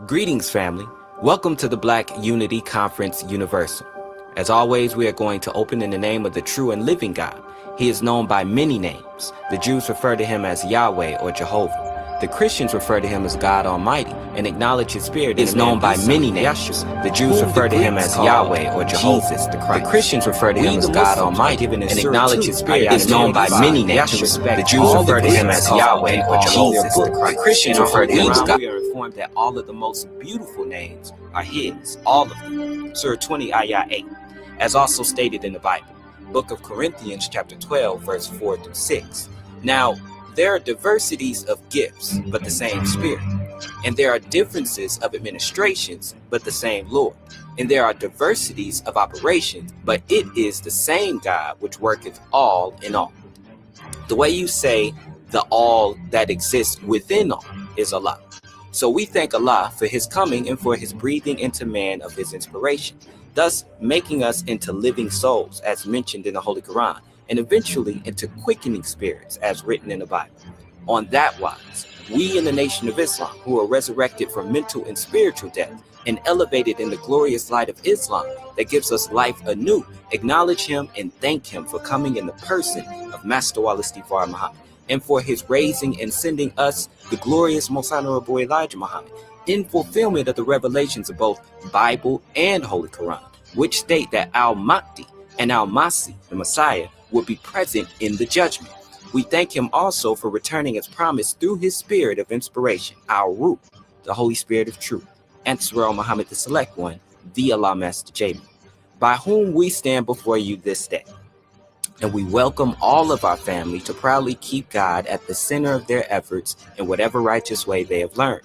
Greetings, family. Welcome to the Black Unity Conference Universal. As always, we are going to open in the name of the true and living God. He is known by many names. The Jews refer to him as Yahweh or Jehovah. The Christians refer to him as God Almighty and acknowledge his spirit is known by many names. The Jews refer to him as Yahweh or Jehovah. The Christians refer to him as God Almighty and acknowledge his spirit is known by many names. The Jews refer to him as Yahweh or Jehovah. The Christians refer to him as God. We are informed that all of the most beautiful names are his, all of them. Surah 20 ayah 8, as also stated in the Bible. Book of Corinthians chapter 12 verse 4 through 6. Now, there are diversities of gifts, but the same Spirit. And there are differences of administrations, but the same Lord. And there are diversities of operations, but it is the same God which worketh all in all. The way you say the all that exists within all is Allah. So we thank Allah for his coming and for his breathing into man of his inspiration, thus making us into living souls as mentioned in the Holy Quran, and eventually into quickening spirits as written in the Bible. On that wise, we in the Nation of Islam, who are resurrected from mental and spiritual death and elevated in the glorious light of Islam that gives us life anew, acknowledge him and thank him for coming in the person of Master Wal-Istighfar Muhammad, and for his raising and sending us the glorious Most Honorable Elijah Muhammad in fulfillment of the revelations of both Bible and Holy Quran, which state that Al-Mahdi and Al-Masih, the Messiah, will be present in the judgment. We thank him also for returning as promised through his spirit of inspiration, our Ruh, the Holy Spirit of truth, and Surah Muhammad the Select One, the Allah Master Jabin, by whom we stand before you this day. And we welcome all of our family to proudly keep God at the center of their efforts in whatever righteous way they have learned.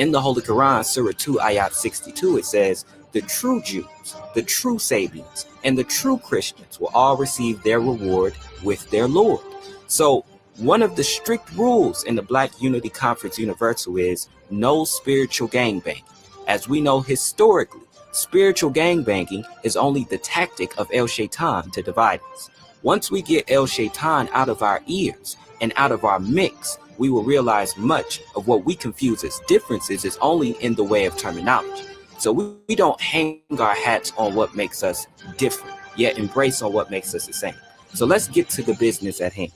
In the Holy Quran, Surah 2, Ayat 62, it says, the true Jews, the true Sabians, and the true Christians will all receive their reward with their Lord. So one of the strict rules in the Black Unity Conference Universal is no spiritual gangbanging. As we know historically, spiritual gangbanging is only the tactic of El Shaitan to divide us. Once we get El Shaitan out of our ears and out of our mix, we will realize much of what we confuse as differences is only in the way of terminology. So we don't hang our hats on what makes us different, yet embrace on what makes us the same. So let's get to the business at hand.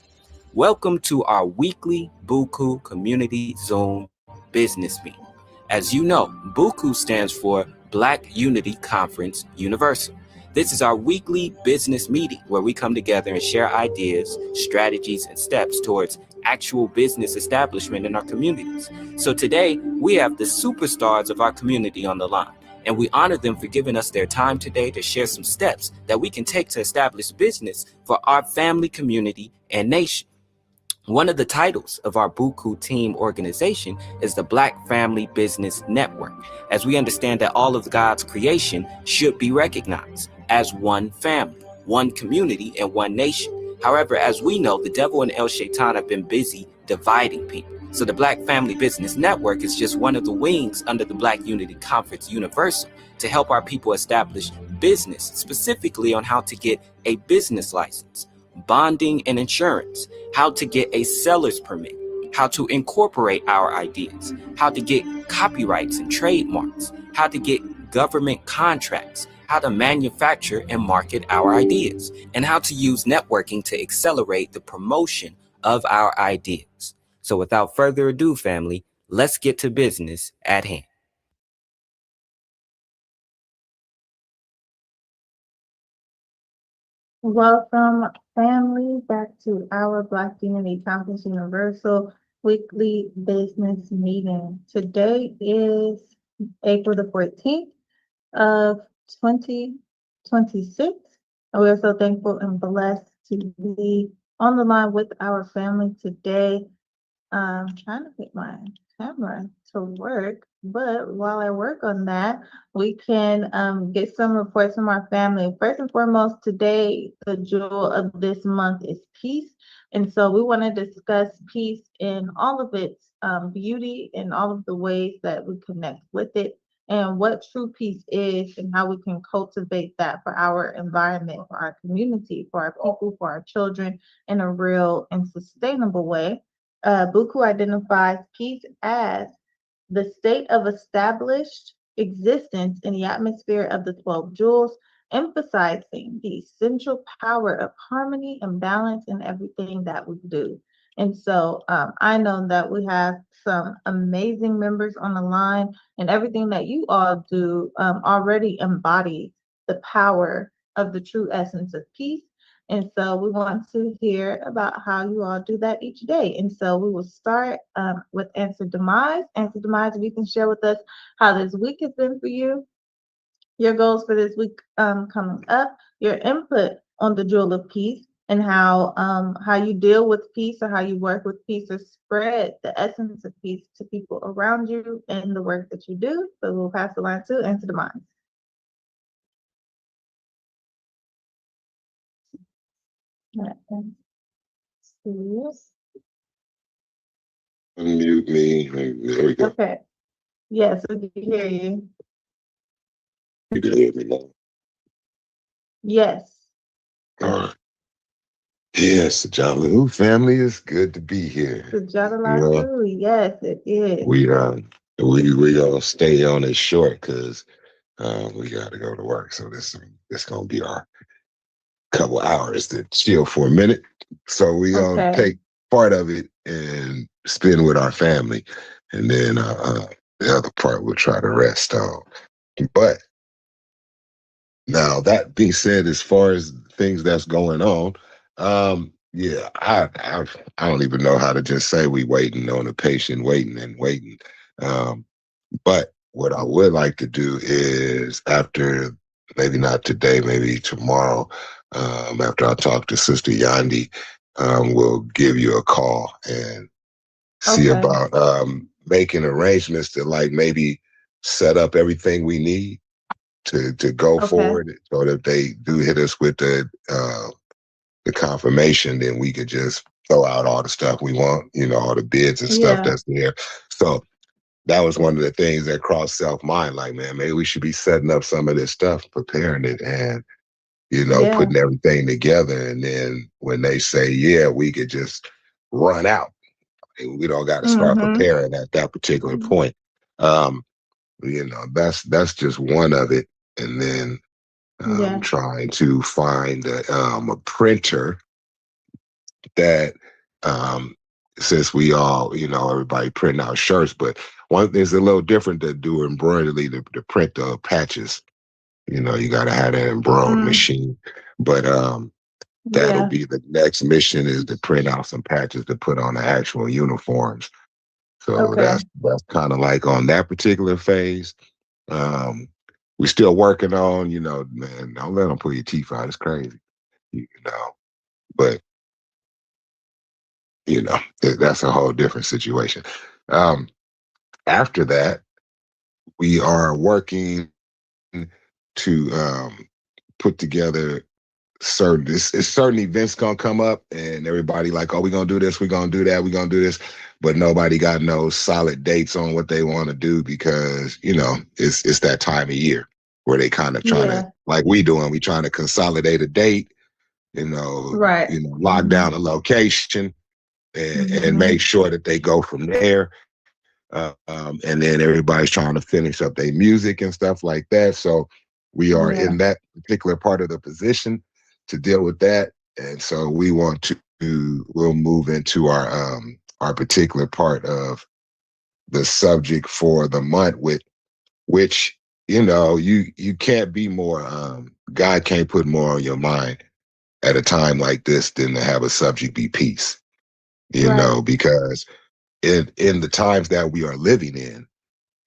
Welcome to our weekly BUCU Community Zoom business meeting. As you know, BUCU stands for Black Unity Conference Universal. This is our weekly business meeting where we come together and share ideas, strategies, and steps towards actual business establishment in our communities. So today, we have the superstars of our community on the line, and we honor them for giving us their time today to share some steps that we can take to establish business for our family, community, and nation. One of the titles of our BUCU team organization is the Black Family Business Network, as we understand that all of God's creation should be recognized as one family, one community, and one nation. However, as we know, the devil and El Shaitan have been busy dividing people. So the Black Family Business Network is just one of the wings under the Black Unity Conference Universal to help our people establish business, specifically on how to get a business license, bonding and insurance, how to get a seller's permit, how to incorporate our ideas, how to get copyrights and trademarks, how to get government contracts, how to manufacture and market our ideas, and how to use networking to accelerate the promotion of our ideas. So without further ado, family, let's get to business at hand. Welcome, family, back to our Black Unity Conference Universal weekly business meeting. Today is April the 14th of 2026, and we are so thankful and blessed to be on the line with our family today. Trying to get my camera to work, but while I work on that, we can get some reports from our family. First and foremost, today, the jewel of this month is peace. And so we want to discuss peace in all of its beauty and all of the ways that we connect with it and what true peace is and how we can cultivate that for our environment, for our community, for our people, for our children in a real and sustainable way. BUCU identifies peace as the state of established existence in the atmosphere of the 12 jewels, emphasizing the essential power of harmony and balance in everything that we do. And so I know that we have some amazing members on the line, and everything that you all do already embodies the power of the true essence of peace. And so we want to hear about how you all do that each day. And so we will start with Answer Demise. Answer Demise, if you can share with us how this week has been for you, your goals for this week coming up, your input on the jewel of peace, and how you deal with peace or how you work with peace or spread the essence of peace to people around you in the work that you do. So we'll pass the line to Answer Demise. Unmute me. There we go. Okay. Yes, we can hear you. You can hear me now. Yes. All right. Yes, John Who family is good to be here. The You know, Jadalatu, yes, it is. we gonna stay on it short because we gotta go to work. So this gonna be our couple hours to chill for a minute. So we gonna Okay. take part of it and spend with our family, and then the other part we'll try to rest on. But now, that being said, as far as things that's going on, yeah, I don't even know how to just say we waiting on a patient, waiting and waiting. Um, but what I would like to do is after, maybe not today, maybe tomorrow, after I talk to Sister Yandi, we'll give you a call and see Okay. about making arrangements to like maybe set up everything we need to go Okay. forward. So that if they do hit us with the confirmation, then we could just throw out all the stuff we want, all the bids and stuff Yeah. that's there. So that was one of the things that crossed self mind. Like, man, maybe we should be setting up some of this stuff, preparing it, and Yeah. putting everything together. And then when they say, yeah, we could just run out, and we don't got to start Mm-hmm. preparing at that particular point. Um, that's just one of it. And then Yeah. trying to find a printer that, um, since we all, everybody printing out shirts, but one thing's a little different to do embroidery, to print the patches. You got to have that embroidered Mm. machine. But that'll Yeah. be the next mission, is to print out some patches to put on the actual uniforms. So Okay. that's kind of like on that particular phase. Um, we still working on, man, don't let them pull your teeth out. It's crazy, you know. But, that's a whole different situation. Um, After that, we are working to put together it's certain events gonna come up, and everybody like, oh, we're gonna do this, we're gonna do that, we're gonna do this, but nobody got no solid dates on what they want to do, because it's that time of year where they kind of trying to, Yeah. like we trying to consolidate a date, Right. lock down a location, and Mm-hmm. make sure that they go from there. And then everybody's trying to finish up their music and stuff like that. So we are Yeah. in that particular part of the position to deal with that. And so we want we'll move into our particular part of the subject for the month, with which, you can't be more, God can't put more on your mind at a time like this than to have a subject be peace, Right. because in the times that we are living in,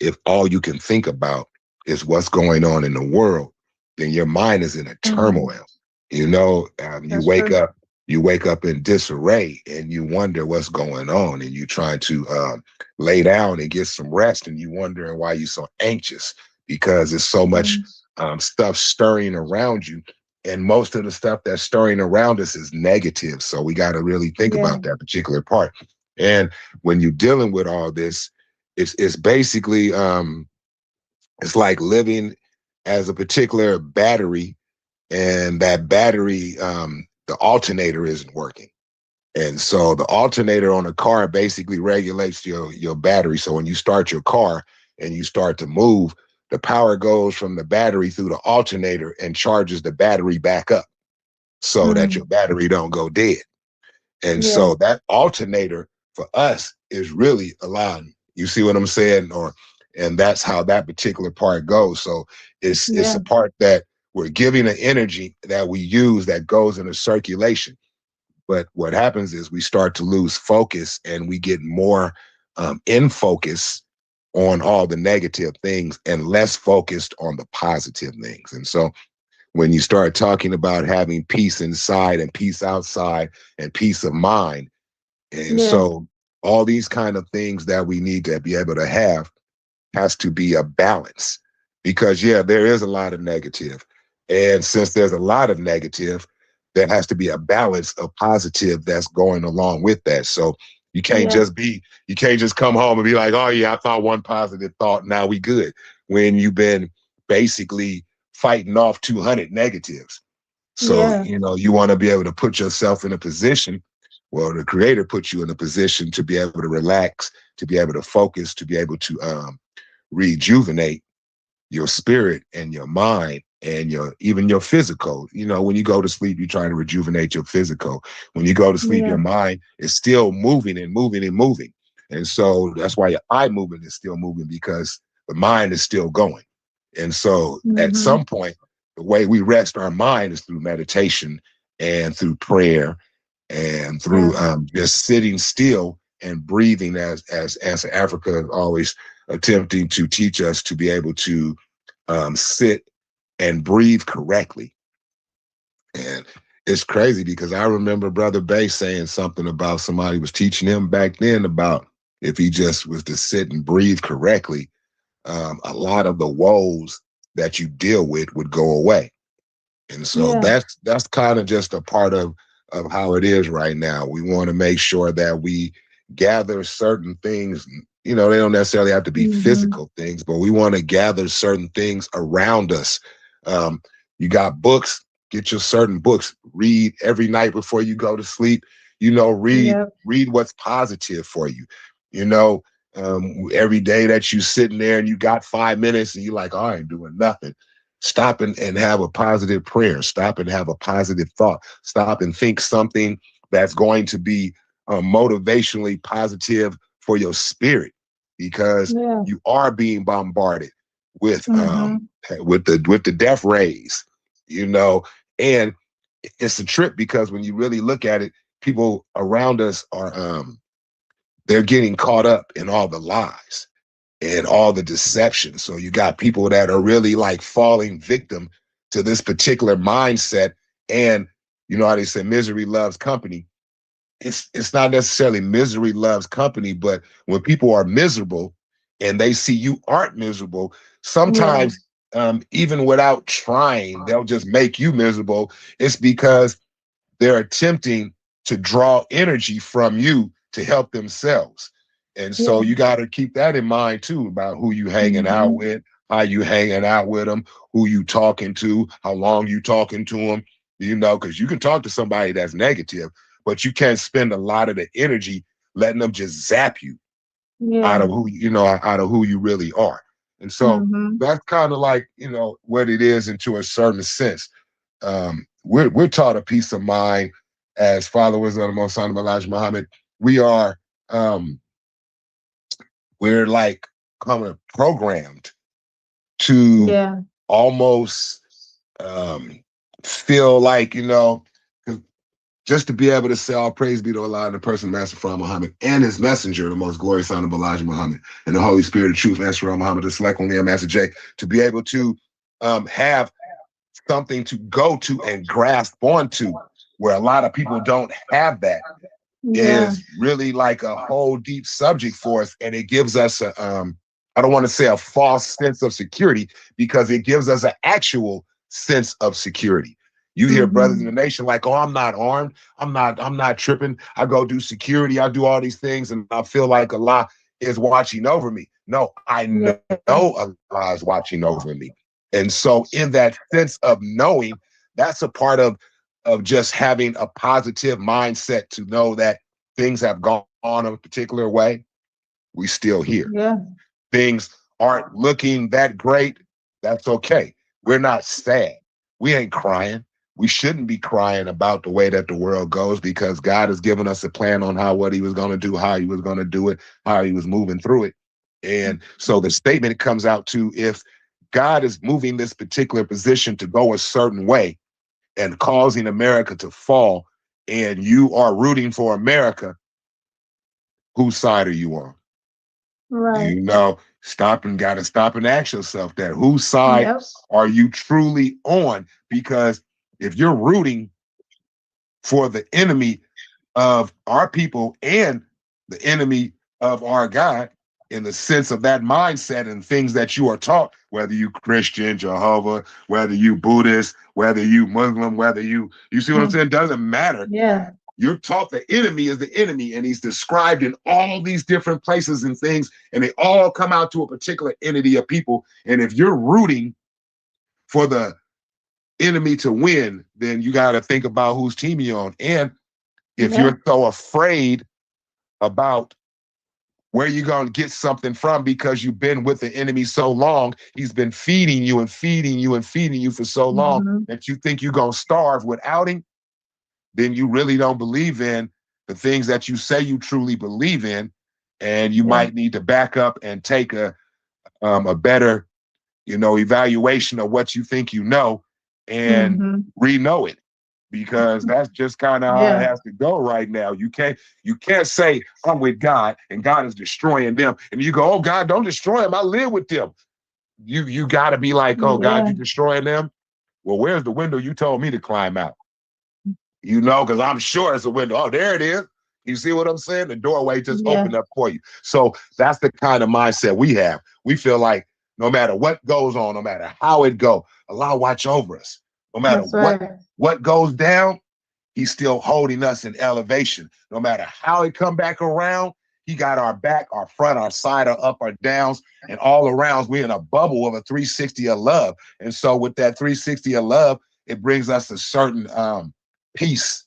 if all you can think about is what's going on in the world, then your mind is in a Mm-hmm. turmoil. You know, you That's wake true. up, in disarray, and you wonder what's going on, and you try to lay down and get some rest, and you wondering why you're so anxious, because there's so much Mm. stuff stirring around you. And most of the stuff that's stirring around us is negative. So we got to really think Yeah. about that particular part. And when you're dealing with all this, it's basically it's like living as a particular battery, and that battery, the alternator isn't working, And so the alternator on a car basically regulates your battery. So when you start your car and you start to move, the power goes from the battery through the alternator and charges the battery back up so that your Mm. battery don't go dead. And Yeah. so that alternator for us is really allowing. You see what I'm saying? And that's how that particular part goes. So it's Yeah. a part that we're giving an energy that we use that goes into circulation. But what happens is we start to lose focus and we get more in focus on all the negative things and less focused on the positive things. And so when you start talking about having peace inside and peace outside and peace of mind, and Yeah. so all these kind of things that we need to be able to have has to be a balance because yeah, there is a lot of negative. And since there's a lot of negative, there has to be a balance of positive that's going along with that. So you can't Yeah. just you can't just come home and be like, oh yeah, I thought one positive thought, now we good. When you've been basically fighting off 200 negatives. So, Yeah. you want to be able to put yourself in a position, well, the creator puts you in a position to be able to relax, to be able to focus, to be able to rejuvenate your spirit and your mind and even your physical. When you go to sleep, you're trying to rejuvenate your physical. When you go to sleep, your Yeah. mind is still moving and moving and moving. And so that's why your eye movement is still moving because the mind is still going. And so at Mm-hmm. some point, the way we rest our mind is through meditation and through prayer and Yeah. through just sitting still and breathing as Africa is always attempting to teach us to be able to sit and breathe correctly. And it's crazy because I remember Brother Bay saying something about somebody was teaching him back then about if he just was to sit and breathe correctly, a lot of the woes that you deal with would go away. And so Yeah. that's kind of just a part of how it is right now. We want to make sure that we gather certain things. They don't necessarily have to be Mm-hmm. physical things, but we want to gather certain things around us. Um, you got books, get your certain books, read every night before you go to sleep. Read Yep. read what's positive for you. You know, every day that you sitting there and you got 5 minutes and you're like, oh, I ain't doing nothing. Stop and have a positive prayer. Stop and have a positive thought. Stop and think something that's going to be motivationally positive for your spirit, because Yeah. you are being bombarded with Mm-hmm. with the death rays, you know, and it's a trip because when you really look at it, people around us are they're getting caught up in all the lies and all the deception. So you got people that are really like falling victim to this particular mindset. And you know how they say misery loves company. It's not necessarily misery loves company, but when people are miserable and they see you aren't miserable, Yeah. sometimes even without trying, they'll just make you miserable. It's because they're attempting to draw energy from you to help themselves. And so Yeah. you got to keep that in mind too about who you hanging out Mm-hmm. with, how you hanging out with them, who you talking to, how long you talking to them, because you can talk to somebody that's negative, but you can't spend a lot of the energy letting them just zap you out Yeah. of who you really are. And so Mm-hmm. that's kind of like, what it is into a certain sense. We're taught a peace of mind as followers of the Most High Elijah Muhammad. We are we're like kind of programmed to Yeah. almost feel like, 'cause just to be able to say all praise be to Allah and the person Master Farah Muhammad and his messenger, the most glorious son of Elijah Muhammad, and the Holy Spirit of truth, Master Farah Muhammad, the select only Master J, to be able to have something to go to and grasp onto, where a lot of people don't have that, Yeah. is really like a whole deep subject for us. And it gives us I don't want to say a false sense of security, because it gives us an actual sense of security. You hear brothers in Mm-hmm. the nation like, oh, I'm not armed. I'm not tripping. I go do security. I do all these things. And I feel like Allah is watching over me. No, I know Yeah. Allah is watching over me. And so in that sense of knowing, that's a part of of just having a positive mindset to know that things have gone a particular way, we still here. Yeah. Things aren't looking that great. That's okay. We're not sad. We ain't crying. We shouldn't be crying about the way that the world goes, because God has given us a plan on what he was going to do, how he was going to do it, how he was moving through it. And so the statement comes out to, if God is moving this particular position to go a certain way and causing America to fall, and you are rooting for America, whose side are you on? Right. You know, gotta stop and ask yourself that. Whose side Yep. are you truly on? Because if you're rooting for the enemy of our people and the enemy of our God, in the sense of that mindset and things that you are taught, whether you Christian, Jehovah, whether you Buddhist, whether you Muslim, whether you see what I'm saying? Doesn't matter. Yeah. You're taught the enemy is the enemy, and he's described in all these different places and things, and they all come out to a particular entity of people. And if you're rooting for the enemy to win, then you got to think about whose team you're on. And if you're so afraid about where you're going to get something from because you've been with the enemy so long, he's been feeding you and feeding you and feeding you for so long that you think you're going to starve without him, then you really don't believe in the things that you say you truly believe in. And you might need to back up and take a better, evaluation of what you think you know, and re-know it. Because that's just kind of how it has to go right now. You can't say I'm with God and God is destroying them, and you go, oh God, don't destroy them. I live with them. You got to be like, oh God, you destroying them. Well, where's the window you told me to climb out? Because I'm sure it's a window. Oh, there it is. You see what I'm saying? The doorway just opened up for you. So that's the kind of mindset we have. We feel like no matter what goes on, no matter how it go, Allah watch over us. No matter what goes down, he's still holding us in elevation. No matter how it come back around, he got our back, our front, our side, our up, our downs, and all around. We're in a bubble of a 360 of love. And so with that 360 of love, it brings us a certain peace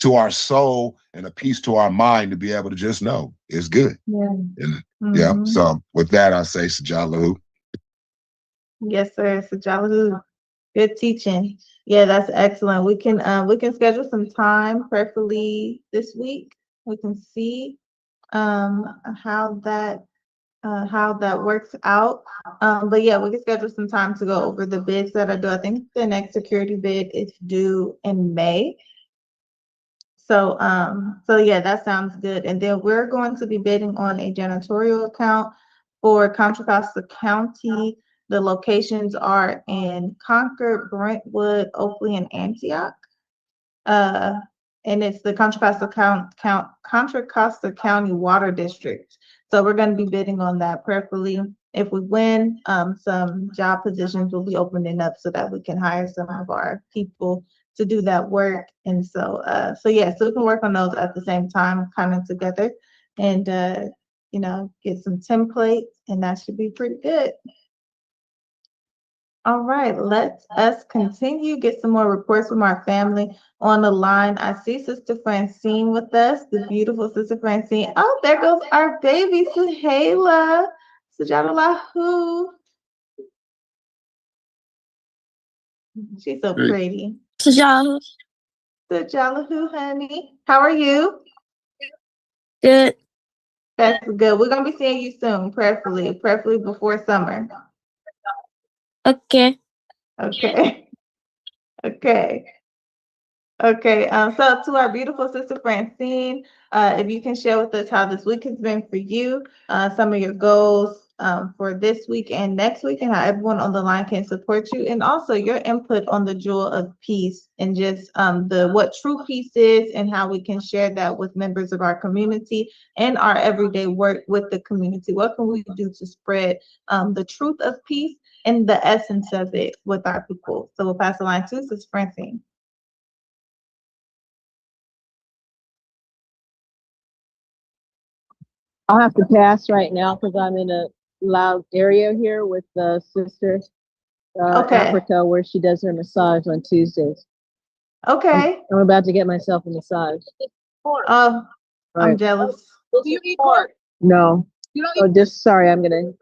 to our soul and a peace to our mind to be able to just know it's good. And so with that, I say Sajalahu. Yes, sir. Sajalahu. Good teaching. Yeah, that's excellent. We can schedule some time, preferably this week. We can see how that works out. But yeah, we can schedule some time to go over the bids that are due. I think the next security bid is due in May. So yeah, that sounds good. And then we're going to be bidding on a janitorial account for Contra Costa County. The locations are in Concord, Brentwood, Oakley, and Antioch. And it's the Contra Costa County Water District. So we're going to be bidding on that. Preferably, if we win, some job positions will be opening up so that we can hire some of our people to do that work. And so yeah, so we can work on those at the same time, kind of together, and get some templates, and that should be pretty good. All right, let us continue, get some more reports from our family on the line. I see Sister Francine with us, the beautiful Sister Francine. Oh, there goes our baby, Suhaila. Sajalallahu. She's so pretty. Sajalahu. Sajalahu, honey. How are you? Good. That's good. We're going to be seeing you soon, preferably before summer. Okay. Okay. So to our beautiful Sister Francine, if you can share with us how this week has been for you, some of your goals for this week and next week, and how everyone on the line can support you, and also your input on the jewel of peace, and just what true peace is, and how we can share that with members of our community and our everyday work with the community. What can we do to spread the truth of peace and the essence of it with our people? So we'll pass the line to Sister Francine. I'll have to pass right now because I'm in a loud area here with the sister, Africa, where she does her massage on Tuesdays. Okay. I'm about to get myself a massage. I'm Right. jealous. No. Oh, just sorry. I'm gonna.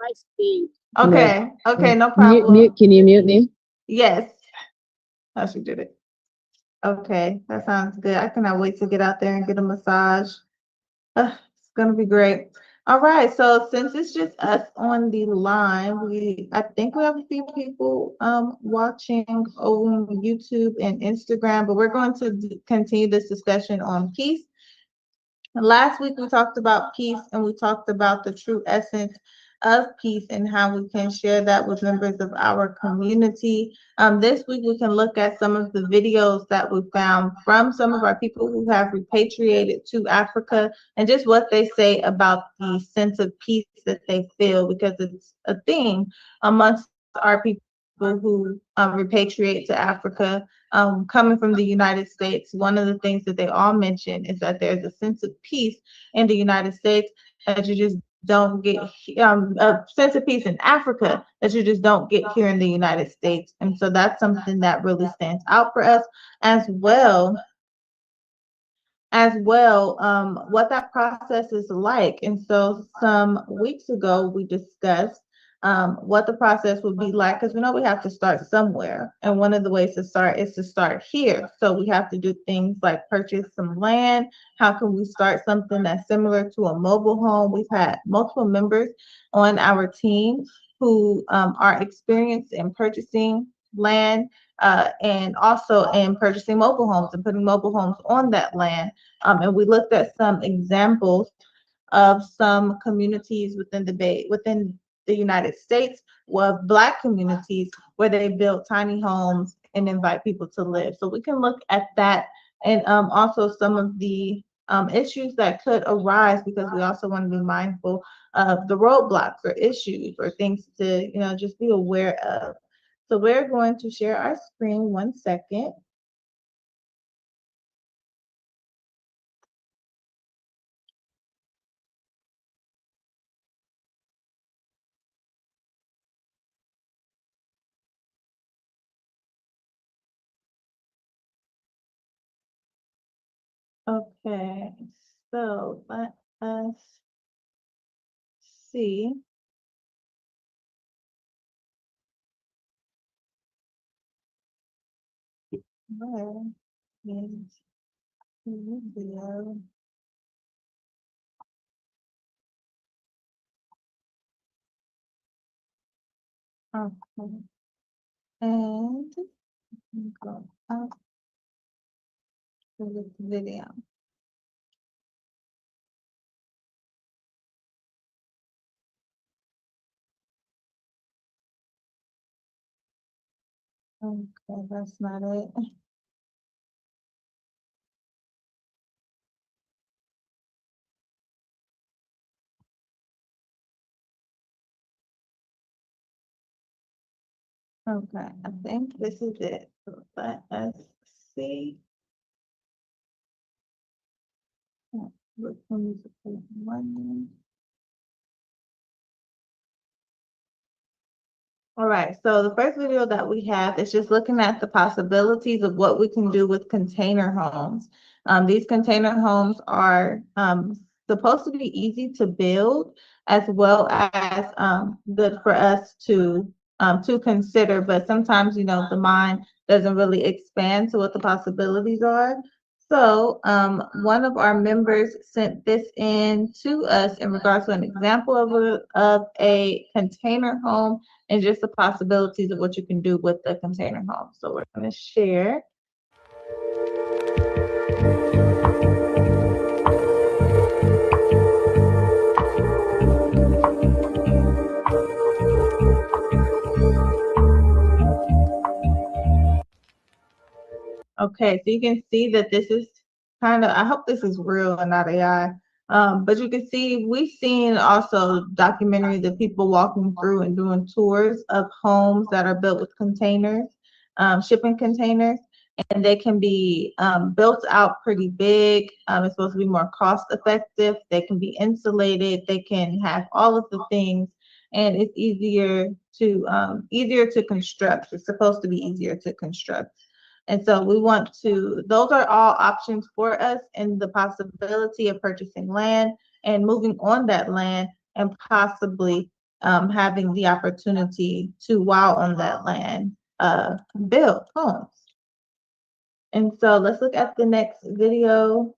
Okay. Okay, no Mute. problem. Can you mute me? Yes. I should do it. Okay, that sounds good. I cannot wait to get out there and get a massage. It's gonna be great. All right, so since it's just us on the line, I think we have a few people watching on YouTube and Instagram, but we're going to continue this discussion on peace. Last week we talked about peace and we talked about the true essence of peace and how we can share that with members of our community. This week we can look at some of the videos that we found from some of our people who have repatriated to Africa and just what they say about the sense of peace that they feel, because it's a theme amongst our people who repatriate to Africa. Coming from the United States, one of the things that they all mention is that there's a sense of peace in the United States that you just don't get, a sense of peace in Africa that you just don't get here in the United States. And so that's something that really stands out for us as well, what that process is like. And so some weeks ago, we discussed what the process would be like, because we know we have to start somewhere. And one of the ways to start is to start here. So we have to do things like purchase some land. How can we start something that's similar to a mobile home? We've had multiple members on our team who are experienced in purchasing land and also in purchasing mobile homes and putting mobile homes on that land. And we looked at some examples of some communities within the United States, with Black communities where they built tiny homes and invite people to live. So we can look at that, and also some of the issues that could arise, because we also want to be mindful of the roadblocks or issues or things to just be aware of. So we're going to share our screen 1 second. Okay, so let us see. Where is the video? Okay, and go up to the video. Okay, that's not it. Okay, I think this is it. So let us see. Which one is the one? All right, so the first video that we have is just looking at the possibilities of what we can do with container homes. These container homes are supposed to be easy to build, as well as good for us to consider, but sometimes, the mind doesn't really expand to what the possibilities are. So one of our members sent this in to us in regards to an example of a container home and just the possibilities of what you can do with the container home. So we're going to share. Okay, so you can see that this is I hope this is real and not AI. But you can see, we've seen also documentaries of people walking through and doing tours of homes that are built with containers, shipping containers, and they can be built out pretty big. It's supposed to be more cost effective. They can be insulated. They can have all of the things, and it's easier to construct. It's supposed to be easier to construct. And so we want to, those are all options for us in the possibility of purchasing land and moving on that land and possibly having the opportunity to, while on that land, build homes. And so let's look at the next video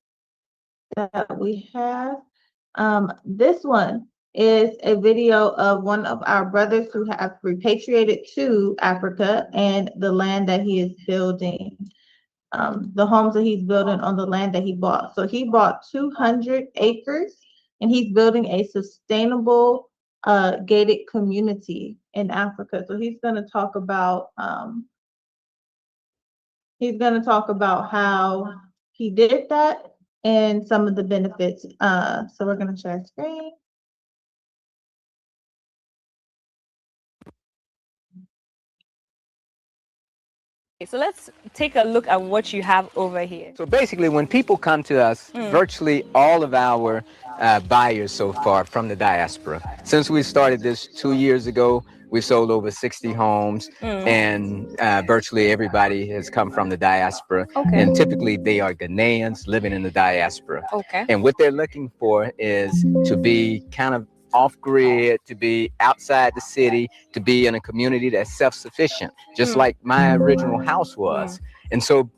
that we have. This one is a video of one of our brothers who have repatriated to Africa and the land that he is building, the homes that he's building on the land that he bought. So he bought 200 acres and he's building a sustainable gated community in Africa. So he's going to talk about how he did that and some of the benefits. So we're going to share screen. So let's take a look at what you have over here. So basically, when people come to us, virtually all of our buyers so far from the diaspora. Since we started this 2 years ago, we sold over 60 homes, and virtually everybody has come from the diaspora. Okay. And typically, they are Ghanaians living in the diaspora. Okay. And what they're looking for is to be kind of off-grid, to be outside the city, to be in a community that's self-sufficient, just like my original house was. And so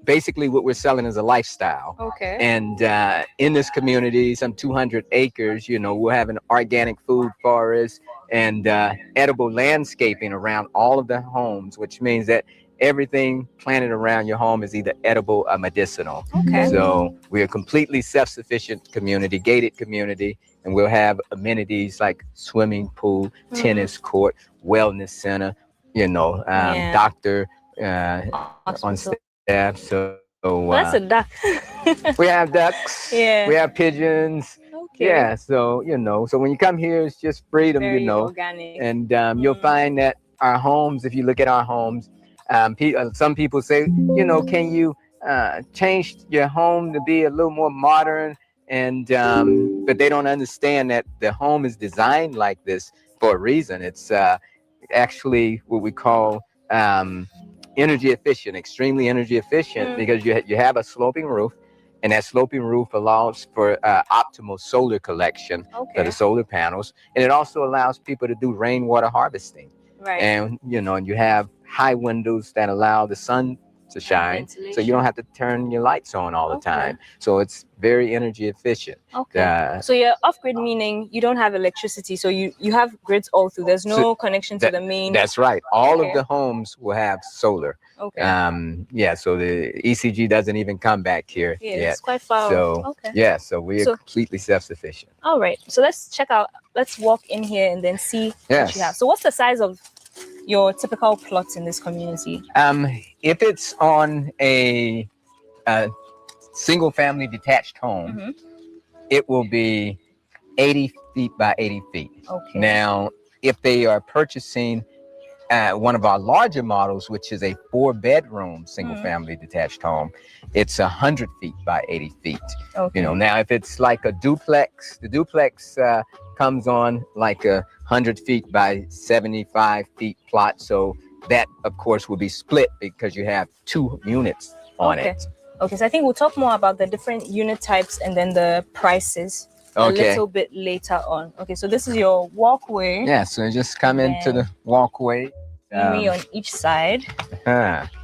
basically what we're selling is a lifestyle. Okay. And in this community, some 200 acres, you know, we'll have an organic food forest and edible landscaping around all of the homes, which means that everything planted around your home is either edible or medicinal. Okay. So we're a completely self-sufficient community, gated community, and we'll have amenities like swimming pool, tennis court, wellness center, you know, doctor on staff. So that's a duck. we have ducks. Yeah. We have pigeons. Okay. Yeah. So, you know, so when you come here, it's just freedom, Very you know. organic. And you'll find that our homes, if you look at our homes, some people say, you know, can you change your home to be a little more modern? And but they don't understand that the home is designed like this for a reason. It's actually what we call energy efficient, extremely energy efficient, because you have a sloping roof, and that sloping roof allows for optimal solar collection for the solar panels, and it also allows people to do rainwater harvesting. Right. And you know, and you have high windows that allow the sun to shine, so you don't have to turn your lights on all the time. So it's very energy efficient. Okay. So you're off-grid, meaning you don't have electricity, so you have grids all through. There's no connection to the main. That's right. All of the homes will have solar. Okay. Yeah. So the ECG doesn't even come back here yet. It's quite far. So yeah. So we are completely self-sufficient. All right. So let's check out. Let's walk in here and then see what you have. So what's the size of your typical plots in this community? If it's on a single family detached home, it will be 80 feet by 80 feet. Okay. Now, if they are purchasing one of our larger models, which is a 4-bedroom single family detached home, it's 100 feet by 80 feet. Okay. You know, now if it's like a duplex, the duplex comes on like 100 feet by 75 feet plot. So that, of course, will be split because you have 2 units on it. Okay, so I think we'll talk more about the different unit types and then the prices a little bit later on. Okay, so this is your walkway. Yeah, so just come into the walkway. Maybe on each side.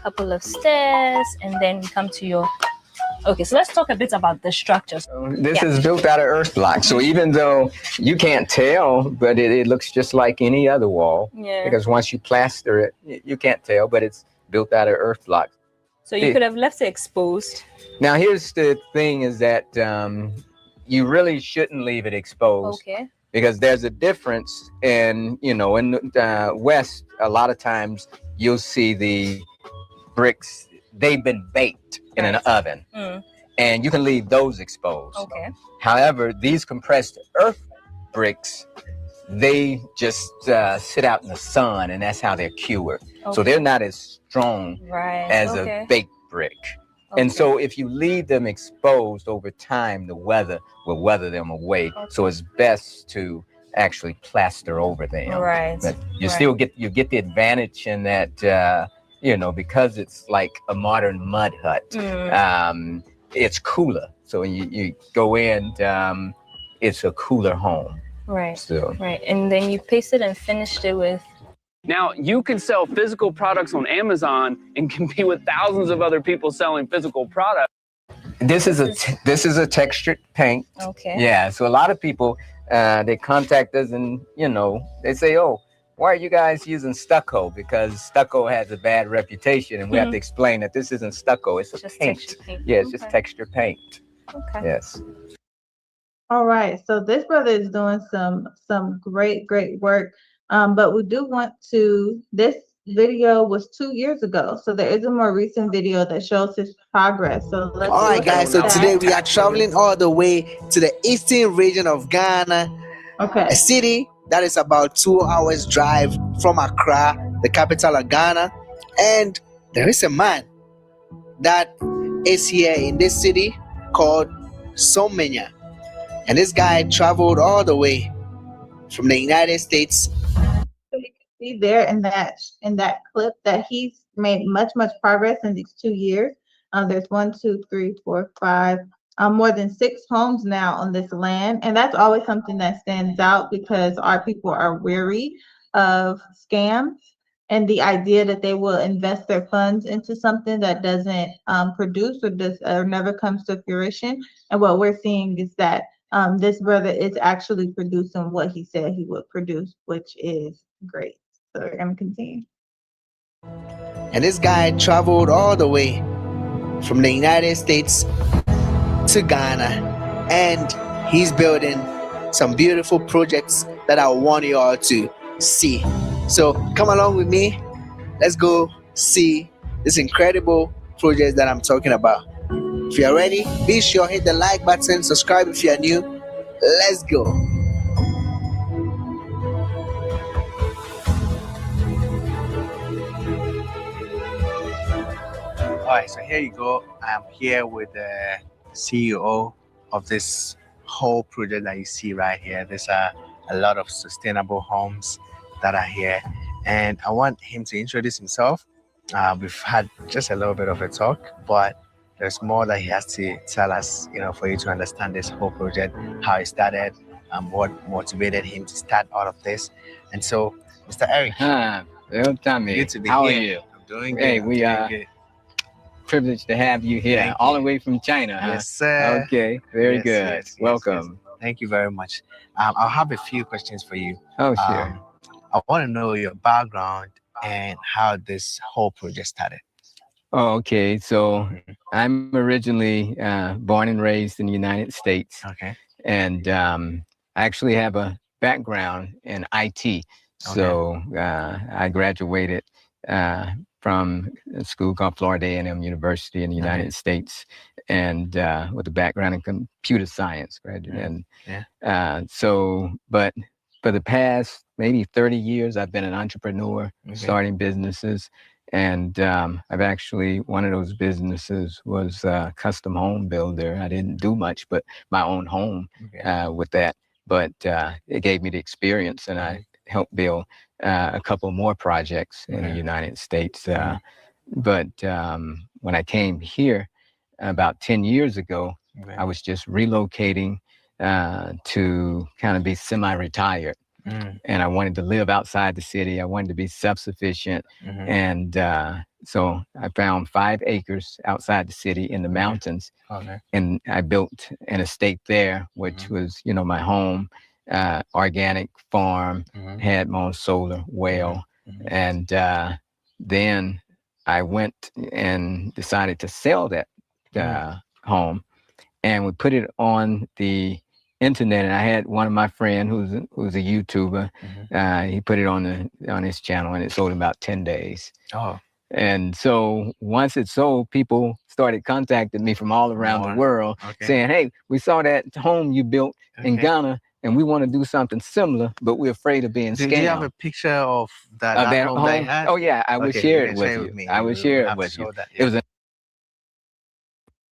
Couple of stairs, and then we come to your... Okay, so let's talk a bit about the structure. This is built out of earth block. So even though you can't tell, but it looks just like any other wall. Yeah. Because once you plaster it, you can't tell, but it's built out of earth block. So you could have left it exposed. Now here's the thing is that you really shouldn't leave it exposed. Okay. Because there's a difference in, you know, in the West, a lot of times you'll see the bricks, they've been baked in an oven, and you can leave those exposed. Okay. However, these compressed earth bricks, they just sit out in the sun, and that's how they're cured. Okay. So they're not as strong as a baked brick. And so if you leave them exposed over time, the weather will weather them away. So it's best to actually plaster over them. Right. But you still get the advantage in that you know, because it's like a modern mud hut. It's cooler. So when you go in, it's a cooler home. Right. So. Right. And then you pasted and finished it with. Now, you can sell physical products on Amazon and compete with thousands of other people selling physical products. This is a textured paint. Okay. Yeah. So a lot of people, they contact us and, you know, they say, oh, why are you guys using stucco? Because stucco has a bad reputation, and we have to explain that this isn't stucco, it's just paint. paint. Yeah, it's just texture paint. Okay. Yes. All right, so this brother is doing some great work. But we do want to, this video was 2 years ago, so there is a more recent video that shows his progress. So let's all right, guys, so today we are traveling all the way to the eastern region of Ghana, a city that is about 2 hours drive from Accra, the capital of Ghana. And there is a man that is here in this city called Somenya. And this guy traveled all the way from the United States. So you can see there in that clip that he's made much progress in these 2 years. There's 1, 2, 3, 4, 5, more than 6 homes now on this land, and that's always something that stands out because our people are weary of scams and the idea that they will invest their funds into something that doesn't produce or never comes to fruition. And what we're seeing is that this brother is actually producing what he said he would produce, which is great. So we're gonna continue. And this guy traveled all the way from the United States to Ghana, and he's building some beautiful projects that I want you all to see. So come along with me. Let's go see this incredible project that I'm talking about. If you're ready, be sure hit the like button, subscribe if you're new. Let's go. All right, so here you go. I'm here with the CEO of this whole project that you see right here. There's a lot of sustainable homes that are here, and I want him to introduce himself. We've had just a little bit of a talk, but there's more that he has to tell us, you know, for you to understand this whole project, how it started, what motivated him to start all of this. And so, Mr. Eric, Tommy, good to be how here. are you? I'm doing good. Hey, I'm we doing are good. privileged to have you here, Thank all you. the way from China. Yes, sir. Okay, very Yes, good. yes, yes, Welcome. yes. Thank you very much. I'll have a few questions for you. Oh, sure. I want to know your background and how this whole project started. Oh, okay. So I'm originally born and raised in the United States. Okay. And I actually have a background in IT. So I graduated from a school called Florida A&M University in the United States, and with a background in computer science. And but for the past maybe 30 years, I've been an entrepreneur, starting businesses. And I've actually, one of those businesses was a custom home builder. I didn't do much, but my own home with that. But it gave me the experience, and I helped build a couple more projects in the United States. But when I came here about 10 years ago, I was just relocating to kind of be semi-retired. And I wanted to live outside the city. I wanted to be self-sufficient. And so I found 5 acres outside the city in the mountains. And I built an estate there, which was, you know, my home, organic farm, had my own solar well. And then I went and decided to sell that home. And we put it on the internet, and I had one of my friends who's a YouTuber. He put it on his channel, and it sold in about 10 days. And so once it sold, people started contacting me from all around the world, saying, "Hey, we saw that home you built in Ghana, and we want to do something similar, but we're afraid of being scammed." Do you have a picture of that home that you had? Oh yeah, I would share it with you. I would share it with you. It was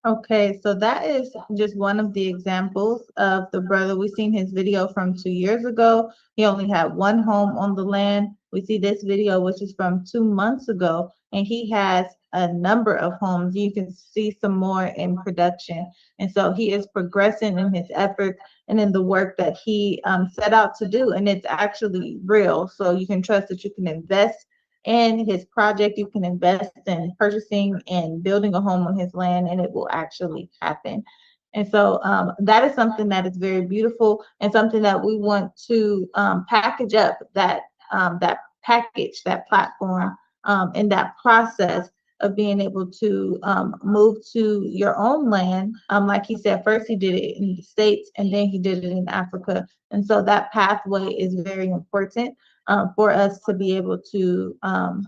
Okay, so that is just one of the examples of the brother. We've seen his video from 2 years ago. He only had 1 home on the land. We see this video, which is from 2 months ago, and he has a number of homes. You can see some more in production. And so he is progressing in his efforts and in the work that he set out to do. And it's actually real. So you can trust that you can invest in his project. You can invest in purchasing and building a home on his land, and it will actually happen. And so that is something that is very beautiful and something that we want to package up, that package, that platform, and that process of being able to move to your own land. Like he said, first he did it in the States and then he did it in Africa. And so that pathway is very important for us to be able to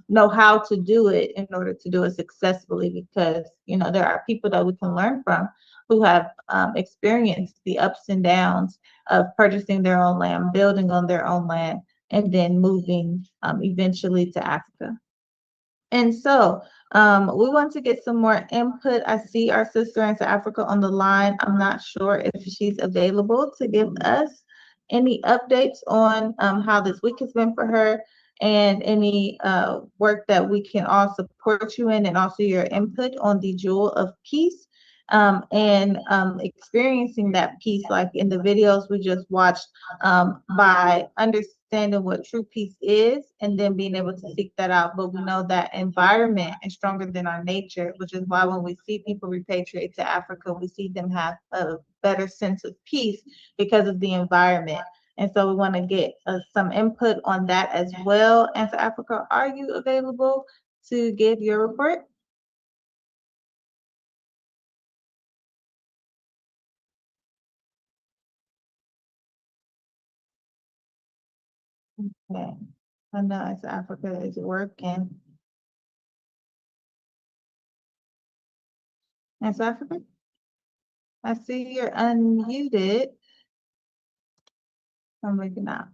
know how to do it in order to do it successfully, because, you know, there are people that we can learn from who have experienced the ups and downs of purchasing their own land, building on their own land, and then moving eventually to Africa. And so we want to get some more input. I see our sister in South Africa on the line. I'm not sure if she's available to give us any updates on how this week has been for her, and any work that we can all support you in, and also your input on the Jewel of Peace. And experiencing that peace, like in the videos we just watched, by understanding what true peace is and then being able to seek that out. But we know that environment is stronger than our nature, which is why when we see people repatriate to Africa, we see them have a better sense of peace because of the environment. And so we want to get some input on that as well. And South Africa, are you available to give your report? Okay. I know as Africa is working. As Africa, I see you're unmuted. I'm waking up.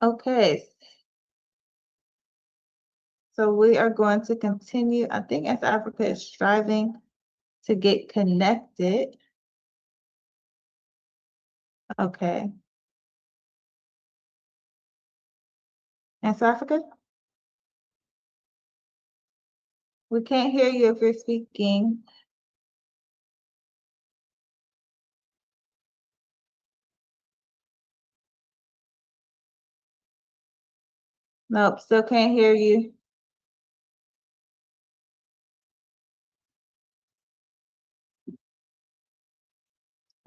Okay. So we are going to continue. I think as Africa is striving to get connected. Okay. As Africa? We can't hear you if you're speaking. Nope, still can't hear you.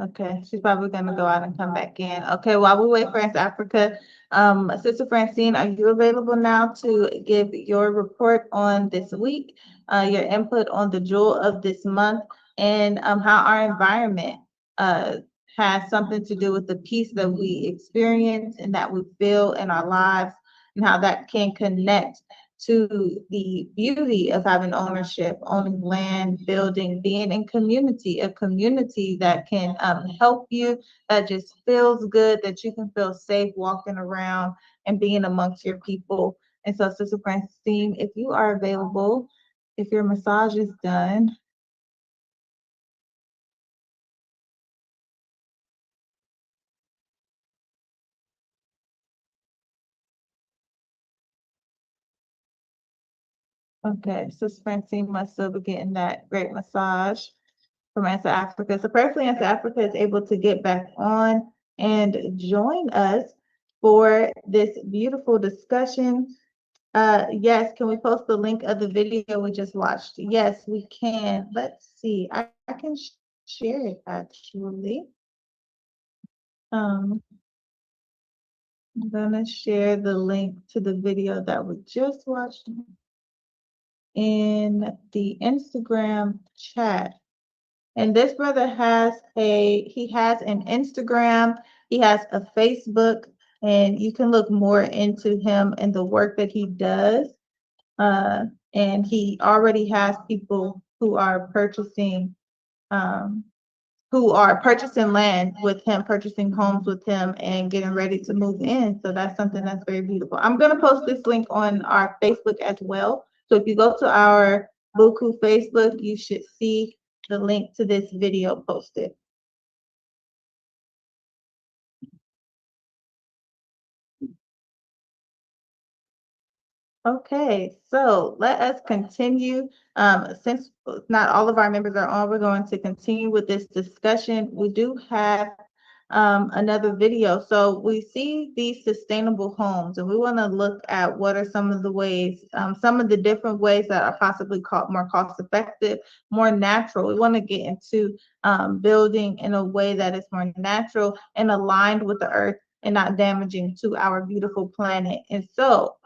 Okay, she's probably gonna go out and come back in. Okay, while we wait for South Africa, Sister Francine, are you available now to give your report on this week, your input on the jewel of this month, and how our environment has something to do with the peace that we experience and that we feel in our lives, and how that can connect to the beauty of having ownership, owning land, building, being in community, a community that can help you, that just feels good, that you can feel safe walking around and being amongst your people. And so, Sister Francine, if you are available, if your massage is done. Okay, Sister Francine must still be getting that great massage from Answer Africa. So prayerfully, Answer Africa is able to get back on and join us for this beautiful discussion. Yes, can we post the link of the video we just watched? Yes, we can. Let's see. I can share it actually. I'm gonna share the link to the video that we just watched in the Instagram chat. And this brother has he has an Instagram, he has a Facebook, and you can look more into him and the work that he does. And he already has people who are purchasing land with him, purchasing homes with him, and getting ready to move in. So that's something that's very beautiful. I'm going to post this link on our Facebook as well. So if you go to our BUCU Facebook, you should see the link to this video posted. Okay, so let us continue. Since not all of our members are on, we're going to continue with this discussion. We do have another video. So we see these sustainable homes, and we want to look at what are some of the ways, some of the different ways that are possibly more cost effective, more natural. We want to get into building in a way that is more natural and aligned with the earth and not damaging to our beautiful planet. And so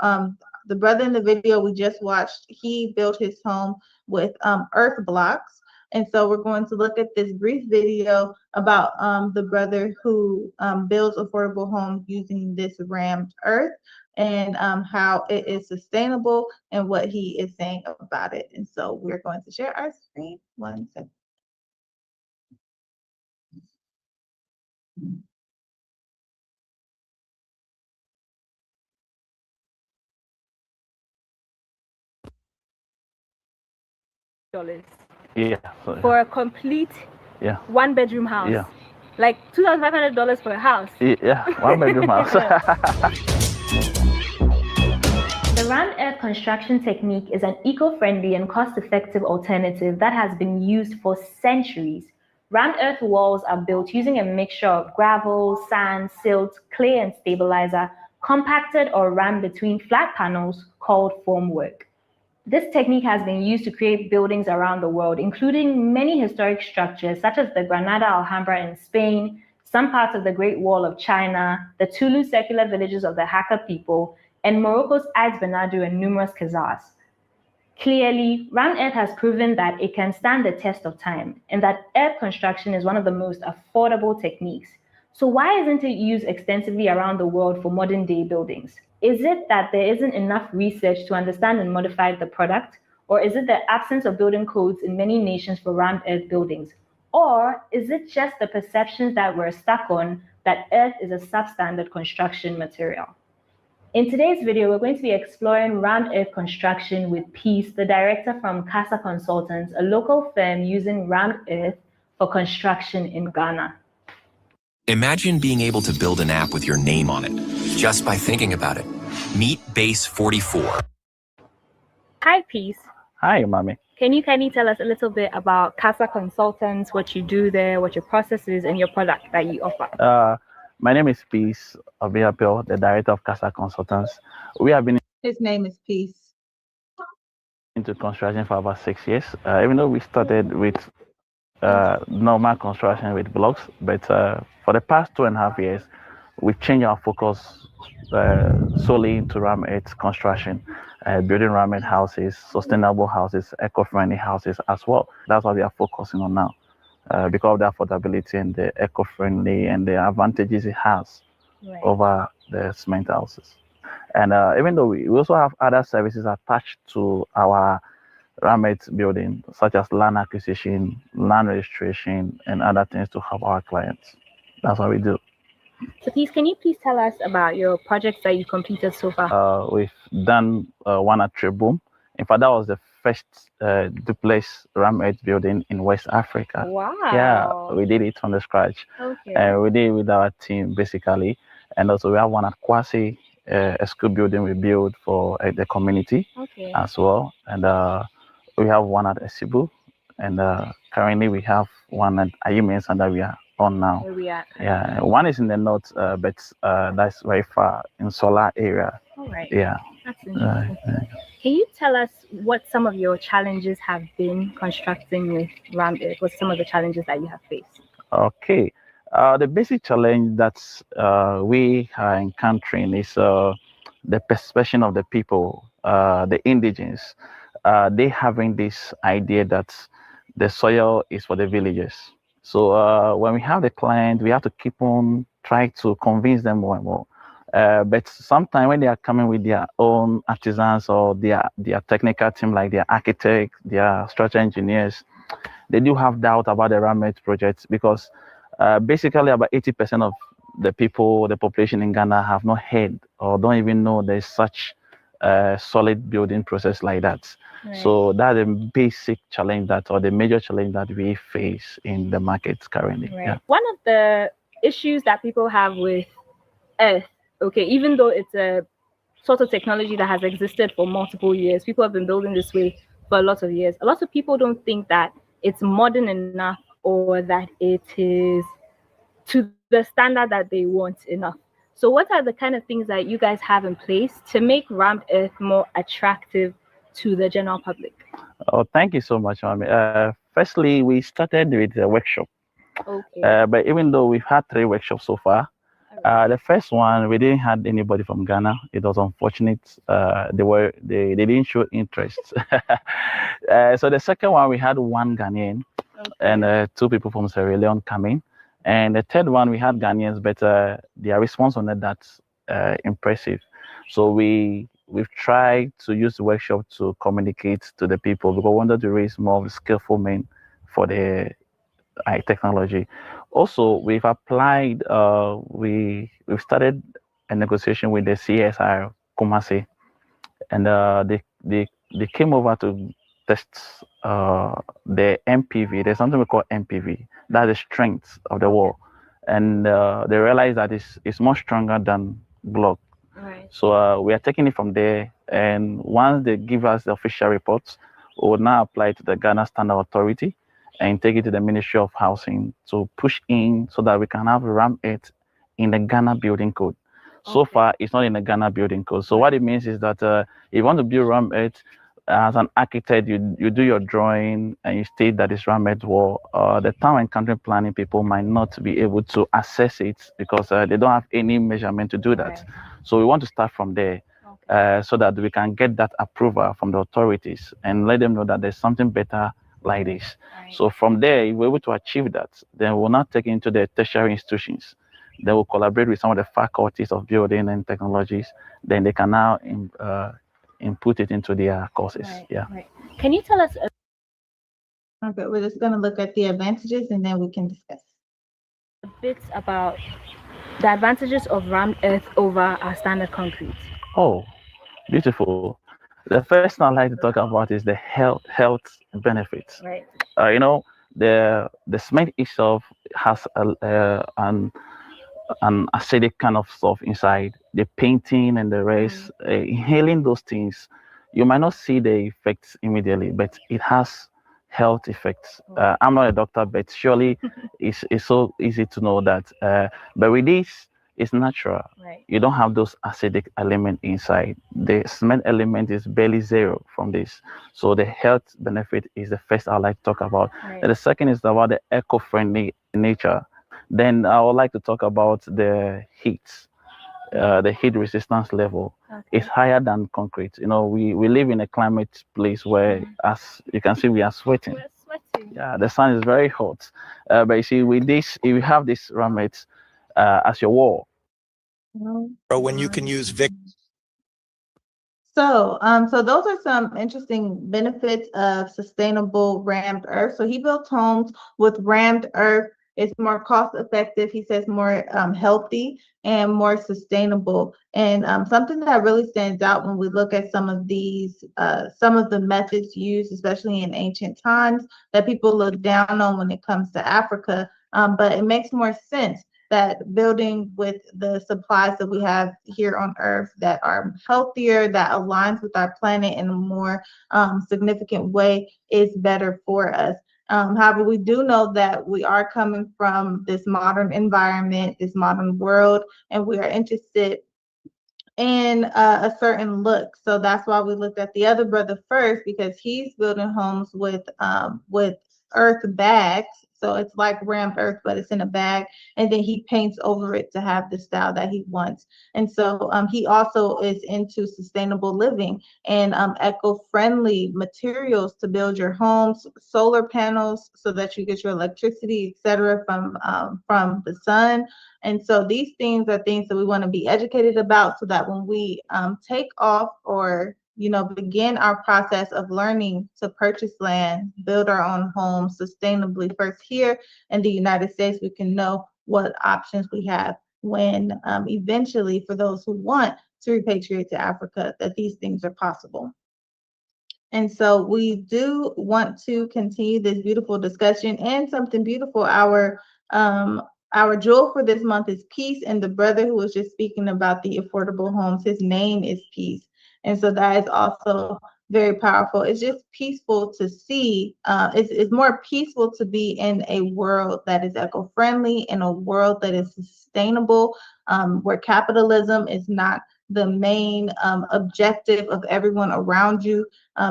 the brother in the video we just watched, he built his home with earth blocks. And so we're going to look at this brief video about the brother who builds affordable homes using this rammed earth and how it is sustainable and what he is saying about it. And so we're going to share our screen. 1 second. Yeah. For a complete Yeah. 1-bedroom house. Yeah. Like $2,500 for a house. Yeah. 1-bedroom house. The rammed earth construction technique is an eco-friendly and cost-effective alternative that has been used for centuries. Rammed earth walls are built using a mixture of gravel, sand, silt, clay, and stabilizer, compacted or rammed between flat panels called formwork. This technique has been used to create buildings around the world, including many historic structures such as the Granada Alhambra in Spain, some parts of the Great Wall of China, the Tulu secular villages of the Hakka people, and Morocco's Ais Benadou and numerous Khazars. Clearly, rammed earth has proven that it can stand the test of time and that earth construction is one of the most affordable techniques. So why isn't it used extensively around the world for modern day buildings? Is it that there isn't enough research to understand and modify the product? Or is it the absence of building codes in many nations for rammed earth buildings? Or is it just the perceptions that we're stuck on that earth is a substandard construction material? In today's video, we're going to be exploring rammed earth construction with Peace, the director from Casa Consultants, a local firm using rammed earth for construction in Ghana. Imagine being able to build an app with your name on it, just by thinking about it. Meet Base 44. Hi, Peace. Hi, mommy. Can you kindly tell us a little bit about Casa Consultants, what you do there, what your process is, and your product that you offer? My name is Peace Obiapio, the director of Casa Consultants. We have been His name is Peace. into construction for about 6 years. Even though we started with normal construction with blocks, but for the past 2.5 years, we've changed our focus solely into rammed earth construction, building rammed earth houses, sustainable houses, eco-friendly houses as well. That's what we are focusing on now. Because of the affordability and the eco-friendly and the advantages it has over the cement houses. And even though we also have other services attached to our rammed earth building, such as land acquisition, land registration, and other things to help our clients. That's what we do. So please, can you please tell us about your projects that you completed so far? We've done one at Tribune. In fact, that was the first duplex rammed earth building in West Africa. Wow. Yeah, we did it from the scratch. Okay. And we did it with our team, basically. And also we have one at Kwasi, a school building we built for the community as well. And we have one at Esibu. And currently we have one at Ayumensan that we are on now. Where we at? Yeah, one is in the north, but that's very far in Solar area. All right. Yeah. That's interesting. Can you tell us what some of your challenges have been constructing with rammed earth? What some of the challenges that you have faced? Okay. The basic challenge that we are encountering is the perception of the people, the indigenous. They having this idea that the soil is for the villagers. So when we have the client, we have to keep on trying to convince them more and more. But sometimes when they are coming with their own artisans or their technical team, like their architects, their structural engineers, they do have doubt about the rammed earth projects because basically about 80% of the people, the population in Ghana have not heard or don't even know there's such a solid building process like that. Right. So that's a basic challenge or the major challenge that we face in the market currently. Right. Yeah. One of the issues that people have with earth, okay, even though it's a sort of technology that has existed for multiple years. People have been building this way for a lot of years. A lot of people don't think that it's modern enough or that it is to the standard that they want enough. So what are the kind of things that you guys have in place to make Rammed Earth more attractive to the general public? Oh, thank you so much, Mami. Firstly, we started with a workshop. Okay. But even though we've had 3 workshops so far, the first one we didn't have anybody from Ghana. It was unfortunate. They didn't show interest. So the second one we had 1 Ghanaian and 2 people from Sierra Leone coming, and the third one we had Ghanaians, but their response on it that's impressive. So we've tried to use the workshop to communicate to the people because we wanted to raise more skillful men for the technology. Also, we've applied. We've started a negotiation with the CSR Kumasi, and they came over to test the MPV. There's something we call MPV. That's the strength of the wall, and they realized that it's more stronger than block. Right. So we are taking it from there, and once they give us the official reports, we will now apply to the Ghana Standard Authority and take it to the Ministry of Housing to push in so that we can have Rammed Earth in the Ghana Building Code. So far, it's not in the Ghana Building Code. So what it means is that if you want to build Rammed Earth, as an architect, you do your drawing and you state that it's Rammed Earth wall. The town and country planning people might not be able to assess it because they don't have any measurement to do that. So we want to start from there so that we can get that approval from the authorities and let them know that there's something better like this. So from there, if we're able to achieve that, then we'll not take it into the tertiary institutions. They will collaborate with some of the faculties of building and technologies. Then they can now input it into their courses. Right. Can you tell us Okay, we're just going to look at the advantages and then we can discuss a bit about the advantages of Rammed Earth over our standard concrete? Oh, beautiful. The first thing I'd like to talk about is the health benefits. Right. You know, the cement itself has an acidic kind of stuff inside. The painting and the rest, inhaling those things, you might not see the effects immediately, but it has health effects. I'm not a doctor, but surely it's so easy to know that. But with this, it's natural. Right. You don't have those acidic element inside. The cement element is barely zero from this. So the health benefit is the first I'd like to talk about. Right. And the second is about the eco-friendly nature. Then I would like to talk about the heat. The heat resistance level is higher than concrete. You know, we live in a climate place where, as you can see, we are sweating. We're sweating. Yeah, the sun is very hot. But you see, with this, if you have this Rammed Earth as your wall, Or when you can use So, so those are some interesting benefits of sustainable rammed earth. So he built homes with rammed earth. It's more cost effective. He says more healthy and more sustainable. And something that really stands out when we look at some of these, some of the methods used, especially in ancient times, that people look down on when it comes to Africa. But it makes more sense that building with the supplies that we have here on Earth that are healthier, that aligns with our planet in a more significant way is better for us. However, we do know that we are coming from this modern environment, this modern world, and we are interested in a certain look. So that's why we looked at the other brother first, because he's building homes with earth bags. So it's like rammed earth, but it's in a bag, and then he paints over it to have the style that he wants. And so he also is into sustainable living and eco-friendly materials to build your homes, solar panels so that you get your electricity, etc., from the sun. And so these things are things that we want to be educated about so that when we take off or begin our process of learning to purchase land, build our own homes sustainably first here in the United States, we can know what options we have when eventually, for those who want to repatriate to Africa, that these things are possible. And so we do want to continue this beautiful discussion and something beautiful. Our jewel for this month is peace, and the brother who was just speaking about the affordable homes, his name is Peace. And so that is also very powerful. It's just peaceful to see. It's more peaceful to be in a world that is eco-friendly, in a world that is sustainable, where capitalism is not the main objective of everyone around you,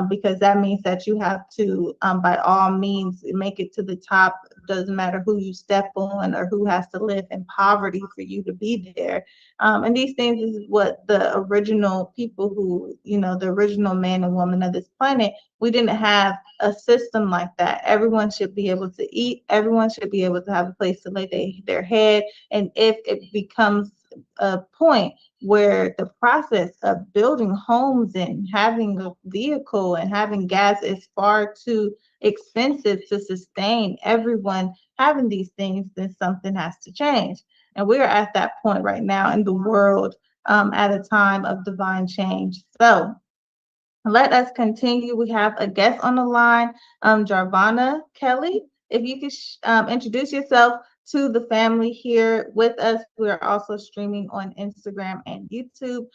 because that means that you have to, by all means, make it to the top. Doesn't matter who you step on or who has to live in poverty for you to be there. And these things is what the original people who, the original man and woman of this planet, we didn't have a system like that. Everyone should be able to eat. Everyone should be able to have a place to lay their head. And if it becomes a point where the process of building homes and having a vehicle and having gas is far too expensive to sustain everyone having these things, then something has to change. And we are at that point right now in the world, at a time of divine change. So let us continue. We have a guest on the line, Jarvana Kelly. If you could introduce yourself to the family here with us. We are also streaming on Instagram and YouTube.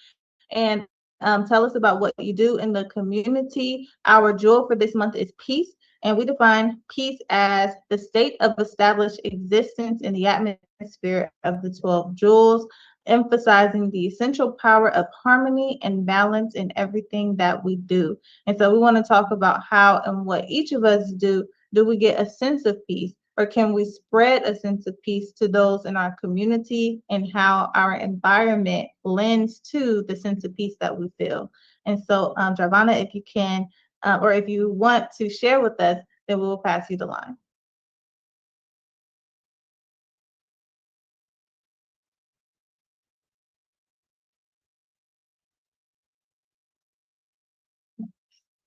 And tell us about what you do in the community. Our jewel for this month is peace. And we define peace as the state of established existence in the atmosphere of the 12 jewels, emphasizing the essential power of harmony and balance in everything that we do. And so we want to talk about how and what each of us do we get a sense of peace, or can we spread a sense of peace to those in our community, and how our environment lends to the sense of peace that we feel. And so, Jarvana, if you can, or if you want to share with us, then we'll pass you the line.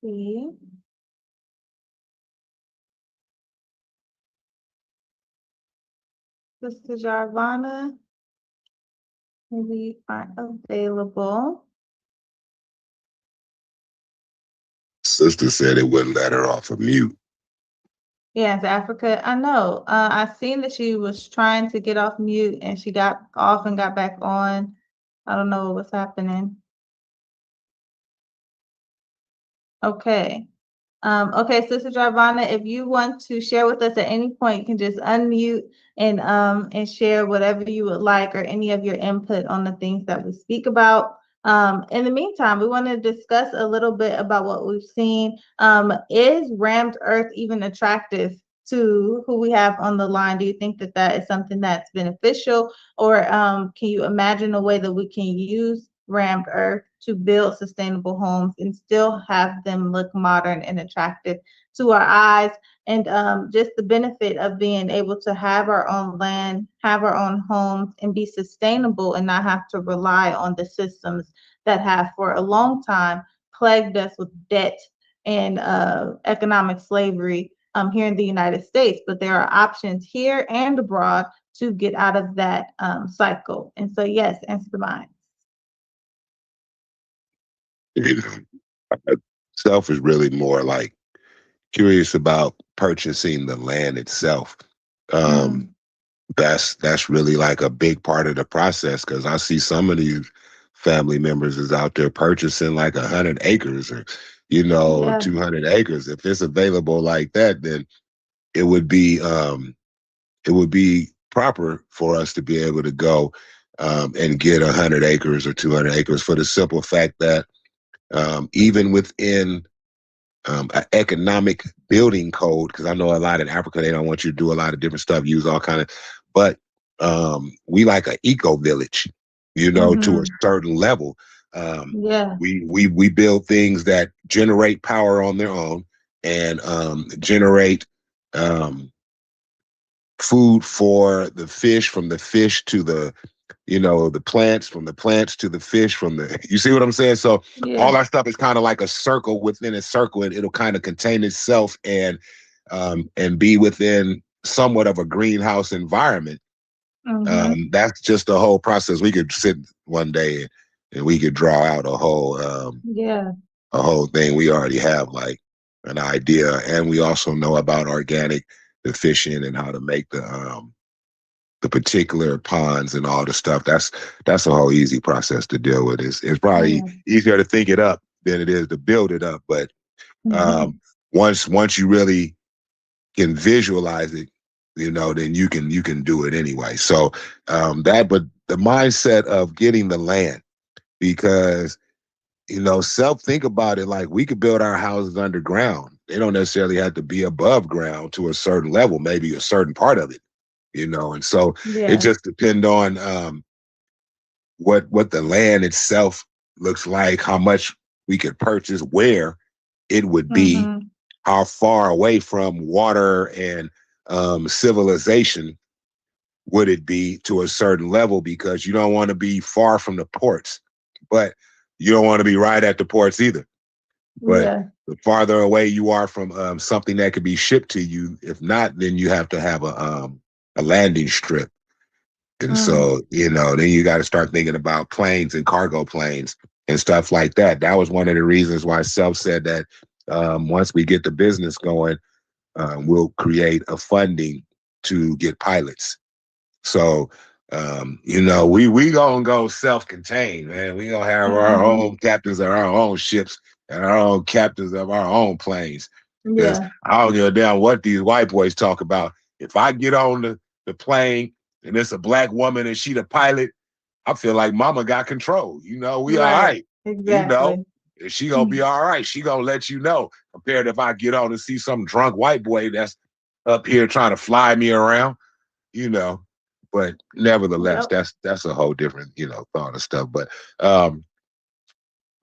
See. Sister Jarvana, maybe aren't available. Sister said it wouldn't let her off of mute. Yes, Africa. I know. I seen that she was trying to get off mute and she got off and got back on. I don't know what's happening. Okay. Okay, Sister Jarvana, if you want to share with us at any point, you can just unmute and share whatever you would like, or any of your input on the things that we speak about. In the meantime, we want to discuss a little bit about what we've seen. Is rammed earth even attractive to who we have on the line? Do you think that that is something that's beneficial, or can you imagine a way that we can use rammed earth to build sustainable homes and still have them look modern and attractive to our eyes? And just the benefit of being able to have our own land, have our own homes, and be sustainable, and not have to rely on the systems that have for a long time plagued us with debt and economic slavery here in the United States. But there are options here and abroad to get out of that cycle. And so, yes, answer the mind. You know, self is really more like curious about purchasing the land itself. That's really like a big part of the process, because I see some of these family members is out there purchasing like 100 acres or, Yeah. 200 acres. If it's available like that, then it would be proper for us to be able to go and get 100 acres or 200 acres, for the simple fact that even within an economic building code, because I know a lot in Africa, they don't want you to do a lot of different stuff, use all kind of, but we like an eco village, to a certain level. Yeah. We build things that generate power on their own, and generate food for the fish, from the fish to the the plants, from the plants to the fish, from the, you see what I'm saying? So Yeah. all our stuff is kind of like a circle within a circle, and it'll kind of contain itself and be within somewhat of a greenhouse environment. That's just the whole process. We could sit one day and we could draw out Yeah. a whole thing. We already have like an idea, and we also know about organic, the fishing, and how to make the the particular ponds and all the stuff. That's a whole easy process to deal with. It's probably easier to think it up than it is to build it up. But once you really can visualize it, then you can do it anyway. So but the mindset of getting the land, because think about it, like we could build our houses underground. They don't necessarily have to be above ground to a certain level, maybe a certain part of it, and so it just depends on what the land itself looks like, how much we could purchase, where it would be, how far away from water and civilization would it be to a certain level, because you don't want to be far from the ports, but you don't want to be right at the ports either. But the farther away you are from something that could be shipped to you, if not, then you have to have a landing strip. And so, then you got to start thinking about planes and cargo planes and stuff like that. That was one of the reasons why Self said that once we get the business going, we'll create a funding to get pilots. So, we gonna go self-contained, man. We gonna have our own captains of our own ships and our own captains of our own planes. Because I don't give a damn what these white boys talk about. If I get on the plane and it's a black woman and she the pilot, I feel like mama got control. We all right. Exactly. She gonna be all right. She gonna let you know. Compared if I get on and see some drunk white boy that's up here trying to fly me around, But nevertheless, that's a whole different, thought and stuff. But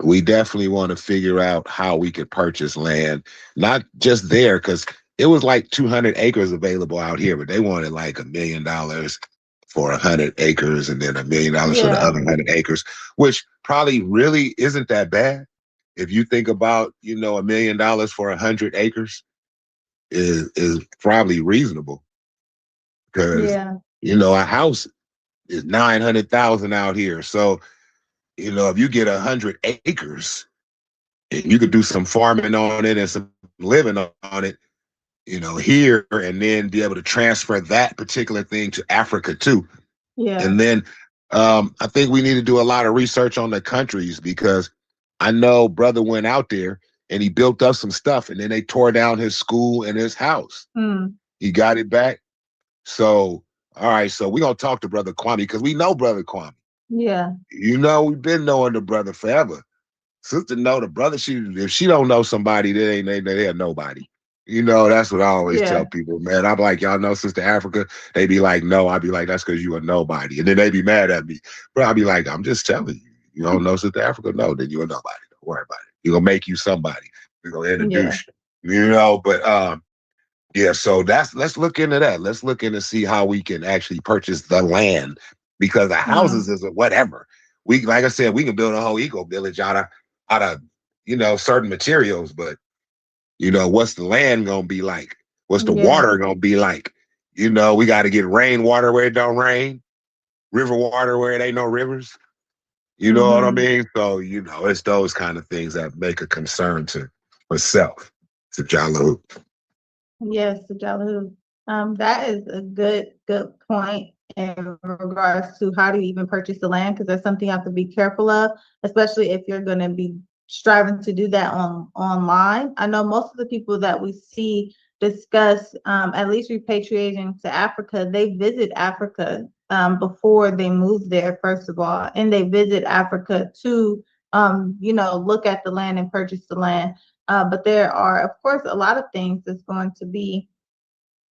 we definitely want to figure out how we could purchase land, not just there, because it was like 200 acres available out here, but they wanted like $1 million for 100 acres and then $1 million for the other 100 acres, which probably really isn't that bad. If you think about, $1 million for 100 acres is probably reasonable, because a house is 900,000 out here. So, if you get 100 acres and you could do some farming on it and some living on it, here, and then be able to transfer that particular thing to Africa too. And then I think we need to do a lot of research on the countries, because I know brother went out there and he built up some stuff and then they tore down his school and his house. He got it back. So, all right. So we're going to talk to brother Kwame, because we know brother Kwame. We've been knowing the brother forever. Sister know the brother. If she don't know somebody, they're nobody. That's what I always tell people, man. I'm like, y'all know Sister Africa? They be like, no. I'd be like, that's because you a nobody. And then they be mad at me. But I'll be like, I'm just telling you. You don't know Sister Africa? No, then you're a nobody. Don't worry about it. We're going to make you somebody. We're going to introduce you. But so let's look into that. Let's look into see how we can actually purchase the land, because the houses is whatever. Like I said, we can build a whole eco village out of certain materials, but what's the land gonna be like? What's the water gonna be like? We got to get rainwater where it don't rain, river water where it ain't no rivers. You know what I mean? So it's those kind of things that make a concern for Self, to Jalu. Yes, Jalu. That is a good point in regards to how do you even purchase the land, because that's something you have to be careful of, especially if you're going to be striving to do that online. I know most of the people that we see discuss at least repatriating to Africa, they visit Africa before they move there, first of all, and they visit Africa to look at the land and purchase the land. But there are, of course, a lot of things that's going to be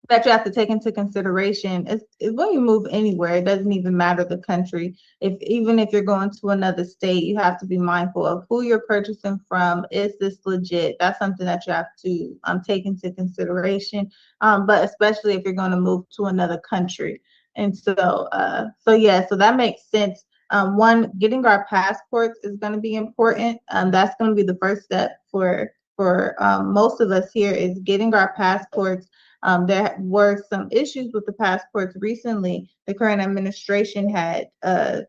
that you have to take into consideration is when you move anywhere. It doesn't even matter the country. Even if you're going to another state, you have to be mindful of who you're purchasing from. Is this legit? That's something that you have to take into consideration. But especially if you're going to move to another country. And so that makes sense. One, getting our passports is going to be important. That's going to be the first step for most of us here, is getting our passports. There were some issues with the passports recently. The current administration had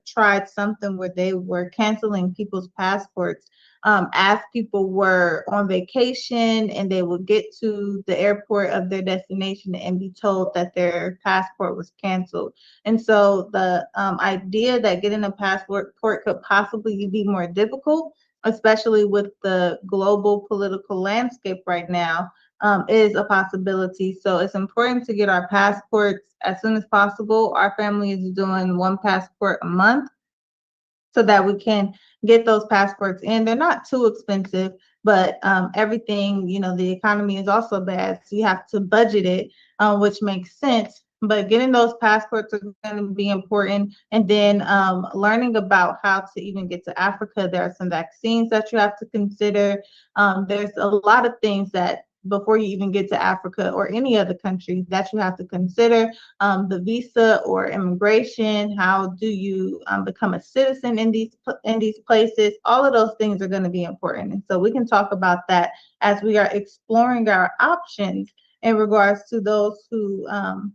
tried something where they were canceling people's passports as people were on vacation and they would get to the airport of their destination and be told that their passport was canceled. And so the idea that getting a passport could possibly be more difficult, especially with the global political landscape right now, is a possibility. So it's important to get our passports as soon as possible. Our family is doing one passport a month so that we can get those passports in. They're not too expensive, but everything, the economy is also bad, so you have to budget it, which makes sense. But getting those passports are going to be important. And then learning about how to even get to Africa. There are some vaccines that you have to consider. There's a lot of things that before you even get to Africa or any other country that you have to consider. The visa or immigration, how do you become a citizen in these places? All of those things are going to be important. And so we can talk about that as we are exploring our options in regards to those who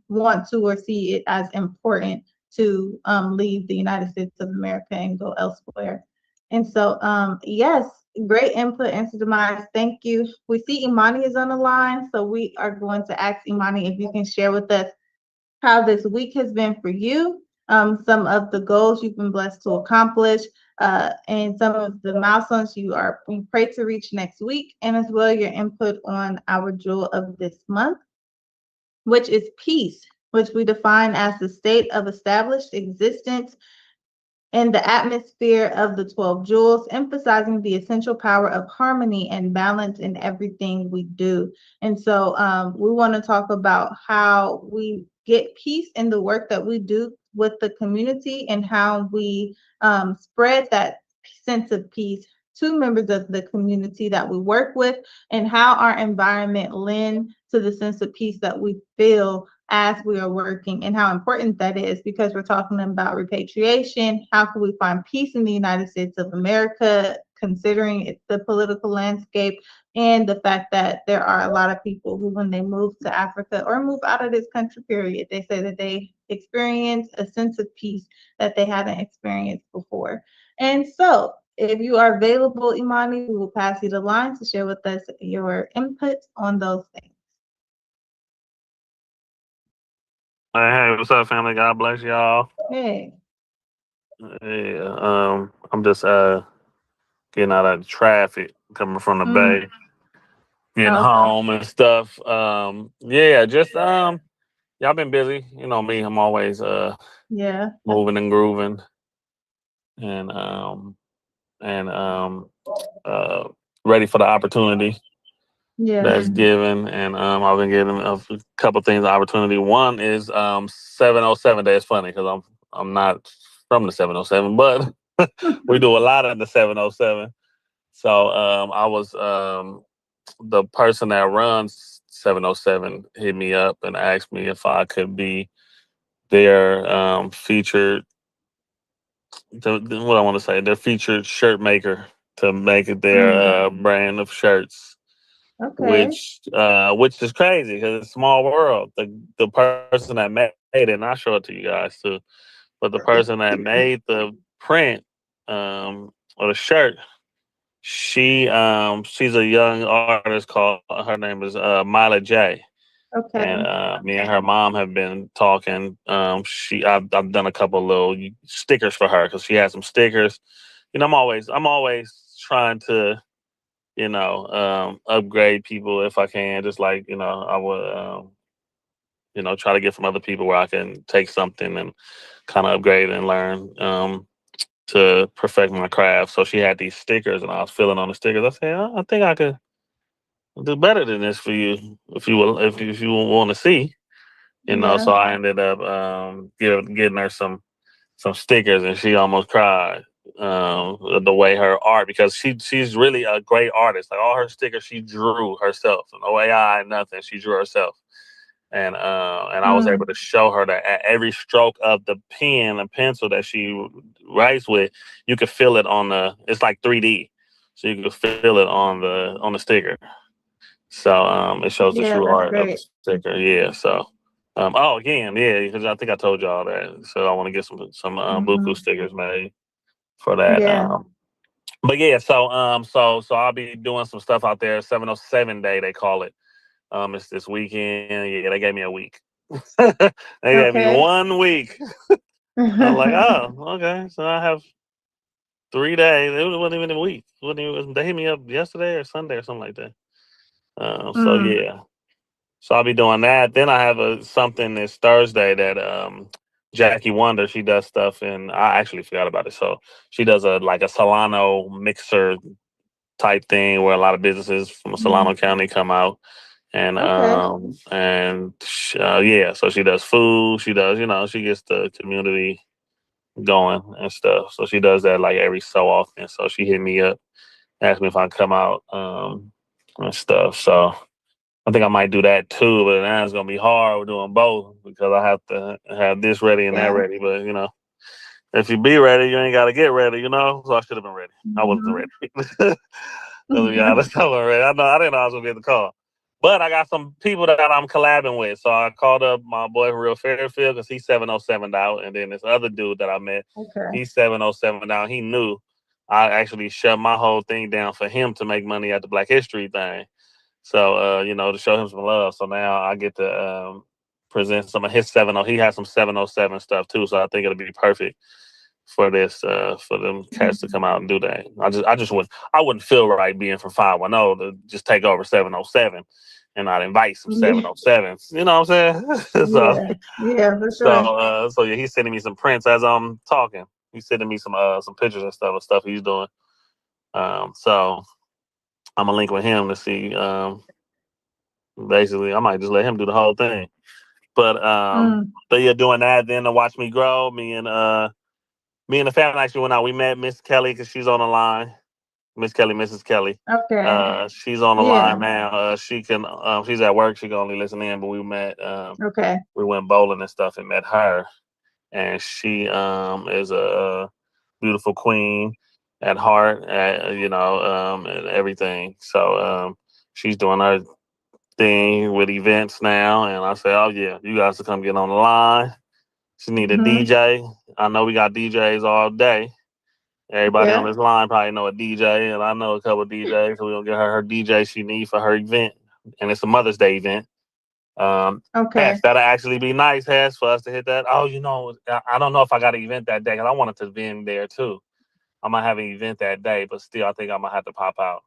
want to or see it as important to leave the United States of America and go elsewhere. And so, yes, great input, Answer Demise. Thank you. We see Imani is on the line, so we are going to ask Imani if you can share with us how this week has been for you, some of the goals you've been blessed to accomplish, and some of the milestones we pray to reach next week, and as well your input on our jewel of this month, which is peace, which we define as the state of established existence in the atmosphere of the 12 jewels, emphasizing the essential power of harmony and balance in everything we do. And so we want to talk about how we get peace in the work that we do with the community and how we spread that sense of peace to members of the community that we work with, and how our environment lends to the sense of peace that we feel as we are working, and how important that is, because we're talking about repatriation. How can we find peace in the United States of America, considering the political landscape and the fact that there are a lot of people who, when they move to Africa or move out of this country, period, they say that they experience a sense of peace that they hadn't experienced before. And so if you are available, Imani, we will pass you the line to share with us your input on those things. Hey, what's up, family? God bless y'all. Hey. Hey, I'm just getting out of the traffic coming from the bay, getting home and stuff. Yeah, just y'all been busy. You know me, I'm always moving and grooving, and ready for the opportunity that's given. And I've been getting a couple things opportunity. One is 707 Day. It's funny because I'm not from the 707, but we do a lot of the 707. So I was the person that runs 707 hit me up and asked me if I could be their featured, what I want to say, their featured shirt maker to make it their brand of shirts. Which is crazy because it's a small world. The person that made it, and I'll show it to you guys too, but the person that made the print or the shirt, she's a young artist called, her name is Mila J. Okay. And me and her mom have been talking. I've done a couple little stickers for her because she has some stickers. You know, I'm always trying to, upgrade people if I can. Just like, I would, try to get from other people where I can take something and kind of upgrade and learn to perfect my craft. So she had these stickers and I was filling on the stickers. I said, I think I could do better than this for you if you want to see. So I ended up getting her some stickers, and she almost cried the way her art, because she's really a great artist. Like all her stickers she drew herself, no AI, nothing. She drew herself, and I was able to show her that at every stroke of the pen and pencil that she writes with, you could feel it it's like 3D, so you could feel it on the sticker. So it shows the true art of the sticker. Yeah. So because I think I told y'all that. So I want to get some BUCU stickers made for that. But yeah, so so I'll be doing some stuff out there. 707 day they call it. It's this weekend. Yeah, they gave me a week. They gave me Okay. 1 week. I'm like, oh, okay. So I have 3 days. It wasn't even a week. They hit me up yesterday or Sunday or something like that. So yeah. So I'll be doing that. Then I have something this Thursday that Jackie Wonder, she does stuff, and I actually forgot about it. So she does like a Solano mixer type thing where a lot of businesses from Solano County come out. And yeah, so she does food. She does, she gets the community going and stuff. So she does that like every so often. So she hit me up, asked me if I can come out and stuff. So I think I might do that too, but now it's gonna be hard. We're doing both because I have to have this ready and that ready. But if you be ready, you ain't gotta get ready. So I should have been ready. I wasn't ready. To be honest, I wasn't ready. I didn't know I was gonna get the call. But I got some people that I'm collabing with. So I called up my boy Real Fairfield because he's 707 out. And then this other dude that I met, he's 707 out. He knew I actually shut my whole thing down for him to make money at the Black History thing. So, to show him some love. So now I get to present some of his 70. He has some 707 stuff too. So I think it'll be perfect for this, for them cats to come out and do that. I wouldn't feel right being from 510 to just take over 707 and not invite some 707s. You know what I'm saying? Yeah, for sure. So yeah, he's sending me some prints as I'm talking. He's sending me some pictures and stuff he's doing. So I'm gonna link with him to see. Basically, I might just let him do the whole thing. But yeah, doing that, then to watch me grow. Me and the family actually went out. We met Miss Kelly because she's on the line. Miss Kelly, Mrs. Kelly. Okay. She's on the line now. She can. She's at work. She can only listen in. But we met. We went bowling and stuff and met her, and she is a beautiful queen at heart. And everything. So she's doing her thing with events now, and I said, oh yeah, you guys to come get on the line. She need a DJ. I know we got DJs all day. Everybody on this line probably know a DJ, and I know a couple of DJs, so we're gonna get her DJ she needs for her event. And it's a Mother's Day event. Hess, that'll actually be nice, Hess, for us to hit that. Oh, I don't know if I got an event that day, because I wanted to be in there too. I might have an event that day, but still I think I might have to pop out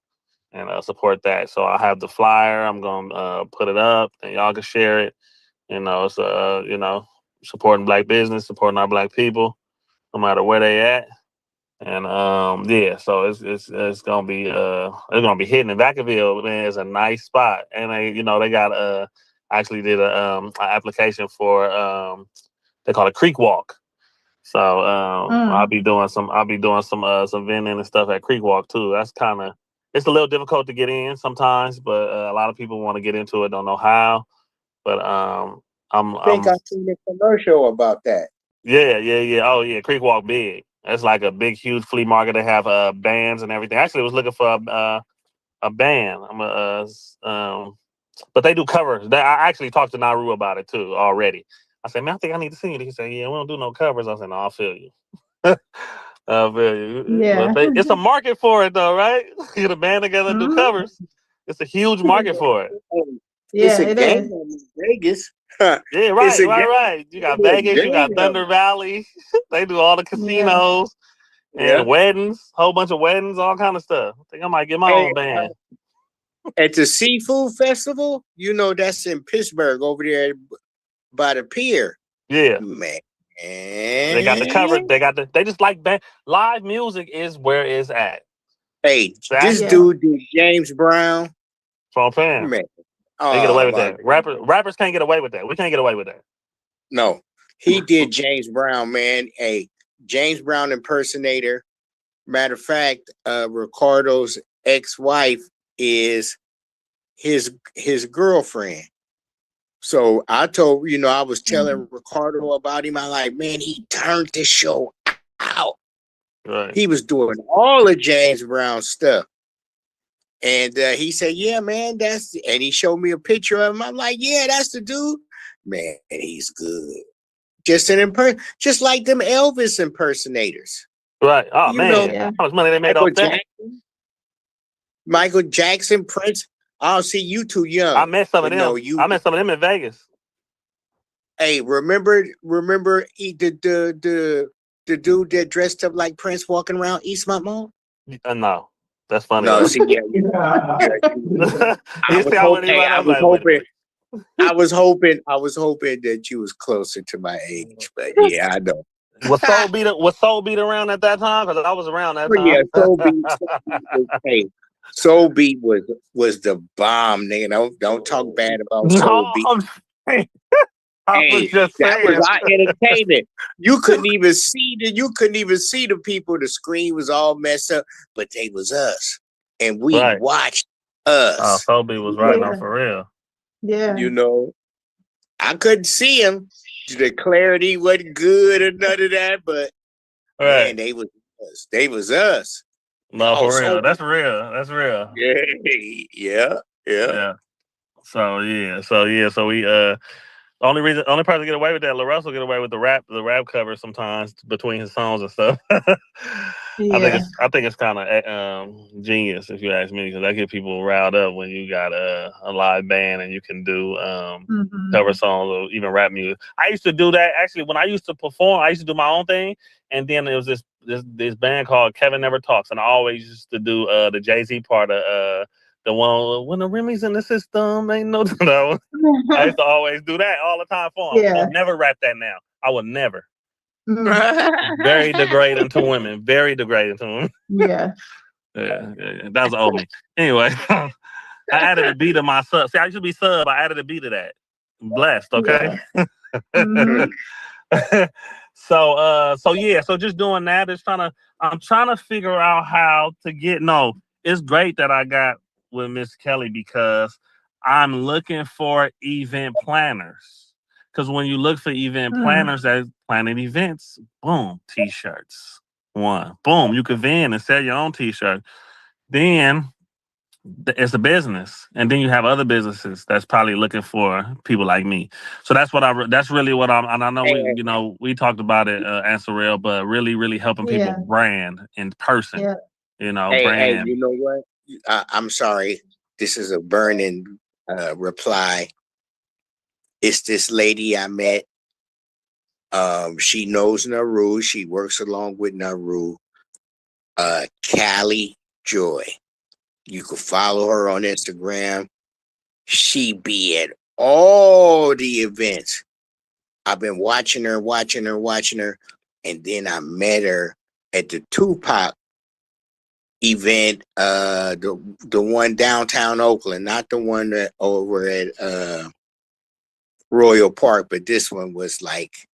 and support that. So I have the flyer. I'm gonna put it up, and y'all can share it. It's supporting Black business, supporting our Black people, no matter where they at. And yeah, so it's gonna be hitting in Vacaville. Man, it's a nice spot, and they got actually did a application for they call it Creek Walk. So I'll be doing some vending and stuff at Creek Walk too. That's it's a little difficult to get in sometimes, but a lot of people want to get into it, don't know how. But I seen a commercial about that. Yeah. Oh yeah, Creek Walk big. It's like a big, huge flea market. They have bands and everything. Actually, I was looking for a band. But they do covers. I actually talked to Naru about it too already. I said, man, I think I need to sing it. He said, yeah, we don't do no covers. I said, no, I'll feel you. I'll feel you. Yeah. It's a market for it though, right? Get a band together and do covers. It's a huge market for it. It's a game in Vegas. Yeah, right. You got Vegas, you got Thunder Valley. They do all the casinos and weddings, whole bunch of weddings, all kind of stuff. I think I might get my own band. At the seafood festival, that's in Pittsburgh over there by the pier. Yeah, man. They got the cover. They just like live music is where it's at. Hey, this dude did James Brown. From fan. Man. They get away with that. Rappers can't get away with that. We can't get away with that. No, he did James Brown, man. A James Brown impersonator. Matter of fact, Ricardo's ex-wife is his girlfriend. So I told, I was telling Ricardo about him. I'm like, man, he turned this show out. Right. He was doing all of James Brown stuff. And he said, yeah, man, and he showed me a picture of him. I'm like, yeah, that's the dude. Man, he's good. Just like them Elvis impersonators. Right. Oh You know, man, Yeah. how much money they made Michael off that? Jackson, Michael Jackson, Prince. Oh, see, you too I young. met some of But no, them. I met some of them in Vegas. hey, remember the dude that dressed up like Prince walking around Eastmont Mall? No, that's funny No, though. see, yeah, I You was see how many hoping, right? I was like, wait a minute. I was hoping that you was closer to my age, but yeah, I know. Was Soul Beat around at that time? Because I was around that But yeah, time. Soul Beat was the bomb, nigga. Don't talk bad about Soul No, Beat. I'm saying. I was Hey, just that was saying. our entertainment. You couldn't even see the people. The screen was all messed up, but they was us, and we Right. watched Oh, us. Soul Beat was right now for real. Yeah. You know, I couldn't see them. The clarity wasn't good or none of that, but man, Right. they was us. They was us. No, Oh, for real. Soul That's real. That's real. Beat. Yeah. Yeah. So we only person to get away with that, LaRussell will get away with the rap cover sometimes between his songs and stuff. Yeah. I think it's kind of genius if you ask me, because that get people riled up when you got a live band and you can do cover songs or even rap music. I used to do that actually when I used to perform. I used to do my own thing, and then there was this band called Kevin Never Talks, and I always used to do the Jay-Z part of the one when the Remy's in the system ain't no. I used to always do that all the time for him. Yeah. I would never rap that now. I would never. Mm. Very degrading to women. Very degrading to women. Yeah. Yeah. That was old me. Anyway, I added a beat to my sub. See, I used to be sub. I added a beat to that. Blessed, okay? Yeah. Mhm. So just doing that. I'm trying to figure out how to get. No, it's great that I got with Miss Kelly because I'm looking for event planners. Because when you look for event planners that planning events, boom, t-shirts. One, boom, you can vend and sell your own t-shirt. Then it's a business, and then you have other businesses that's probably looking for people like me. So that's really what I'm. And I know we talked about it, Ansarel, but really helping people brand in person. Yeah. Hey, brand. you know what? I'm sorry. This is a burning reply. It's this lady I met. She knows Naru. She works along with Naru. Callie Joy. You can follow her on Instagram. She be at all the events. I've been watching her, and then I met her at the Tupac event, the one downtown Oakland, not the one that over at Royal Park, but this one was like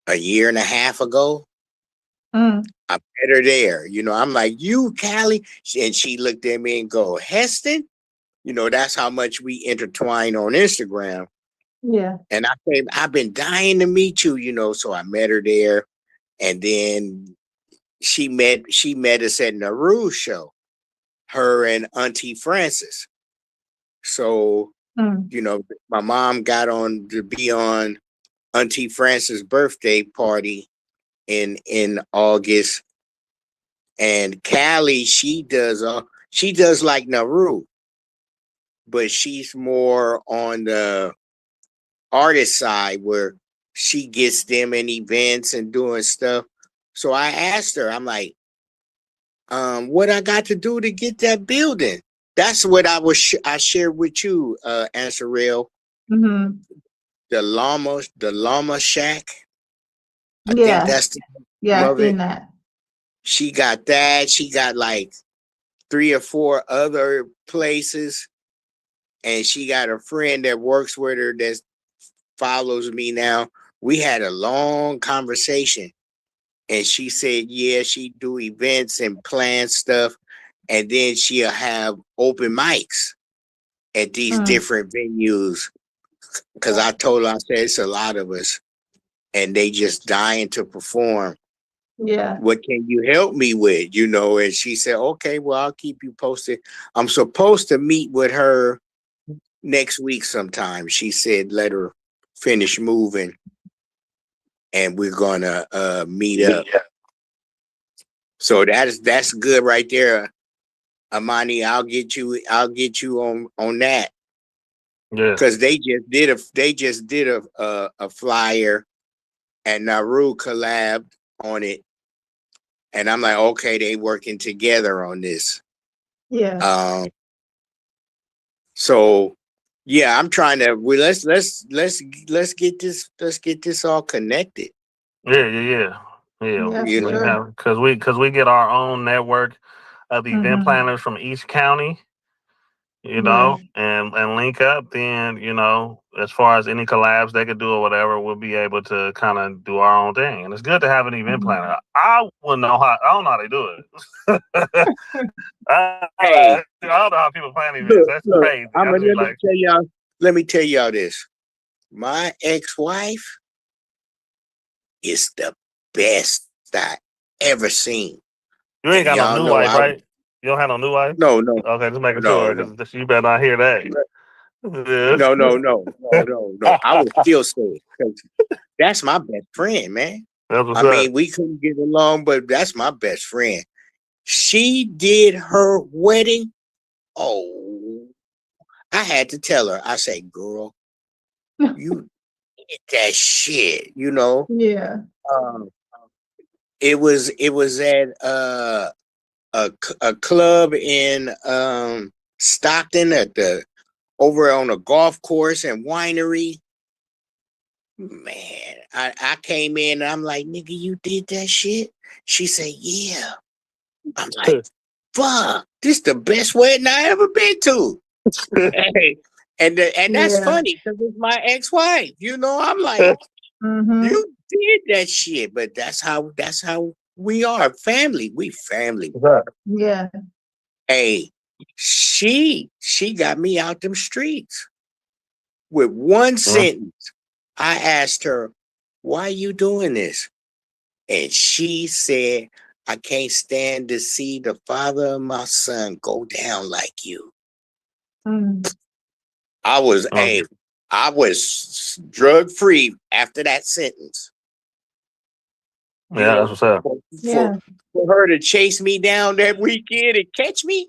a year and a half ago. I met her there. I'm like, you, Callie? And she looked at me and go, Heston? That's how much we intertwine on Instagram. Yeah. And I said, I've been dying to meet you, so I met her there. And then she met us at Naru's show, her and Auntie Frances. So, my mom got on to be on Auntie Frances' birthday party in August. And Callie, she does like Naru, but she's more on the artist side where she gets them in events and doing stuff. So I asked her, I'm like, what I got to do to get that building? That's what I shared with you, Ansarel. The llama shack. I think that's the name I've of seen it. that. She got that. She got like 3 or 4 other places. And she got a friend that works with her that follows me now. We had a long conversation. And she said, yeah, she do events and plan stuff. And then she'll have open mics at these different venues. Because I told her, I said, it's a lot of us. And they just dying to perform. Yeah. What can you help me with? And she said, okay, well, I'll keep you posted. I'm supposed to meet with her next week sometime. She said, let her finish moving and we're gonna meet up. So that's good right there, Amani. I'll get you on that. Yeah. Because they just did a flyer and Naru collabed on it. And I'm like, okay, they working together on this. Yeah. So yeah, I'm trying to let's get this all connected. Yeah. Yeah, You for know, sure. Because we get our own network of the event Mm-hmm. planners from each county, you Yeah. know, and link up. Then you know, as far as any collabs they could do or whatever, we'll be able to kind of do our own thing. And it's good to have an event Mm-hmm. planner. I wouldn't know how. I don't know how they do it. hey, I don't know how people plan events. That's look, crazy. I just be like, let me tell y'all this. My ex-wife is the best I ever seen. you ain't And got no y'all new know wife, right? You don't have no new wife? no, Okay, just making no, sure no. because you better not hear that. Yeah. No. I would still say it because that's my best friend, man. That's what's I up. mean, we couldn't get along, but that's my best friend. She did her wedding. Oh, I had to tell her. I said, girl, you did that shit, you know. Yeah. Um, it was at a club in Stockton at the over on a golf course and winery. Man, I came in and I'm like, nigga, you did that shit? She said, yeah. I'm like, fuck, this the best wedding I ever been to. Hey, and that's Yeah. funny because it's my ex-wife. You know, I'm like, Mm-hmm. you did that shit, but that's how we are. Family. We family. Yeah. Hey, she got me out them streets with one sentence. I asked her, why you doing this? And she said, I can't stand to see the father of my son go down like you. Mm. I was drug free after that sentence. You Yeah, know, that's what's up. Yeah. for her to chase me down that weekend and catch me.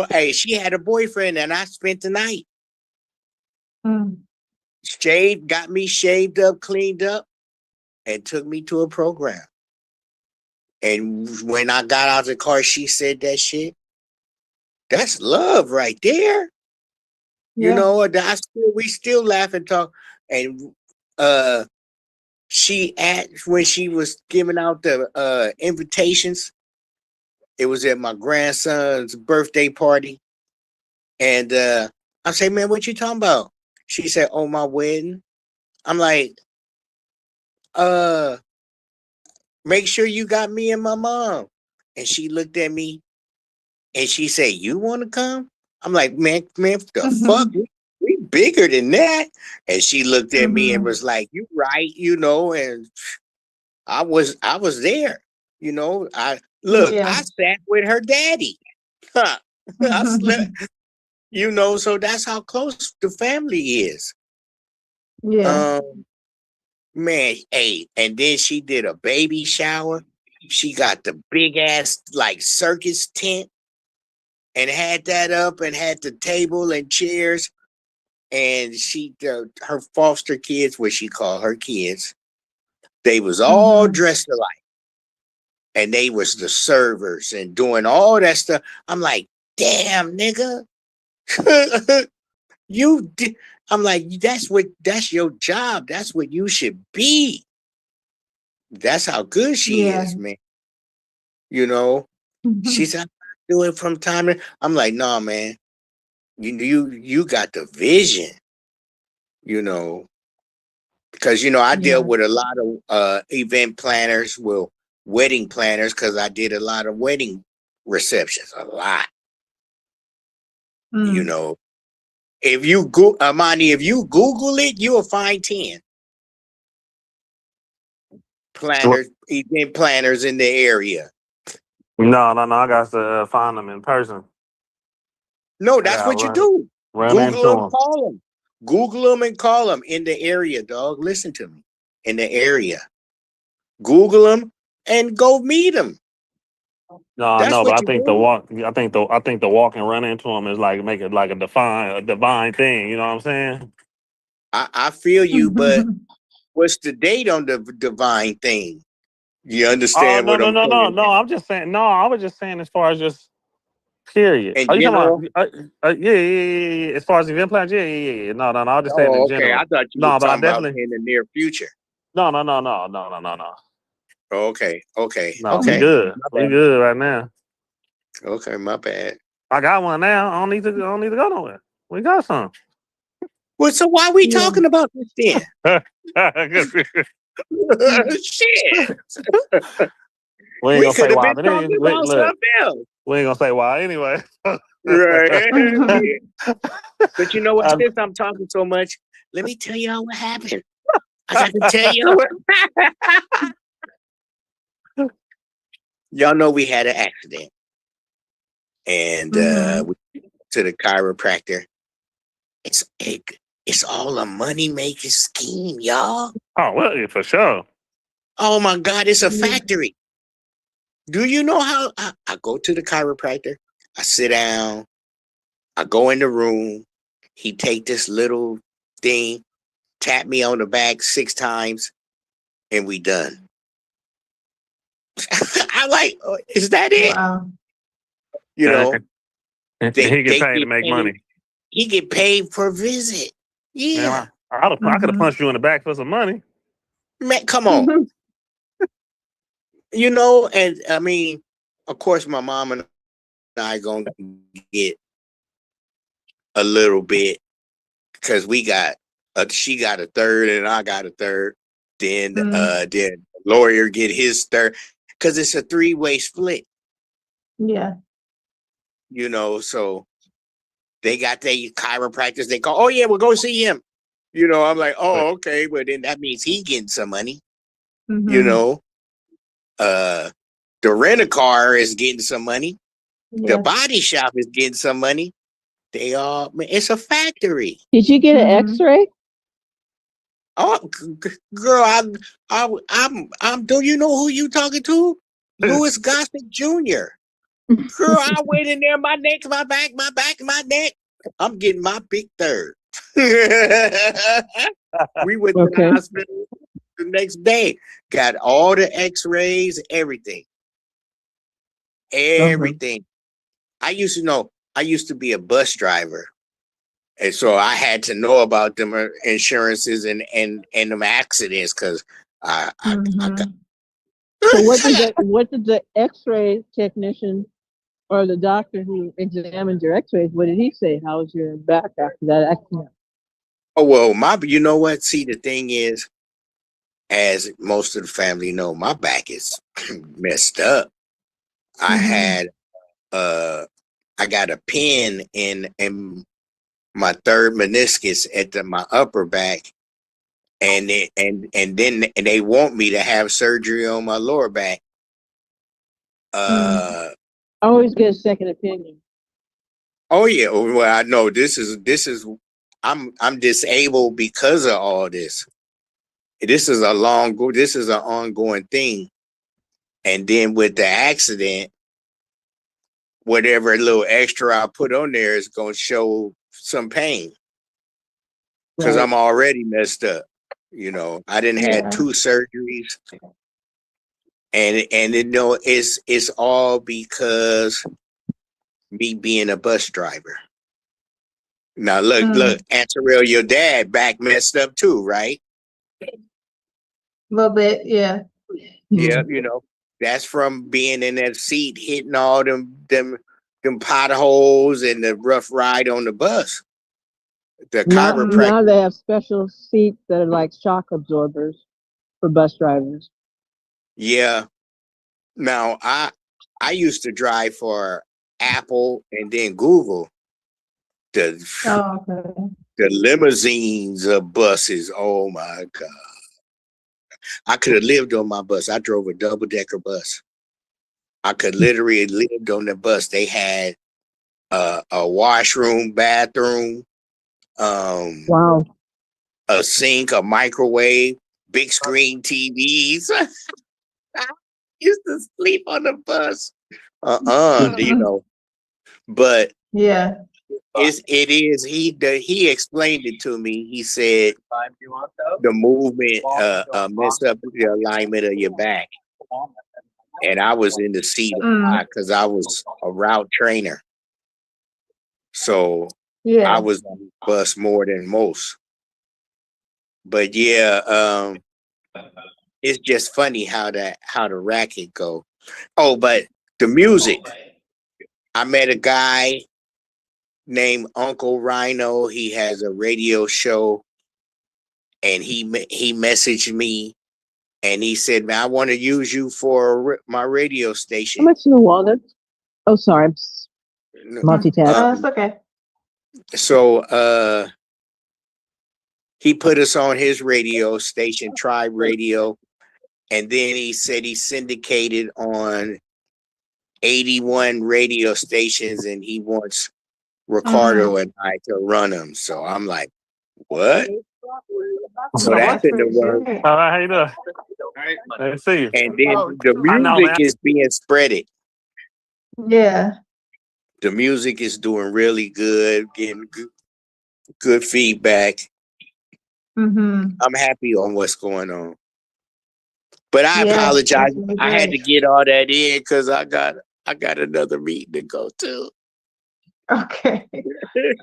Hey, she had a boyfriend and I spent the night. Mm. Got me shaved up, cleaned up, and took me to a program. And when I got out of the car, she said that shit. That's love right there. You Yeah. know, we still laugh and talk. And when she was giving out the invitations, it was at my grandson's birthday party. And I say, man, what you talking about? She said, oh, my wedding. I'm like, make sure you got me and my mom. And she looked at me and she said, you want to come? I'm like, man, the fuck? We bigger than that. And she looked at me and was like, you right, you know, and I was there, you know. I sat with her daddy. I slept, you know, so that's how close the family is. Yeah. Man, hey, and then she did a baby shower. She got the big ass like circus tent and had that up and had the table and chairs. And her foster kids, what she called her kids, they was all dressed alike. And they was the servers and doing all that stuff. I'm like, damn, nigga. I'm like, that's your job. That's what you should be. That's how good she is, man. You know, she said, do it from time to. I'm like, no, man. You got the vision. You know, because I deal with a lot of event planners, wedding planners, because I did a lot of wedding receptions, a lot. You know, if you go, Amani, if you Google it, you will find 10 event planners in the area. No. I got to find them in person. No, that's what you do. Run into Google them, them. call them. Google them and call them in the area, dog. Listen to me. in the area. Google them and go meet them. No, That's no, but what I you think the do. walk. I think the walk and run into them is like make it like a divine thing. You know what I'm saying? I feel you, but what's the date on the divine thing? You Oh understand no what no I'm no no saying? no! I'm just saying. No, I was just saying as far as just period. In Are you general? talking about? Yeah. As far as event plans, yeah. No. I was just saying in Oh, okay. I general. thought you was No, but I talking about definitely. in the near future. No. Okay. No, we good. My We bad. good right now. Okay, my bad. I got one now. I don't need to go nowhere. We got some. Well, so why we talking about this then? Shit. We ain't We gonna say could have why, been but talking about look, something else. we ain't gonna say why anyway. Right. But you know what? Um, Since I'm talking so much, let me tell y'all what happened. I got to tell you what. Y'all know we had an accident. And we went to the chiropractor. It's all a money making scheme, y'all. Oh, well, yeah, for sure. Oh my God, it's a factory. Do you know how I go to the chiropractor? I sit down, I go in the room, he take this little thing, tap me on the back 6 times, and we done. I'm like, oh, is that it? Wow. You know, He they get paid to get make paid. money. He get paid per visit. Yeah. Man, I could have punched you in the back for some money. Man, come on. You know, and I mean, of course, my mom and I gonna get a little bit because she got a third and I got a third. Then lawyer get his third because it's a 3-way split. Yeah. You know, so they got their chiropractors. They call, oh yeah, we'll go see him. You know, I'm like, oh okay, well then that means he getting some money. You know, the rent-a-car is getting some money. The body shop is getting some money. They all, man, it's a factory. Did you get an X-ray? Oh, girl, I'm. Do you know who you talking to? Louis Gossett Jr. Girl, I went in there, my neck, my back, my neck. I'm getting my big third. We went to the hospital the next day, got all the X-rays, everything. I used to be a bus driver. And so I had to know about them insurances and them accidents because I got. So what did the X-ray technician or the doctor who examined your X-rays, what did he say? How was your back after that accident? Oh well, you know what? See, the thing is, as most of the family know, my back is messed up. I had I got a pin in my third meniscus at my upper back. And then they want me to have surgery on my lower back. Always get a second opinion. Oh yeah, well I know this is I'm disabled because of all this. This is an ongoing thing. And then with the accident, whatever little extra I put on there is gonna show some pain. Because I'm already messed up. You know, I didn't had 2 surgeries. And it's all because me being a bus driver. Now look, Aunt Terrell, your dad back messed up too, right? A little bit, yeah. Yeah, you know, that's from being in that seat, hitting all them potholes and the rough ride on the bus. The chiropractor. Now they have special seats that are like shock absorbers for bus drivers. Yeah. Now I used to drive for Apple and then Google. The limousines of buses. Oh my God. I could have lived on my bus. I drove a double-decker bus. I could literally lived on the bus. They had a washroom, bathroom, a sink, a microwave, big screen TVs. I used to sleep on the bus. You know, but Yeah. it is he explained it to me. He said the movement mess up the alignment of your back. And I was in the seat a lot because I was a route trainer. So I was on the bus more than most. But yeah, it's just funny how the racket go. Oh, but the music. I met a guy named Uncle Rhino. He has a radio show, and he messaged me, and he said, "Man, I want to use you for my radio How station." much in the walnuts? Oh, sorry, I'm multitasking. It's okay. So he put us on his radio station, Tribe Radio, and then he said he syndicated on 81 radio stations, and he wants Ricardo and I to run them. So I'm like, what? So that's in the work. All right, how you doing? Nice to see you. And then the I know, music man. is being spreaded. Yeah. The music is doing really good, getting good feedback. I'm happy on what's going on. But I apologize. really I had to great. get all that in because I got another meeting to go to. Okay.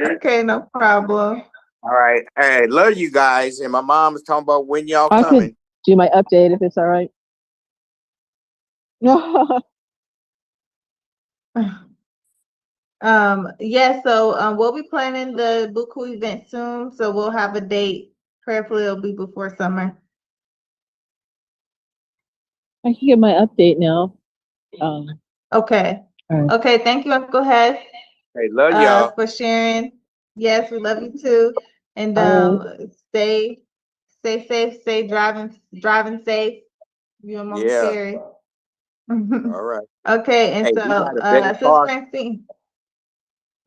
Okay, no problem. All right. Hey, love you guys. And my mom was talking about when y'all I coming. could do my update if it's all right. Yeah, so we'll be planning the BUCU event soon, so we'll have a date. Prayerfully it'll be before summer. I can get my update now. Okay. All right. Okay, thank you, Uncle Hess, Hey, love y'all. for sharing. Yes, we love you too. And stay safe, stay driving safe. You and Mama Yeah. Terry. All right. Okay, and Hey, so we got a better Sis car. Francine.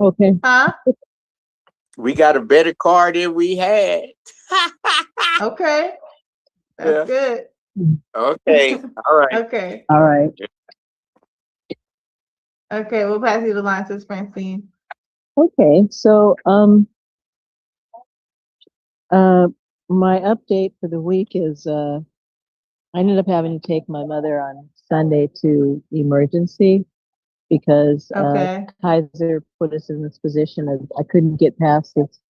Okay. Huh? We got a better car than we had. Okay. That's good. Okay. All right. Okay. All right. Okay, we'll pass you the line, Sis Francine. Okay. So my update for the week is I ended up having to take my mother on Sunday to emergency because Kaiser put us in this position of I couldn't get past this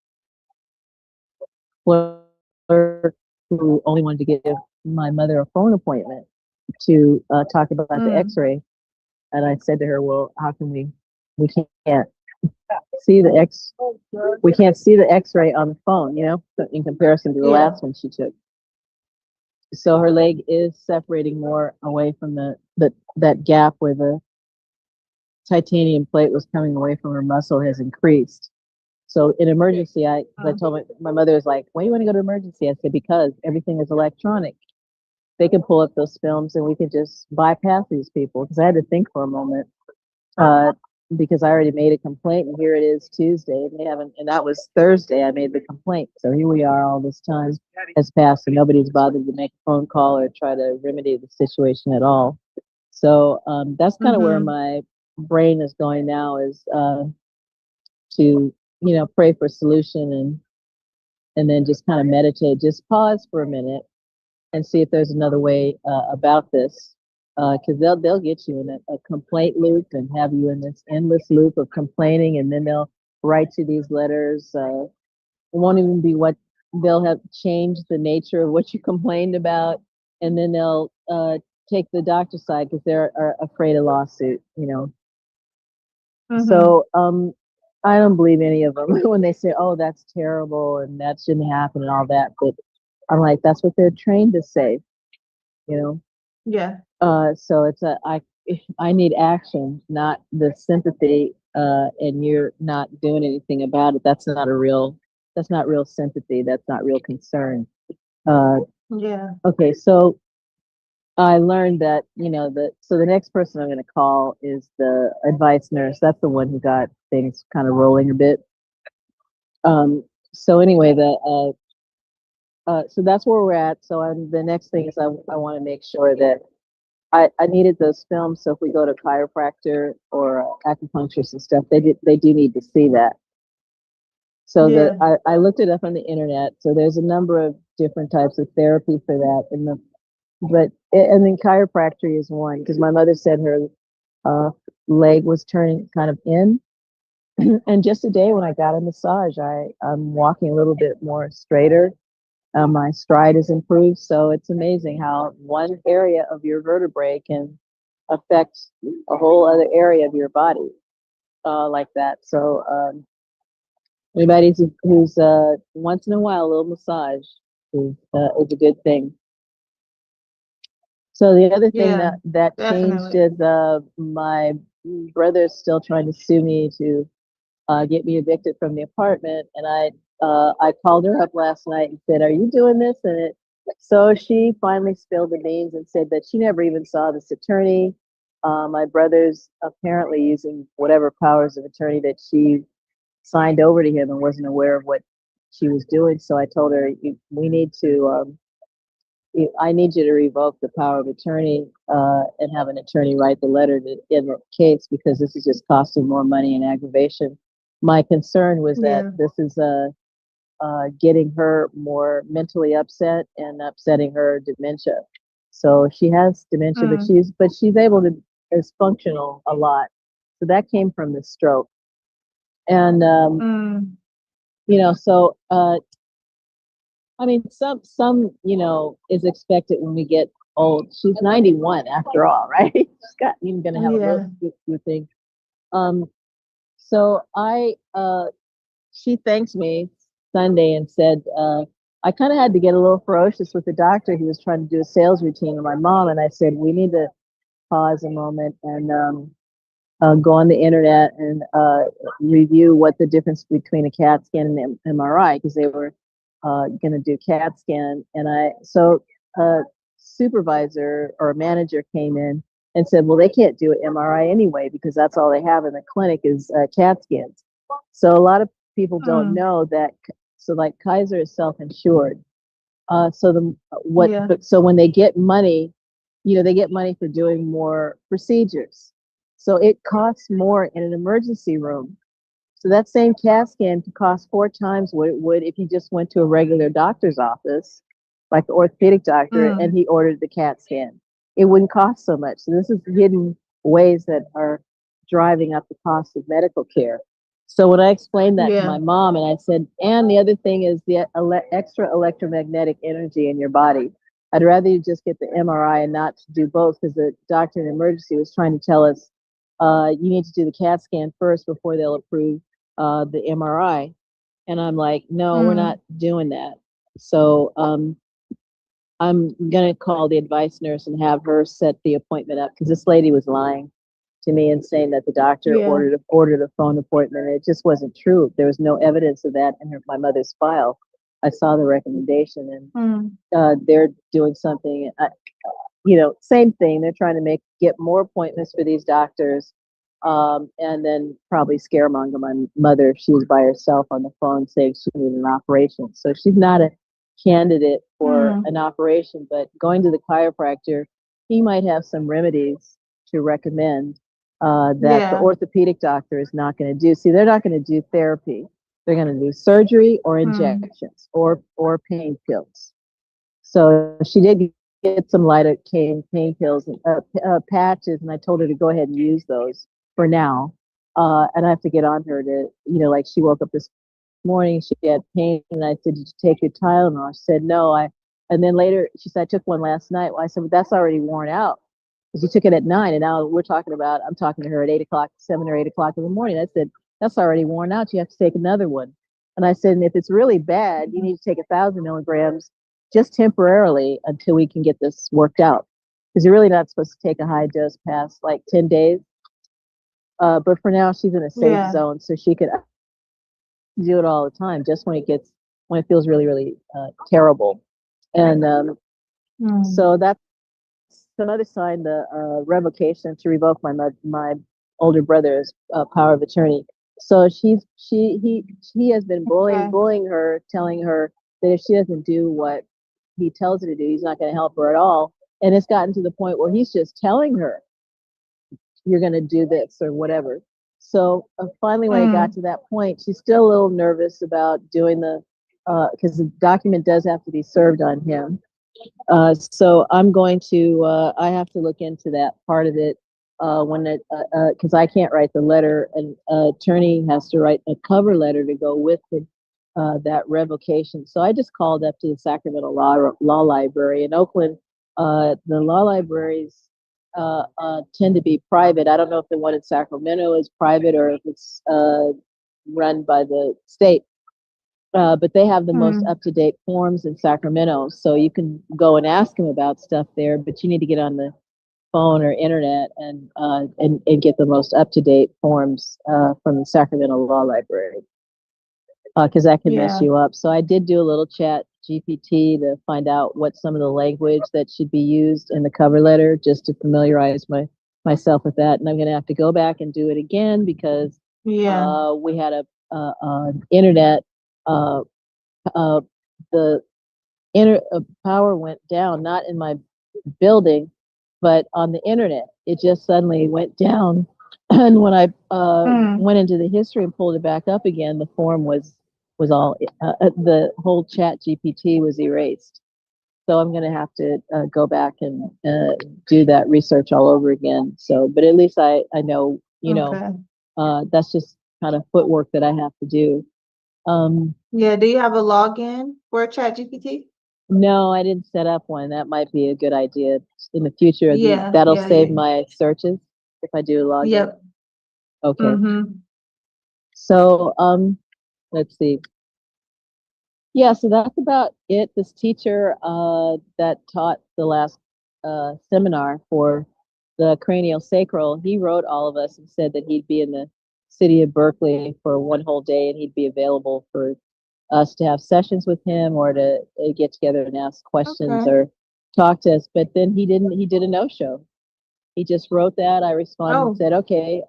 clerk who only wanted to give my mother a phone appointment to talk about the X-ray. And I said to her, "Well, how can we can't see the X-ray on the phone, you know, in comparison to the last one she took." So her leg is separating more away from that gap where the titanium plate was coming away from her muscle has increased. So in emergency, I told my mother was like, "Why do you want to go to emergency?" I said, "Because everything is electronic. They can pull up those films and we can just bypass these people." Because I had to think for a moment because I already made a complaint and here it is Tuesday and they haven't, and that was Thursday I made the complaint. So here we are, all this time has passed and nobody's bothered to make a phone call or try to remedy the situation at all. So that's kind of where my brain is going now, is to pray for solution and then just kind of meditate, just pause for a minute and see if there's another way about this, because they'll get you in a complaint loop and have you in this endless loop of complaining, and then they'll write you these letters. It won't even be what they'll have changed the nature of what you complained about, and then they'll take the doctor's side because they're afraid of lawsuit, So I don't believe any of them when they say, "Oh, that's terrible and that shouldn't happen" and all that. But I'm like, that's what they're trained to say, Yeah. So it's I need action, not the sympathy, and you're not doing anything about it. That's not real sympathy. That's not real concern. Yeah. Okay, so I learned that, so the next person I'm going to call is the advice nurse. That's the one who got things kind of rolling a bit. So anyway, so that's where we're at. So the next thing is I want to make sure that I needed those films. So if we go to chiropractor or acupuncturist and stuff, they do need to see that. So that I looked it up on the internet. So there's a number of different types of therapy for that. And then chiropractic is one, because my mother said her leg was turning kind of in. And just today when I got a massage, I'm walking a little bit more straighter. My stride is improved. So it's amazing how one area of your vertebrae can affect a whole other area of your body like that. So anybody who's once in a while a little massage is a good thing. So the other thing that changed is my brother's still trying to sue me to get me evicted from the apartment, and I called her up last night and said, "Are you doing this?" So she finally spilled the beans and said that she never even saw this attorney. My brother's apparently using whatever powers of attorney that she signed over to him and wasn't aware of what she was doing. So I told her, we need to, I need you to revoke the power of attorney and have an attorney write the letter in the case, because this is just costing more money and aggravation. My concern was that this is getting her more mentally upset and upsetting her dementia. So she has dementia, but she's able to is functional a lot. So that came from the stroke. And so I mean, some is expected when we get old. She's 91 after all, right? She's got even gonna have a real good thing. So she thanked me Sunday and said, I kind of had to get a little ferocious with the doctor. He was trying to do a sales routine on my mom, and I said, we need to pause a moment and go on the internet and review what the difference between a CAT scan and an MRI, because they were going to do CAT scan. And a supervisor or a manager came in and said, well, they can't do an MRI anyway, because that's all they have in the clinic is CAT scans. So a lot of people don't know that. So like Kaiser is self-insured. So when they get money, they get money for doing more procedures. So it costs more in an emergency room. So that same CAT scan could cost 4 times what it would if you just went to a regular doctor's office, like the orthopedic doctor, and he ordered the CAT scan. It wouldn't cost so much. So this is hidden ways that are driving up the cost of medical care. So when I explained that to my mom, and I said, and the other thing is the extra electromagnetic energy in your body. I'd rather you just get the MRI and not do both, because the doctor in emergency was trying to tell us, you need to do the CAT scan first before they'll approve the MRI. And I'm like, no, we're not doing that. So I'm going to call the advice nurse and have her set the appointment up, because this lady was lying to me and saying that the doctor ordered a phone appointment. It just wasn't true. There was no evidence of that in my mother's file. I saw the recommendation, and they're doing something, same thing. They're trying to get more appointments for these doctors, and then probably scaremonger my mother if she was by herself on the phone saying she needed an operation. So she's not a candidate for an operation, but going to the chiropractor, he might have some remedies to recommend that the orthopedic doctor is not going to do. See, they're not going to do therapy. They're going to do surgery or injections or pain pills. So she did get some lidocaine pain pills and patches, and I told her to go ahead and use those for now. And I have to get on her to, like she woke up this morning, she had pain, and I said, did you take your Tylenol? She said, no. And then later she said, I took one last night. Well, I said, well, that's already worn out, because you took it at 9, and now I'm talking to her at 8 o'clock, 7 or 8 o'clock in the morning. I said, that's already worn out. You have to take another one. And I said, and if it's really bad, you need to take 1,000 milligrams just temporarily until we can get this worked out, because you're really not supposed to take a high dose past like 10 days. But for now, she's in a safe zone, so she could do it all the time, just when it feels really, really terrible. And so that's another sign, the revocation to revoke my older brother's power of attorney. So he has been bullying her, telling her that if she doesn't do what he tells her to do, he's not going to help her at all. And it's gotten to the point where he's just telling her, you're going to do this or whatever. So finally, when it got to that point, she's still a little nervous about doing because the document does have to be served on him. So I'm going to, I have to look into that part of it because I can't write the letter, and attorney has to write a cover letter to go with that revocation. So I just called up to the Sacramento Law Library in Oakland. The law libraries tend to be private. I don't know if the one in Sacramento is private or if it's run by the state. But they have the most up-to-date forms in Sacramento, so you can go and ask them about stuff there. But you need to get on the phone or internet and get the most up-to-date forms from the Sacramento Law Library, because that can mess you up. So I did do a little chat GPT to find out what some of the language that should be used in the cover letter, just to familiarize myself with that. And I'm going to have to go back and do it again because we had an internet. The power went down, not in my building, but on the internet. It just suddenly went down. And when I went into the history and pulled it back up again, the form was all, the whole chat GPT was erased. So I'm going to have to go back and do that research all over again. So, but at least I know, that's just kind of footwork that I have to do. Do you have a login for ChatGPT? No, I didn't set up one. That might be a good idea in the future. That'll save my searches if I do a login. Yep. Okay. So, let's see. Yeah, so that's about it. This teacher that taught the last seminar for the cranial sacral, he wrote all of us and said that he'd be in the city of Berkeley for one whole day, and he'd be available for us to have sessions with him or to get together and ask questions or talk to us. But then he didn't. He did a no-show. He just wrote that. I responded and said, "Okay,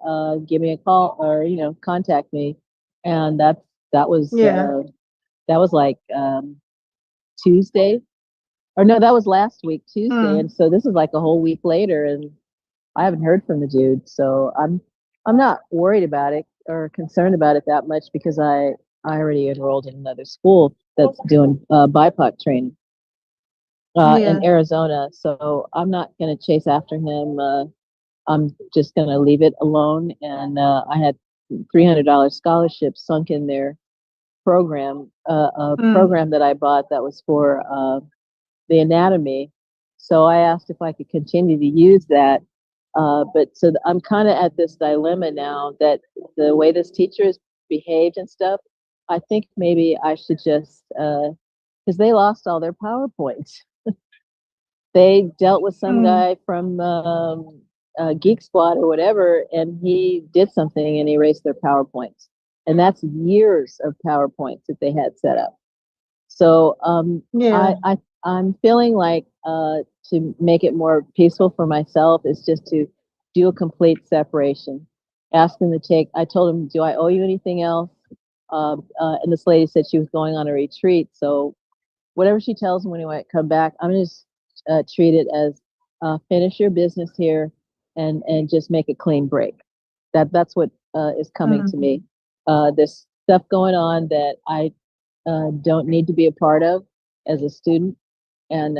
give me a call or contact me," and that was like Tuesday, or no, that was last week Tuesday, and so this is like a whole week later, and I haven't heard from the dude. So I'm not worried about it or concerned about it that much because I already enrolled in another school that's doing BIPOC training in Arizona. So I'm not going to chase after him. I'm just going to leave it alone. And I had $300 scholarship sunk in their program, a program that I bought that was for the anatomy. So I asked if I could continue to use that. But so I'm kind of at this dilemma now that the way this teacher has behaved and stuff, I think maybe I should just, because they lost all their PowerPoints. They dealt with some guy from Geek Squad or whatever, and he did something and erased their PowerPoints. And that's years of PowerPoints that they had set up. So I'm feeling like to make it more peaceful for myself is just to do a complete separation. Ask them to take, I told him, do I owe you anything else? And this lady said she was going on a retreat. So whatever she tells me when I come back, I'm going to treat it as finish your business here and just make a clean break. That's what is coming to me. There's stuff going on that I don't need to be a part of as a student. And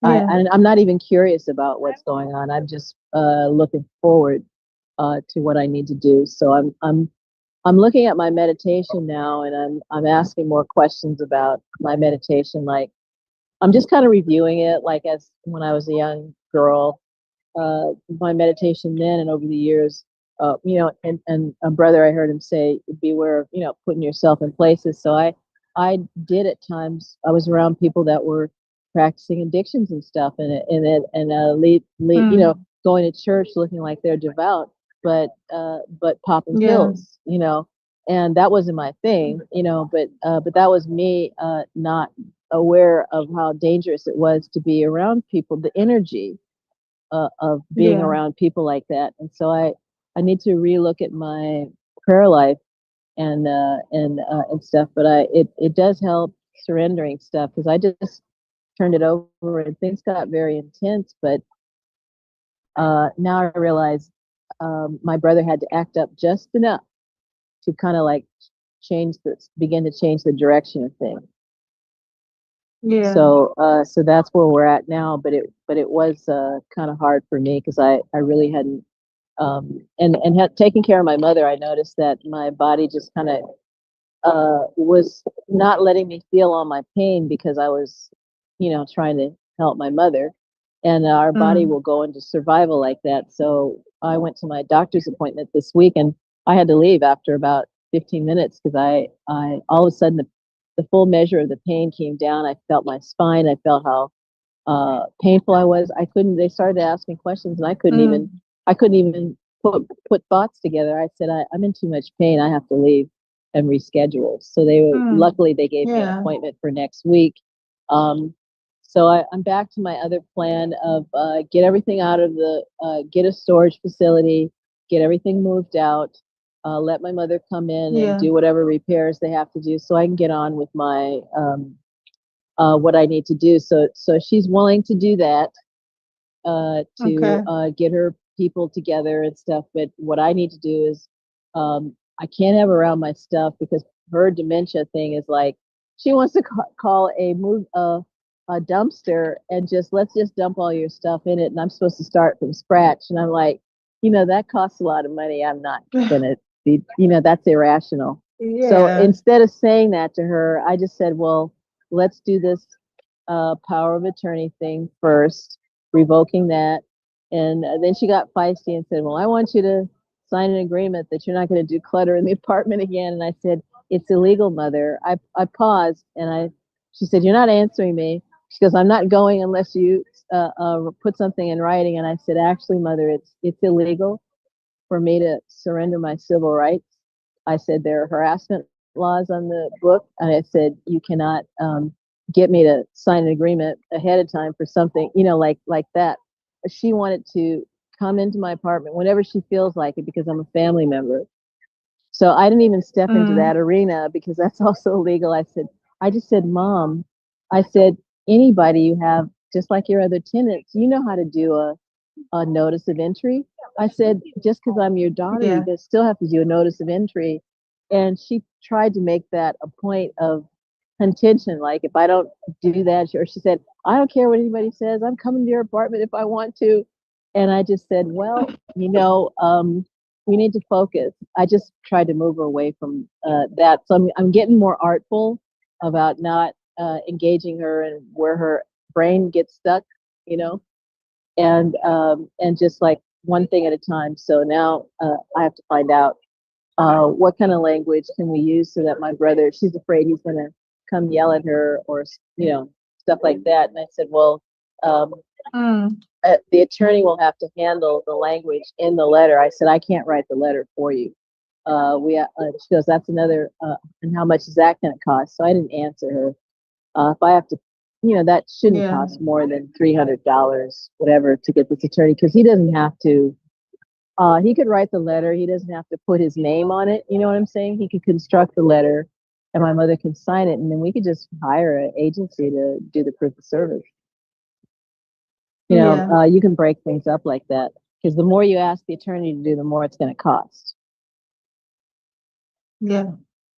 I'm not even curious about what's going on. I'm just looking forward to what I need to do. So I'm looking at my meditation now, and I'm asking more questions about my meditation. Like I'm just kind of reviewing it, like as when I was a young girl, my meditation then and over the years, and a brother, I heard him say, beware of, putting yourself in places. So I did at times, I was around people that were practicing addictions and stuff and going to church looking like they're devout, but popping pills, and that wasn't my thing, but that was me, not aware of how dangerous it was to be around people, the energy of being around people like that. And so I need to relook at my prayer life and stuff, but it does help surrendering stuff, because I just turned it over and things got very intense. But now I realize my brother had to act up just enough to kind of like begin to change the direction of things. Yeah. So so that's where we're at now. But it was kind of hard for me because I really hadn't and had taken care of my mother. I noticed that my body just kind of was not letting me feel all my pain because I was, trying to help my mother. And our body will go into survival like that. So I went to my doctor's appointment this week, and I had to leave after about 15 minutes because I all of a sudden the full measure of the pain came down. I felt my spine. I felt how painful I was. They started to ask me questions, and I couldn't even put thoughts together. I said, I'm in too much pain. I have to leave and reschedule. So luckily they gave me an appointment for next week. So I'm back to my other plan of get everything out of get a storage facility, get everything moved out, let my mother come in and do whatever repairs they have to do so I can get on with my what I need to do. So she's willing to do that to get her people together and stuff. But what I need to do is I can't have her around my stuff because her dementia thing is like she wants to call a dumpster and let's just dump all your stuff in it, and I'm supposed to start from scratch. And I'm like, that costs a lot of money. I'm not gonna be, that's irrational. Yeah. So instead of saying that to her, I just said, well, let's do this power of attorney thing first, revoking that. And then she got feisty and said, well, I want you to sign an agreement that you're not going to do clutter in the apartment again. And I said, it's illegal, Mother. I paused and she said, you're not answering me. She goes, I'm not going unless you put something in writing. And I said, actually, Mother, it's illegal for me to surrender my civil rights. I said, there are harassment laws on the book. And I said, you cannot get me to sign an agreement ahead of time for something, like that. She wanted to come into my apartment whenever she feels like it because I'm a family member. So I didn't even step into that arena because that's also illegal. I just said, Mom, I said, anybody you have, just like your other tenants, you know how to do a notice of entry. I said, just because I'm your daughter, you still have to do a notice of entry. And she tried to make that a point of contention. Like, if I don't do that, or she said, I don't care what anybody says. I'm coming to your apartment if I want to. And I just said, well, we need to focus. I just tried to move her away from that. So I'm getting more artful about not engaging her and where her brain gets stuck, and just like one thing at a time. So now I have to find out what kind of language can we use so that my brother, she's afraid he's going to come yell at her or, stuff like that. And I said, well, the attorney will have to handle the language in the letter. I said, I can't write the letter for you. She goes, that's another, and how much is that going to cost? So I didn't answer her. If I have to, that shouldn't cost more than $300, whatever, to get this attorney, because he doesn't have to. He could write the letter. He doesn't have to put his name on it. You know what I'm saying? He could construct the letter, and my mother can sign it, and then we could just hire an agency to do the proof of service. You can break things up like that because the more you ask the attorney to do, the more it's going to cost. Yeah.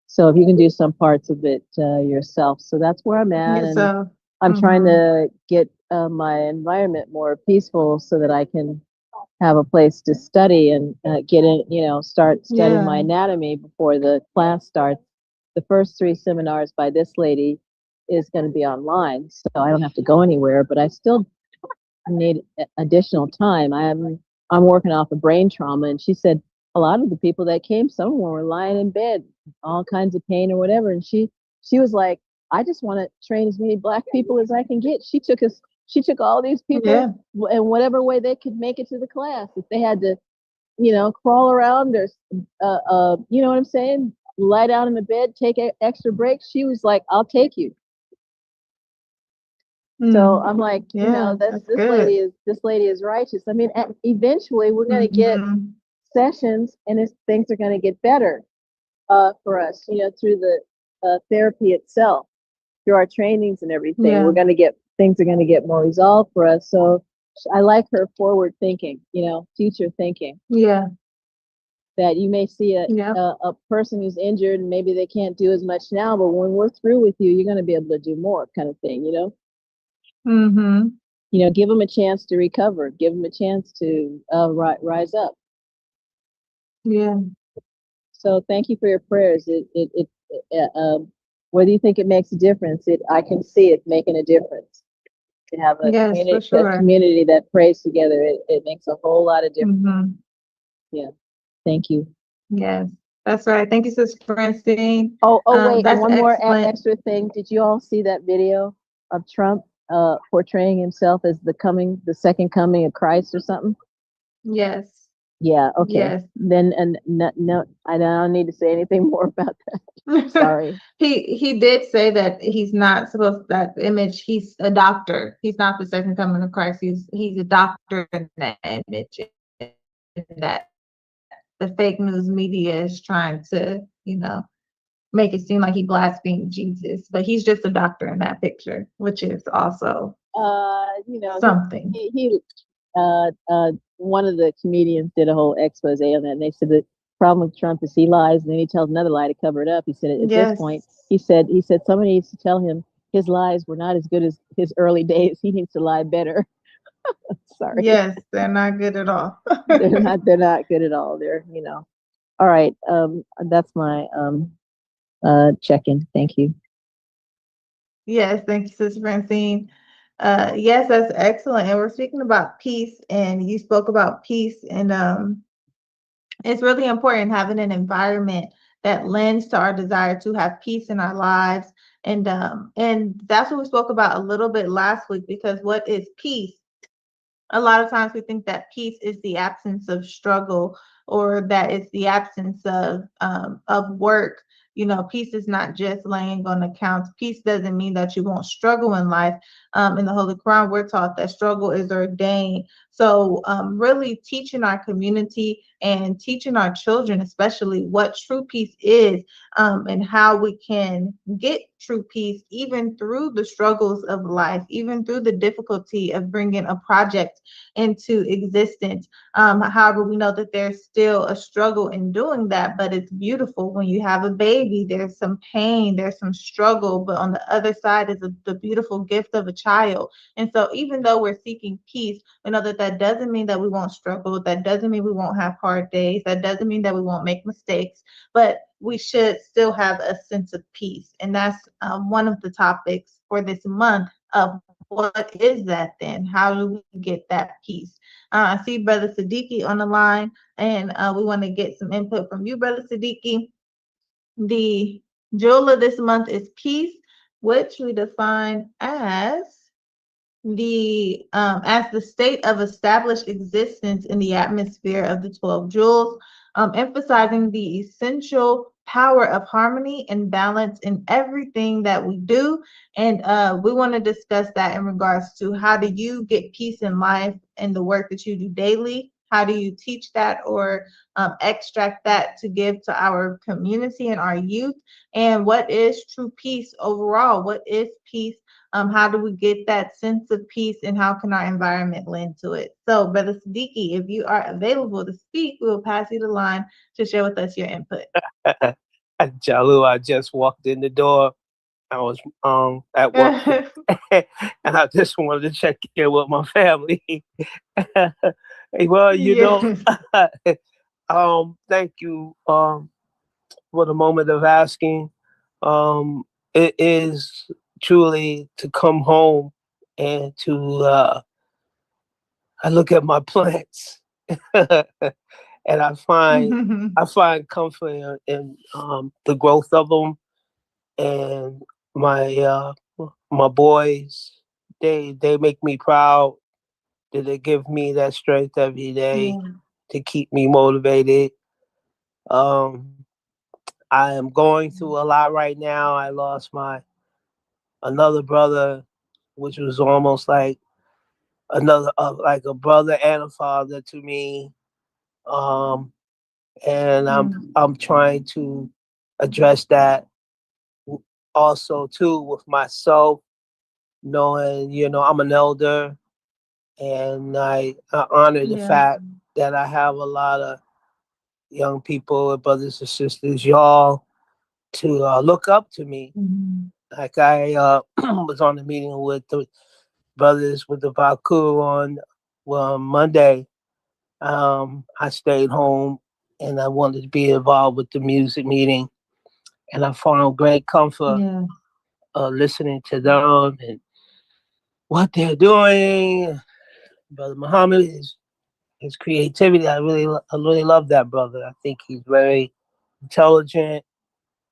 So if you can do some parts of it yourself, so that's where I'm at, and So I'm trying to get my environment more peaceful so that I can have a place to study and get in, start studying my anatomy before the class starts. The first 3 seminars by this lady is going to be online, so I don't have to go anywhere, but I still need additional time. I'm working off of brain trauma, and she said a lot of the people that came, some of them were lying in bed, all kinds of pain or whatever, and she was like, I just want to train as many Black people as I can get. She took all these people in whatever way they could make it to the class. If they had to, crawl around or, you know what I'm saying, lie down in the bed, take extra breaks, she was like, I'll take you. So I'm like, this lady is righteous. I mean, eventually we're going to get sessions, and things are going to get better for us, through the therapy itself. through our trainings and everything, Yeah. things are gonna get more resolved for us. So I like her forward thinking, future thinking. Yeah. That you may see a person who's injured and maybe they can't do as much now, but when we're through with you, you're gonna be able to do more, kind of thing, Mm-hmm. Give them a chance to recover, give them a chance to rise up. Yeah. So thank you for your prayers. Whether you think it makes a difference, I can see it making a difference. To have a community that prays together, it makes a whole lot of difference. Mm-hmm. Yeah. Thank you. Yes, that's right. Thank you, Sister Francine. Wait, that's one more excellent. extra thing. Did you all see that video of Trump portraying himself as the second coming of Christ or something? Yes. Yeah, okay. Yes. Then no, I don't need to say anything more about that. Sorry. He did say that he's not supposed that image. He's a doctor. He's not the second coming of Christ. He's a doctor in that image. That the fake news media is trying to, make it seem like he blasphemed Jesus, but he's just a doctor in that picture, which is also something. One of the comedians did a whole expose on that, and they said the problem with Trump is he lies and then he tells another lie to cover it up. He said at this point, he said somebody needs to tell him his lies were not as good as his early days. He needs to lie better. Sorry. Yes, they're not good at all. They're not good at all. They're, all right. That's my check-in. Thank you. Yes, thank you, Sister Francine. Yes, that's excellent. And we're speaking about peace, and you spoke about peace, and it's really important having an environment that lends to our desire to have peace in our lives. And that's what we spoke about a little bit last week, because what is peace? A lot of times we think that peace is the absence of struggle, or that it's the absence of work. Peace is not just laying on accounts. Peace doesn't mean that you won't struggle in life. In the Holy Quran, we're taught that struggle is ordained. So really teaching our community and teaching our children, especially, what true peace is, and how we can get true peace even through the struggles of life, even through the difficulty of bringing a project into existence. However, we know that there's still a struggle in doing that, but it's beautiful. When you have a baby, there's some pain, there's some struggle, but on the other side is the beautiful gift of a child. And so even though we're seeking peace, we know that that doesn't mean that we won't struggle. That doesn't mean we won't have hard days. That doesn't mean that we won't make mistakes, but we should still have a sense of peace. And that's one of the topics for this month of what is that then? How do we get that peace? I see Brother Siddiqui on the line, and we want to get some input from you, Brother Siddiqui. The jewel of this month is peace, which we define as the state of established existence in the atmosphere of the 12 jewels, emphasizing the essential power of harmony and balance in everything that we do. And we want to discuss that in regards to how do you get peace in life and the work that you do daily. How do you teach that or extract that to give to our community and our youth? And what is true peace overall? What is peace? How do we get that sense of peace, and how can our environment lend to it? So, Brother Siddiqui, if you are available to speak, we will pass you the line to share with us your input. Jalu, I just walked in the door. I was at work, and I just wanted to check in with my family. Well, thank you for the moment of asking. It is truly to come home and to I look at my plants and I find comfort in the growth of them, and my boys, they make me proud. That they give me that strength every day to keep me motivated. I am going through a lot right now. I lost another brother, which was almost like like a brother and a father to me. And I'm trying to address that also too with myself, knowing, I'm an elder, and I honor the fact that I have a lot of young people, brothers and sisters, y'all, to look up to me. Like I was on the meeting with the brothers with the BUCU on Monday. I stayed home and I wanted to be involved with the music meeting, and I found great comfort listening to them and what they're doing. Brother Muhammad, his creativity, I really love that brother. I think he's very intelligent.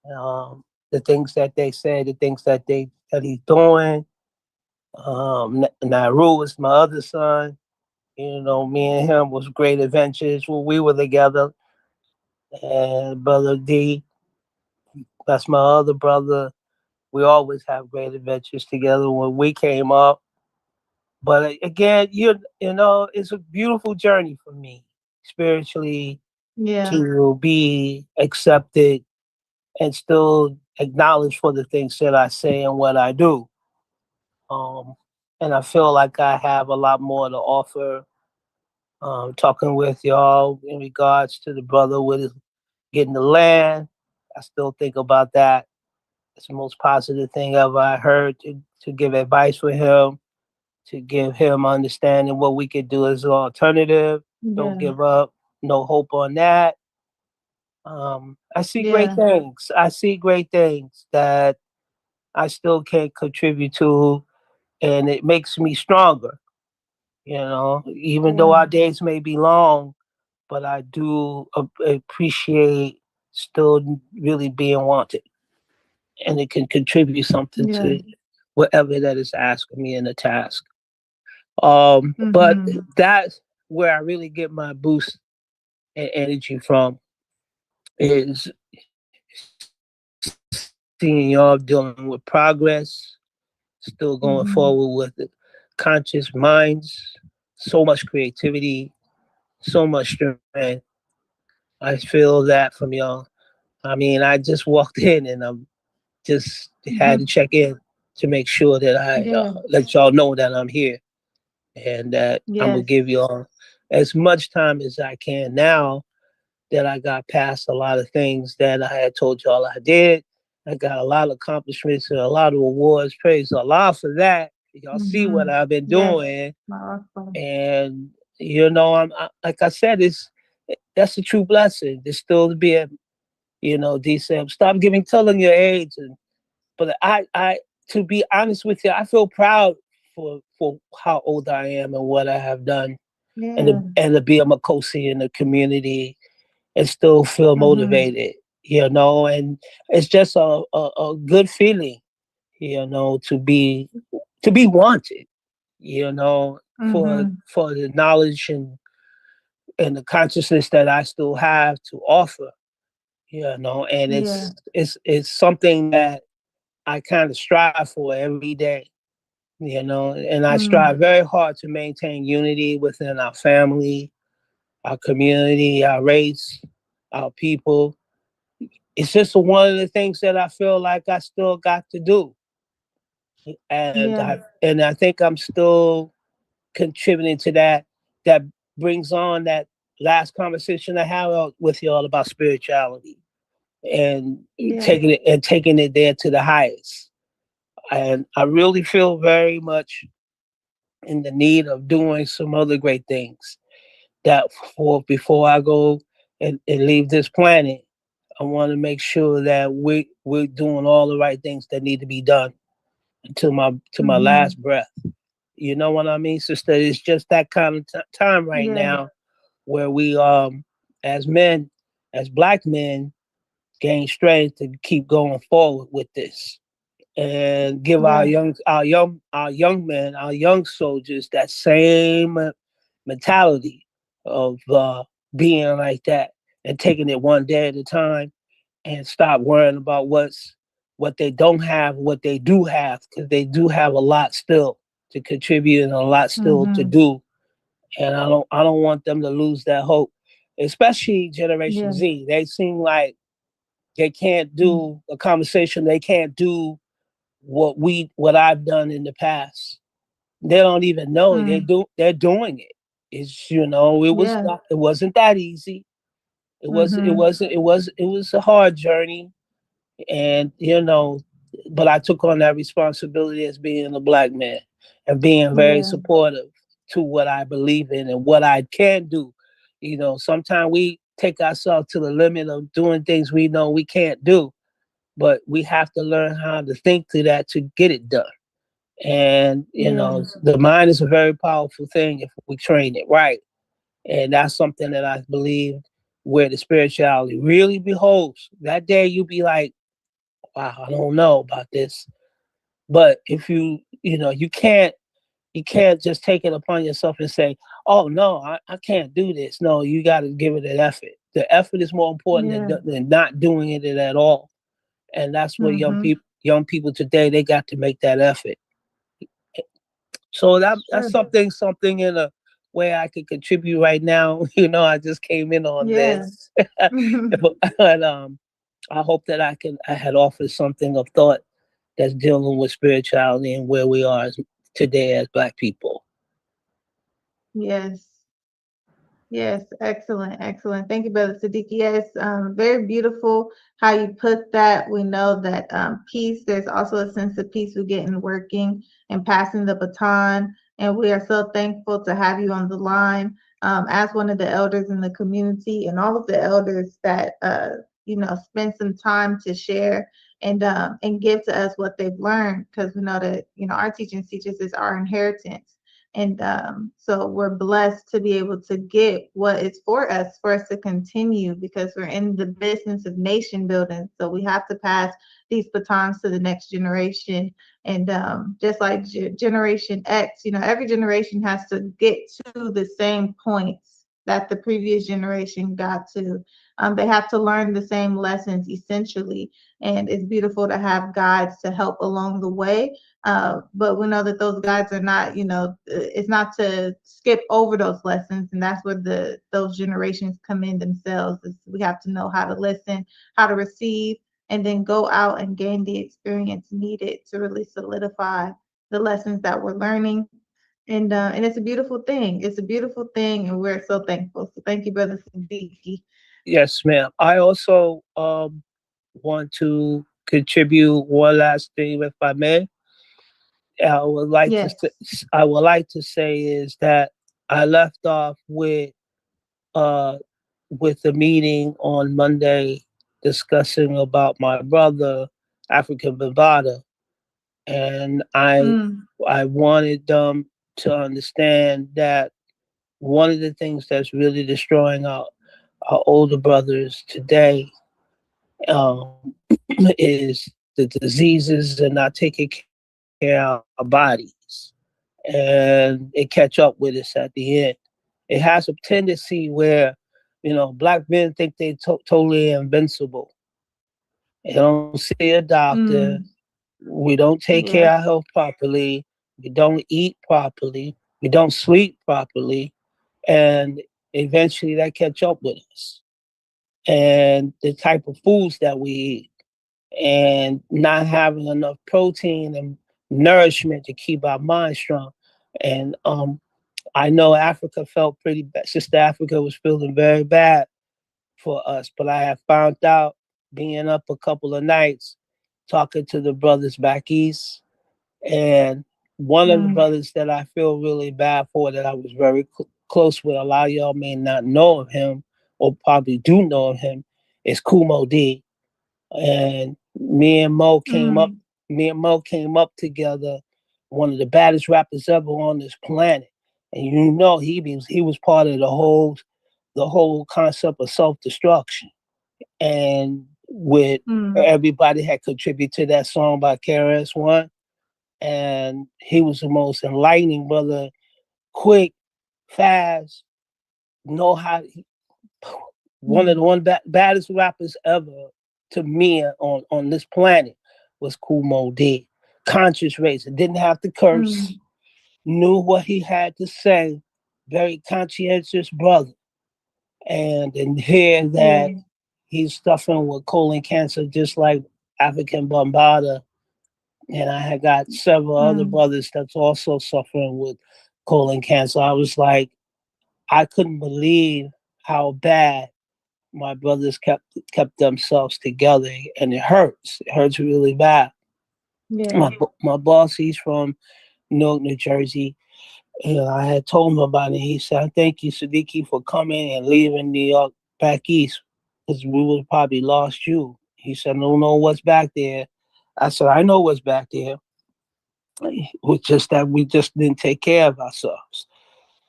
The things that they say, the things that he's doing. Naru was my other son. Me and him was great adventures when we were together. And brother D, that's my other brother. We always have great adventures together when we came up. But again, it's a beautiful journey for me spiritually to be accepted and still acknowledged for the things that I say and what I do. And I feel like I have a lot more to offer. Talking with y'all in regards to the brother with getting the land, I still think about that. It's the most positive thing ever I heard, to give advice for him, to give him understanding what we could do as an alternative. Don't give up. No hope on that. I see great things. I see great things that I still can contribute to, and it makes me stronger. Even though our days may be long, but I do appreciate still really being wanted, and it can contribute something to whatever that is asking me in the task. But that's where I really get my boost and energy from, is seeing y'all dealing with progress, still going forward with it. Conscious minds, so much creativity, so much strength. I feel that from y'all. I mean, I just walked in and I'm just had to check in to make sure that I let y'all know that I'm here, and that I'm gonna give y'all as much time as I can now that I got past a lot of things that I had told y'all I did. I got a lot of accomplishments and a lot of awards. Praise Allah for that. Y'all see what I've been doing, and like I said, that's a true blessing. There's still to be a, decent. Stop telling your age, but I, to be honest with you, I feel proud for how old I am and what I have done, and to be a Makosi in the community and still feel motivated, and it's just a good feeling, to be wanted, for the knowledge and the consciousness that I still have to offer, and it's something that I kind of strive for every day, and I strive very hard to maintain unity within our family, our community, our race, our people. It's just one of the things that I feel like I still got to do. And I think I'm still contributing to that. That brings on that last conversation I had with y'all about spirituality and taking it there to the highest. And I really feel very much in the need of doing some other great things that before I go and leave this planet. I want to make sure that we're doing all the right things that need to be done to my last breath. You know what I mean, sister? It's just that kind of time right now where we, as men, as Black men, gain strength to keep going forward with this, and give our young men, our young soldiers, that same mentality of being like that and taking it one day at a time, and stop worrying about what they don't have, what they do have, because they do have a lot still to contribute and a lot still to do. And I don't want them to lose that hope, especially Generation Z. They seem like They can't do a conversation. They can't do what I've done in the past. They don't even know it. They're doing it. It's, it wasn't that easy. It was a hard journey. And, but I took on that responsibility as being a Black man and being very supportive to what I believe in and what I can do. Sometimes we take ourselves to the limit of doing things we know we can't do, but we have to learn how to think to that to get it done. And, the mind is a very powerful thing if we train it right. And that's something that I believe where the spirituality really beholds. That day you be like, wow, I don't know about this. But if you can't just take it upon yourself and say, oh no, I can't do this. No, you got to give it an effort. The effort is more important than not doing it at all. And that's what young people today, they got to make that effort. So that's something in a way I could contribute right now. I just came in on this. But I hope that I had offered something of thought that's dealing with spirituality and where we are today as Black people. Yes. Yes, excellent, excellent. Thank you, Brother Siddiqui. Yes, very beautiful how you put that. We know that peace, there's also a sense of peace we get in working and passing the baton. And we are so thankful to have you on the line as one of the elders in the community and all of the elders that, spend some time to share and give to us what they've learned, because we know that, our teachers is our inheritance. And so we're blessed to be able to get what is for us to continue, because we're in the business of nation building. So we have to pass these batons to the next generation. And just like Generation X, every generation has to get to the same points that the previous generation got to. They have to learn the same lessons essentially. And it's beautiful to have guides to help along the way. But we know that those guides are not, it's not to skip over those lessons. And that's where those generations come in themselves. We have to know how to listen, how to receive, and then go out and gain the experience needed to really solidify the lessons that we're learning. And it's a beautiful thing. It's a beautiful thing, and we're so thankful. So thank you, Brother Siddiqui. Yes, ma'am. I also want to contribute one last thing, if I may. I would like to say is that I left off with the meeting on Monday discussing about my brother, African Bavada, and I wanted them to understand that one of the things that's really destroying our older brothers today is the diseases and not taking care of our bodies, and it catch up with us at the end. It has a tendency where, Black men think they totally invincible. They don't see a doctor. We don't take care of our health properly. We don't eat properly. We don't sleep properly. And eventually that catch up with us. And the type of foods that we eat and not having enough protein and nourishment to keep our mind strong. And I know Africa felt pretty bad. Sister Africa was feeling very bad for us, but I have found out, being up a couple of nights, talking to the brothers back east, and one of the brothers that I feel really bad for, that I was very close with, a lot of y'all may not know of him, or probably do know of him, is Kumo D. And me and Mo came up together, one of the baddest rappers ever on this planet. And he was part of the whole concept of self-destruction. And with everybody had contributed to that song by KRS-One. And he was the most enlightening brother, quick, fast, know how. One of the baddest rappers ever to me on this planet was Kumo D. Conscious racer, didn't have to curse, knew what he had to say, very conscientious brother. And hear that he's suffering with colon cancer, just like African Bombada. And I had got several other brothers that's also suffering with colon cancer. I was like, I couldn't believe how bad my brothers kept themselves together, and it hurts. It hurts really bad. Yeah. My boss, he's from Newark, New Jersey. And I had told him about it. He said, "Thank you, Siddiqui, for coming and leaving New York back east, because we would have probably lost you." He said, "I don't know what's back there." I said, "I know what's back there. It's just that we just didn't take care of ourselves."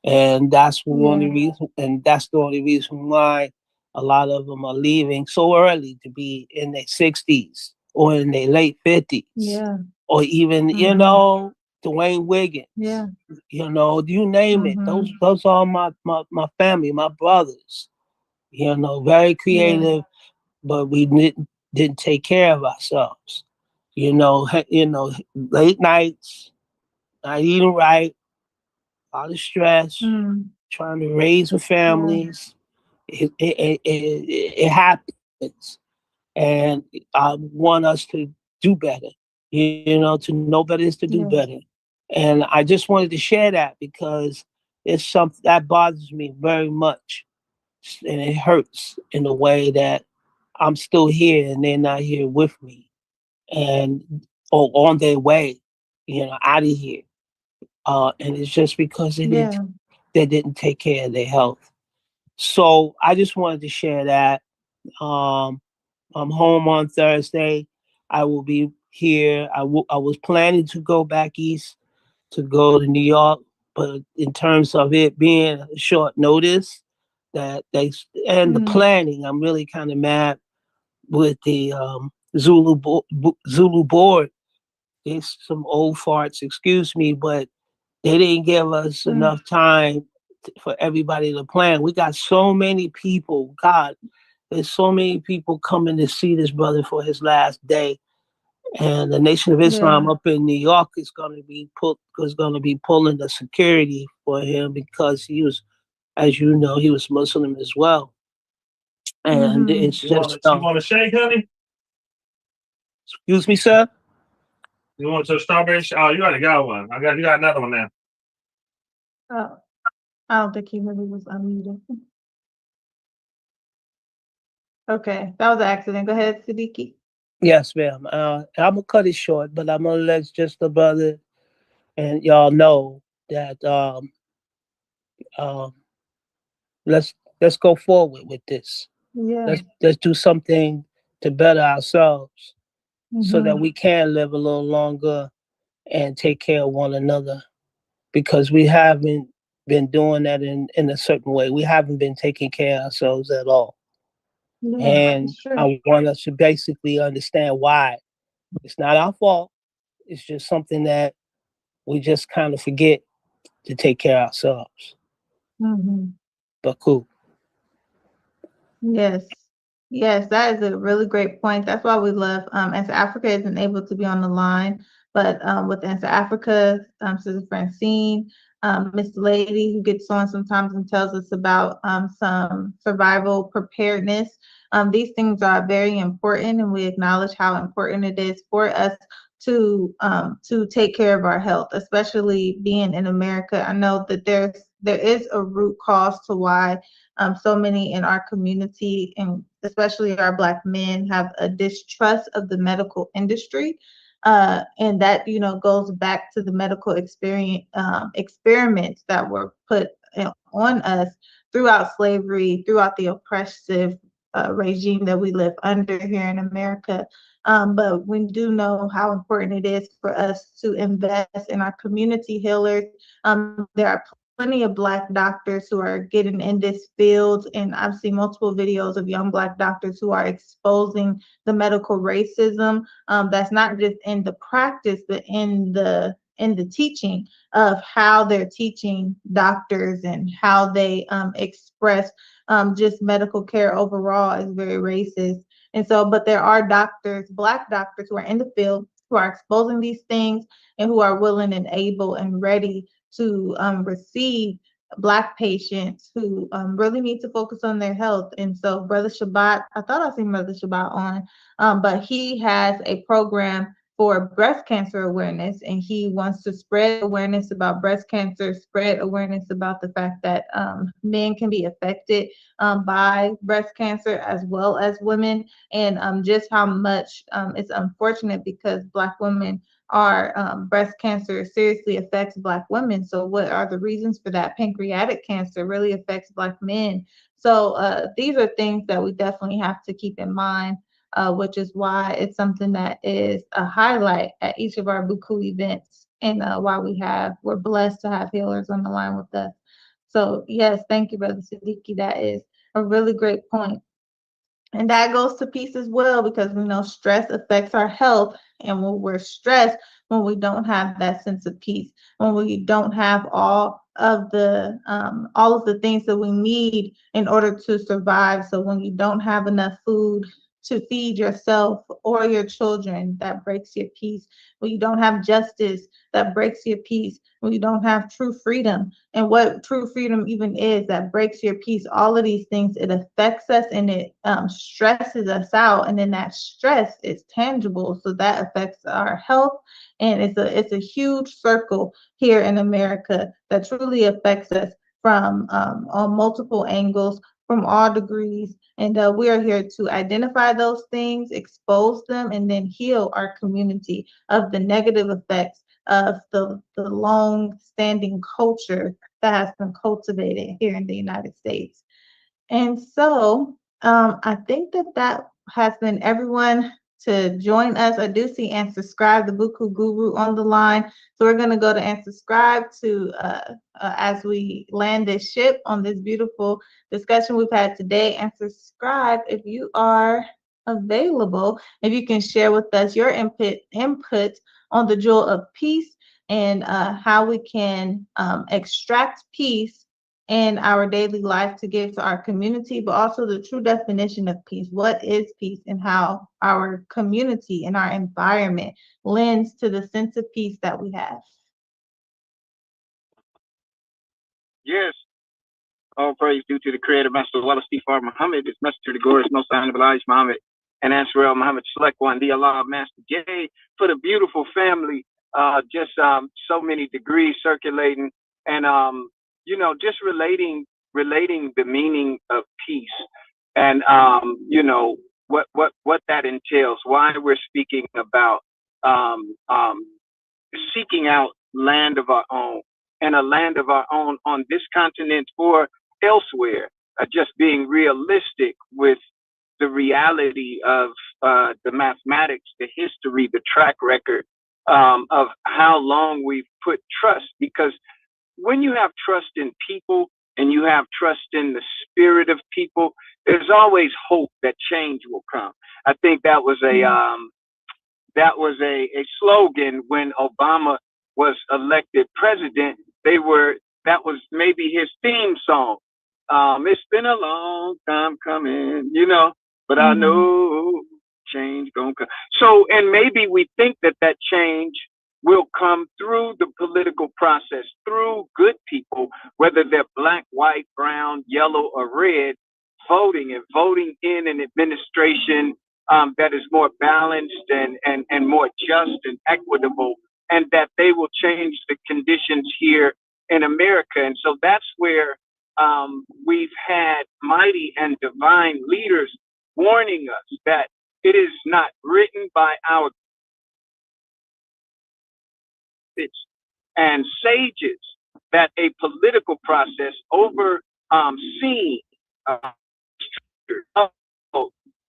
And that's the only reason, and that's the only reason why a lot of them are leaving so early, to be in their 60s or in their late 50s. Yeah. Or even, Dwayne Wiggins. Yeah. You name it. Those are my family, my brothers. Very creative, but we didn't take care of ourselves. Late nights, not eating right, a lot of stress, trying to raise families. It happens. And I want us to do better. To know better is to do better. And I just wanted to share that because it's something that bothers me very much. And it hurts in a way that I'm still here and they're not here with me. And on their way, out of here. And it's just because they didn't take care of their health. So I just wanted to share that. I'm home on Thursday. I will be here. I was planning to go back east to go to New York, but in terms of it being short notice, the planning, I'm really kind of mad with the Zulu board. It's some old farts, excuse me, but they didn't give us enough time for everybody to plan. We got so many people. God, there's so many people coming to see this brother for his last day. And the Nation of Islam up in New York is going to be pulling the security for him because he was, as you know, he was Muslim as well. And it's just You want a shake, honey? Excuse me, sir. You want your strawberry shake? Oh, you already got one. You got another one now. Oh, I don't think he really was unmuted. Okay, that was an accident. Go ahead, Siddiqui. Yes, ma'am. I'm gonna cut it short, but I'm gonna let just the brother and y'all know that let's go forward with this. Yeah. Let's do something to better ourselves so that we can live a little longer and take care of one another, because we haven't been doing that in a certain way. We haven't been taking care of ourselves at all. And I want us to basically understand why. It's not our fault. It's just something that we just kind of forget to take care of ourselves. But cool. Yes. Yes, that is a really great point. That's why we love Answer Africa isn't able to be on the line, but with Answer Africa, Sister Francine, Miss Lady, who gets on sometimes and tells us about some survival preparedness. These things are very important, and we acknowledge how important it is for us to take care of our health, especially being in America. I know that there is a root cause to why so many in our community, and especially our Black men, have a distrust of the medical industry. And that, goes back to the medical experiments that were put on us throughout slavery, throughout the oppressive regime that we live under here in America. But we do know how important it is for us to invest in our community healers. There are plenty of Black doctors who are getting in this field, and I've seen multiple videos of young Black doctors who are exposing the medical racism that's not just in the practice, but in the teaching of how they're teaching doctors and how they express just medical care overall is very racist. And so, but there are doctors, Black doctors, who are in the field, who are exposing these things and who are willing and able and ready to receive Black patients who really need to focus on their health. And so Brother Shabbat, I thought I seen Brother Shabbat on, but he has a program for breast cancer awareness, and he wants to spread awareness about breast cancer, spread awareness about the fact that men can be affected by breast cancer as well as women, and just how much it's unfortunate because Black women are breast cancer seriously affects Black women. So what are the reasons for that? Pancreatic cancer really affects Black men. So these are things that we definitely have to keep in mind, which is why it's something that is a highlight at each of our BUCU events, and why we're blessed to have healers on the line with us. So yes, thank you, Brother Siddiqui. That is a really great point. And that goes to peace as well, because we know stress affects our health. And when we're stressed, when we don't have that sense of peace, when we don't have all of the things that we need in order to survive. So when you don't have enough food to feed yourself or your children, that breaks your peace. When you don't have justice, that breaks your peace. When you don't have true freedom, and what true freedom even is, that breaks your peace. All of these things, it affects us, and it stresses us out, and then that stress is tangible, so that affects our health. And it's a huge circle here in America that truly affects us from on multiple angles, from all degrees. And we are here to identify those things, expose them, and then heal our community of the negative effects of the long-standing culture that has been cultivated here in the United States. And so I think that has been everyone to join us. I do see and subscribe, the BUCU Guru on the line. So we're going to go to and subscribe to as we land this ship on this beautiful discussion we've had today. And subscribe if you are available, if you can share with us your input on the jewel of peace, and how we can extract peace in our daily life to give to our community, but also the true definition of peace. What is peace, and how our community and our environment lends to the sense of peace that we have. Yes. All praise due to the Creator, Master Allah, Stifar Muhammad, his messenger, the glorious, most honorable Elijah Muhammad, and Ansarel Muhammad, select one, the Allah, Master J, for the beautiful family. Just so many degrees circulating, and just relating the meaning of peace, and what that entails. Why we're speaking about seeking out land of our own, and a land of our own on this continent or elsewhere. Just being realistic with the reality of the mathematics, the history, the track record of how long we've put trust. Because when you have trust in people and you have trust in the spirit of people, there's always hope that change will come. I think that was a slogan when Obama was elected president. That was maybe his theme song. It's been a long time coming, but I know change gonna come. So, and maybe we think that change will come through the political process, through good people, whether they're black, white, brown, yellow, or red, voting in an administration that is more balanced and more just and equitable, and that they will change the conditions here in America. And so that's where we've had mighty and divine leaders warning us that it is not written by our and sages that a political process overseen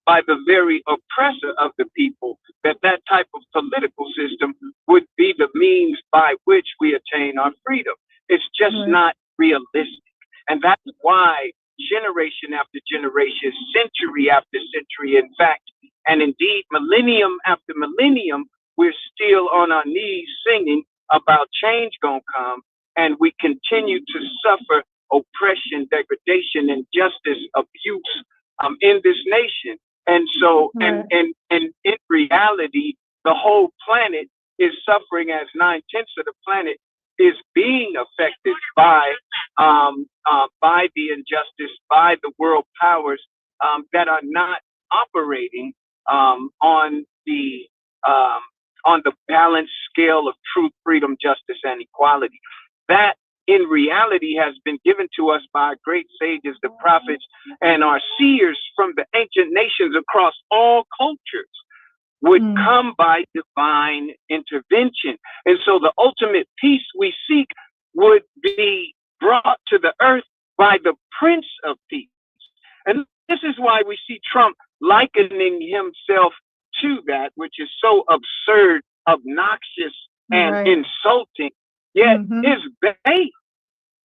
by the very oppressor of the people, that type of political system would be the means by which we attain our freedom. It's just not realistic. And that's why generation after generation, century after century, in fact, and indeed millennium after millennium, we're still on our knees singing about change gonna come, and we continue to suffer oppression, degradation, injustice, abuse in this nation. And so, and in reality, the whole planet is suffering, as 9/10 of the planet is being affected by by the injustice, by the world powers that are not operating on the balanced scale of truth, freedom, justice, and equality. That in reality has been given to us by our great sages, the prophets, and our seers from the ancient nations across all cultures would come by divine intervention. And so the ultimate peace we seek would be brought to the earth by the Prince of Peace. And this is why we see Trump likening himself to that, which is so absurd, obnoxious, and insulting. Yet his base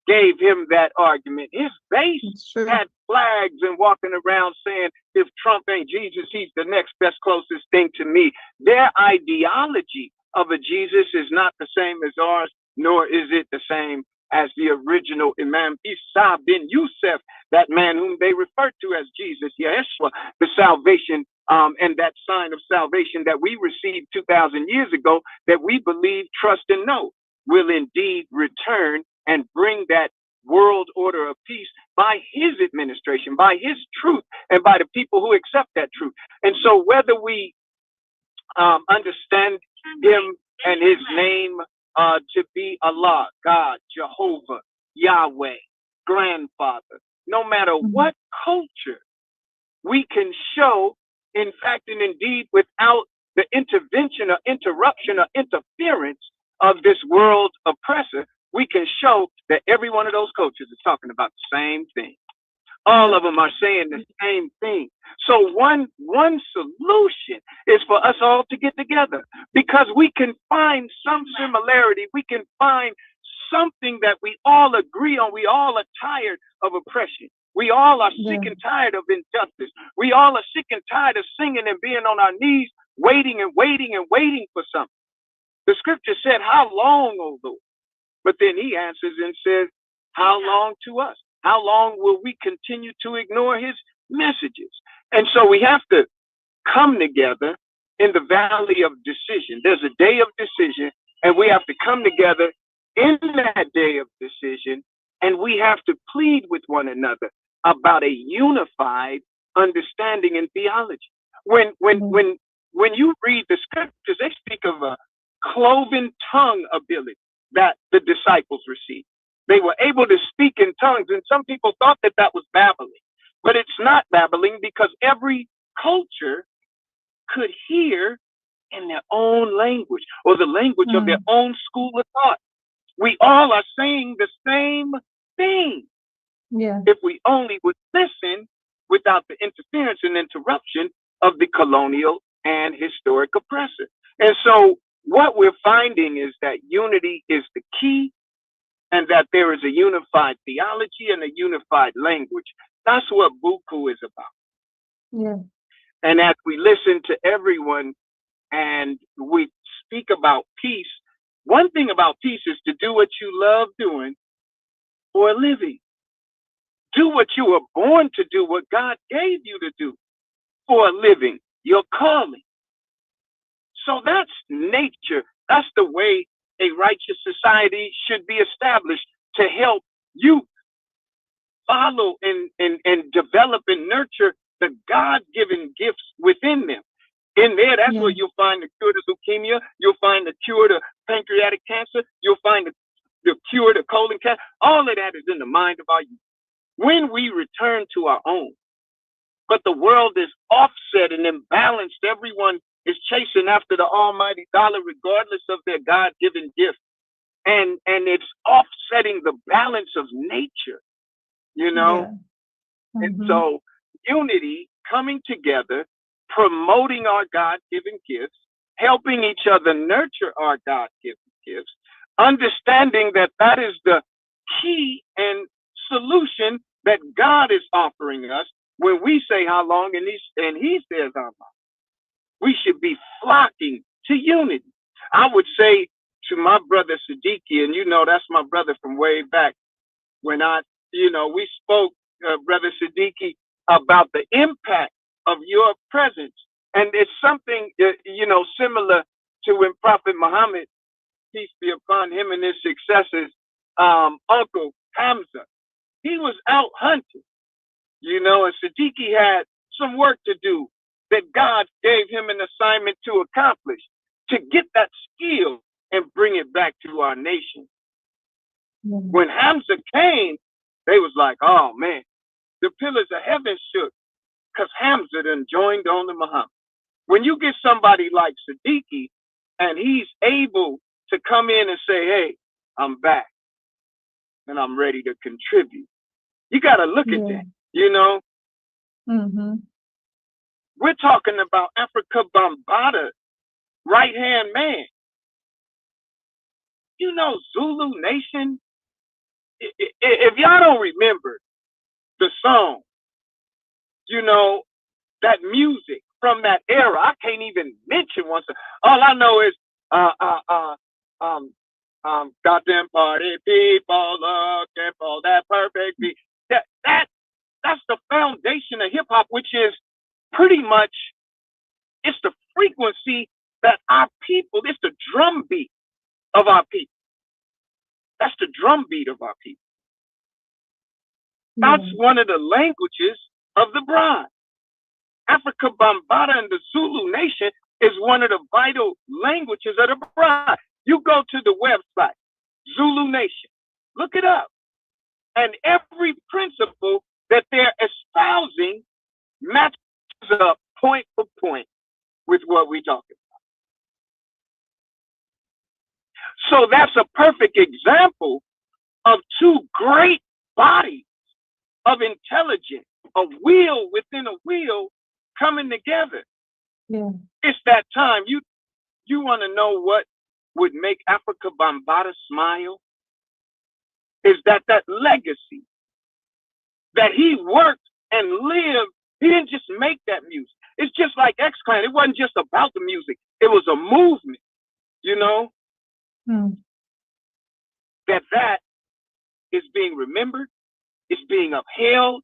gave him that argument. His base had flags and walking around saying, if Trump ain't Jesus, he's the next best closest thing to me. Their ideology of a Jesus is not the same as ours, nor is it the same as the original Imam Isa bin Yusuf, that man whom they refer to as Jesus, Yeshua, the salvation and that sign of salvation that we received 2,000 years ago, that we believe, trust, and know will indeed return and bring that world order of peace by his administration, by his truth, and by the people who accept that truth. And so whether we understand him and his name to be Allah, God, Jehovah, Yahweh, grandfather, no matter what culture, we can show, in fact and indeed, without the intervention or interruption or interference of this world oppressor, we can show that every one of those cultures is talking about the same thing. All of them are saying the same thing. So one solution is for us all to get together, because we can find some similarity. We can find something that we all agree on. We all are tired of oppression. We all are sick and tired of injustice. We all are sick and tired of singing and being on our knees, waiting and waiting and waiting for something. The scripture said, how long, O Lord? But then he answers and says, how long to us? How long will we continue to ignore his messages? And so we have to come together in the valley of decision. There's a day of decision, and we have to come together in that day of decision, and we have to plead with one another about a unified understanding in theology. When you read the scriptures, they speak of a cloven tongue ability that the disciples received. They were able to speak in tongues, and some people thought that that was babbling. But it's not babbling, because every culture could hear in their own language, or the language of their own school of thought. We all are saying the same thing. If we only would listen without the interference and interruption of the colonial and historic oppressor. And so what we're finding is that unity is the key, and that there is a unified theology and a unified language. That's what BUCU is about. And as we listen to everyone and we speak about peace, one thing about peace is to do what you love doing for a living. Do what you were born to do, what God gave you to do for a living, your calling. So that's nature. That's the way a righteous society should be established, to help youth follow and develop and nurture the God-given gifts within them. In there, that's where you'll find the cure to leukemia. You'll find the cure to pancreatic cancer. You'll find the cure to colon cancer. All of that is in the mind of our youth. When we return to our own, but the world is offset and imbalanced, everyone is chasing after the almighty dollar, regardless of their God-given gift. And it's offsetting the balance of nature, you know? And so unity, coming together, promoting our God-given gifts, helping each other nurture our God-given gifts, understanding that that is the key and solution that God is offering us when we say how long and he says how long. We should be flocking to unity. I would say to my brother Siddiqui, and you know that's my brother from way back when we spoke, Brother Siddiqui, about the impact of your presence. And it's something, similar to when Prophet Muhammad, peace be upon him and his successors, uncle Hamza. He was out hunting, you know, and Siddiqui had some work to do that God gave him an assignment to accomplish, to get that skill and bring it back to our nation. When Hamza came, they was like, oh man, the pillars of heaven shook because Hamza done joined on to Muhammad. When you get somebody like Siddiqui and he's able to come in and say, hey, I'm back and I'm ready to contribute. You got to look at that, you know? We're talking about Africa Bambaataa, right-hand man. You know, Zulu Nation, if y'all don't remember the song, you know, that music from that era, I can't even mention one song. All I know is, goddamn party people looking for that perfect beat. That's the foundation of hip hop, which is pretty much, it's the frequency that our people, it's the drum beat of our people. That's the drum beat of our people. That's one of the languages of the bride. Africa Bambaataa and the Zulu Nation is one of the vital languages of the bride. You go to the website, Zulu Nation, look it up. And every principle that they're espousing matches up point for point with what we're talking about. So that's a perfect example of two great bodies of intelligence, a wheel within a wheel coming together. It's that time. You want to know what would make Africa Bambaataa smile? Is that legacy that he worked and lived. He didn't just make that music. It's just like X-Clan. It wasn't just about the music. It was a movement, you know, that is being remembered, it's being upheld,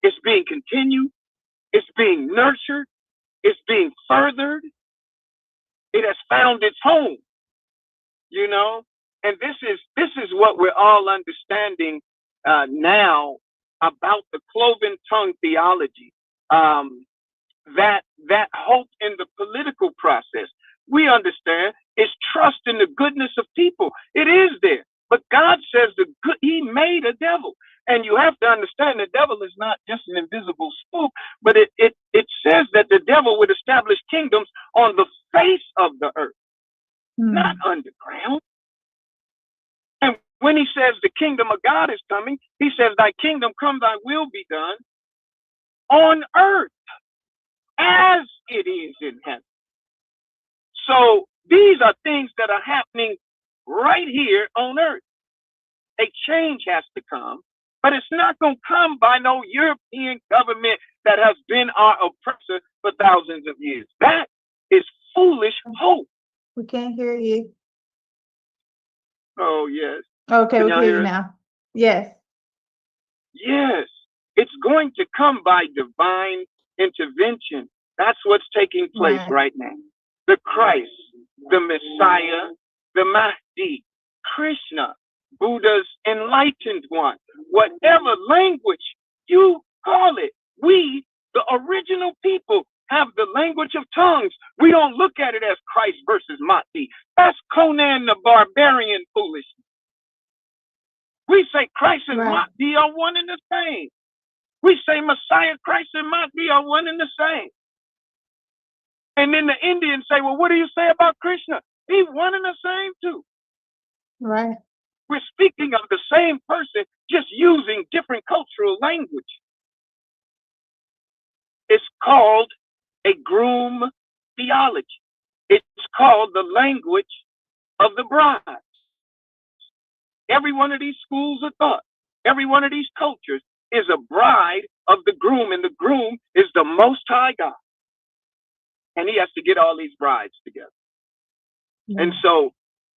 it's being continued, it's being nurtured, it's being furthered. It has found its home, you know, and this is what we're all understanding now about the cloven tongue theology, that hope in the political process. We understand it's trust in the goodness of people. It is there, but God says He made a devil, and you have to understand the devil is not just an invisible spook, but it says that the devil would establish kingdoms on the face of the earth, not underground. And when he says the kingdom of God is coming, he says, thy kingdom come, thy will be done on earth as it is in heaven. So these are things that are happening right here on earth. A change has to come, but it's not going to come by no European government that has been our oppressor for thousands of years. That is foolish hope. We can't hear you. Oh, yes. Okay, Can we y'all can hear hear you us? now. Yes. Yes, it's going to come by divine intervention. That's what's taking place right now. The Christ, the Messiah, the Mahdi, Krishna, Buddha's enlightened one, whatever language you call it, we, the original people, have the language of tongues. We don't look at it as Christ versus Mahdi. That's Conan the Barbarian foolishness. We say Christ and Mahdi are one and the same. We say Messiah, Christ, and Mahdi are one and the same. And then the Indians say, well, what do you say about Krishna? He's one and the same too. Right. We're speaking of the same person, just using different cultural language. It's called a groom theology. It's called the language of the bride. Every one of these schools of thought, every one of these cultures is a bride of the groom, and the groom is the Most High God. And he has to get all these brides together. And so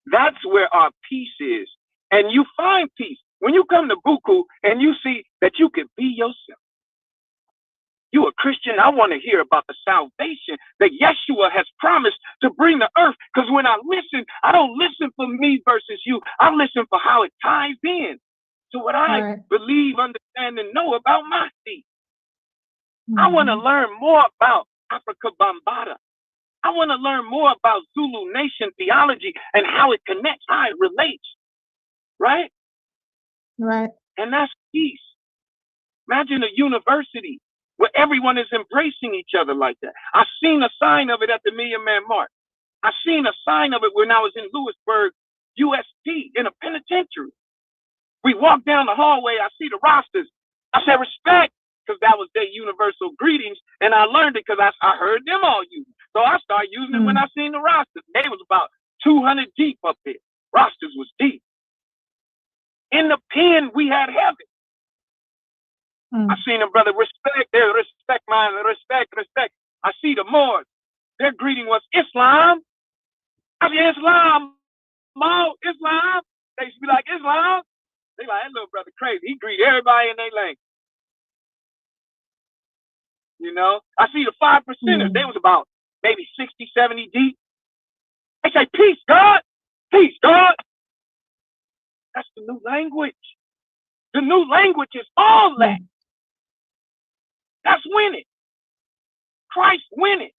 that's where our peace is. And you find peace when you come to BUCU and you see that you can be yourself. You a Christian, I want to hear about the salvation that Yeshua has promised to bring to earth. Because when I listen, I don't listen for me versus you. I listen for how it ties in to what I Right. believe, understand, and know about my seed. I want to learn more about Africa Bambata. I want to learn more about Zulu Nation theology and how it connects, how it relates, right? Right. And that's peace. Imagine a university where everyone is embracing each other like that. I've seen a sign of it at the Million Man March. I've seen a sign of it when I was in Lewisburg, USP, in a penitentiary. We walked down the hallway, I see the rosters. I said, respect, because that was their universal greetings, and I learned it because I heard them all use it. So I started using it when I seen the rosters. They was about 200 deep up there. Rosters was deep. In the pen, we had heaven. I seen them, brother, respect, there's respect, man, respect, respect. I see the Moors. Their greeting was Islam. I said, Islam, Mo, Islam. They used to be like, Islam. They like, that little brother crazy. He greet everybody in their language. You know, I see the 5%ers. They was about maybe 60, 70 deep. They say, peace, God. Peace, God. That's the new language. The new language is all that. That's winning. Christ winning.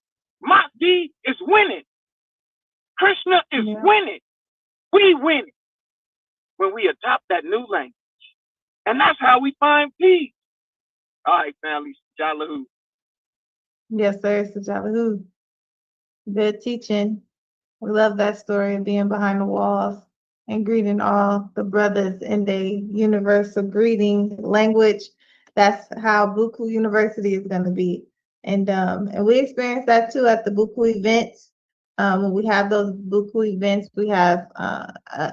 Mahdi is winning. Krishna is winning. We winning when we adopt that new language. And that's how we find peace. All right, family. Jalahu. Yes, sir. It's Jalahu. Good teaching. We love that story of being behind the walls and greeting all the brothers in the universal greeting language. That's how BUCU University is going to be. And we experience that too at the BUCU events. When we have those BUCU events, we have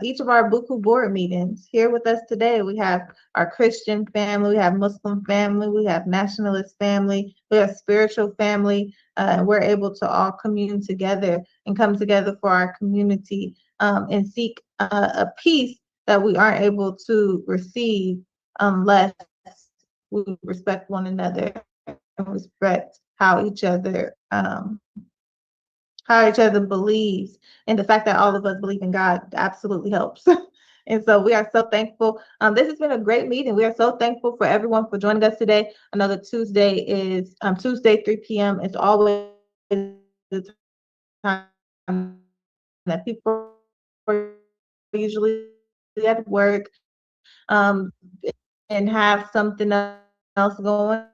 each of our BUCU board meetings. Here with us today, we have our Christian family, we have Muslim family, we have nationalist family, we have spiritual family. We're able to all commune together and come together for our community and seek a peace that we aren't able to receive unless we respect one another and respect how each other believes. And the fact that all of us believe in God absolutely helps. And so we are so thankful. This has been a great meeting. We are so thankful for everyone for joining us today. I know that Tuesday is Tuesday, 3 p.m. It's always the time that people are usually at work and have something else going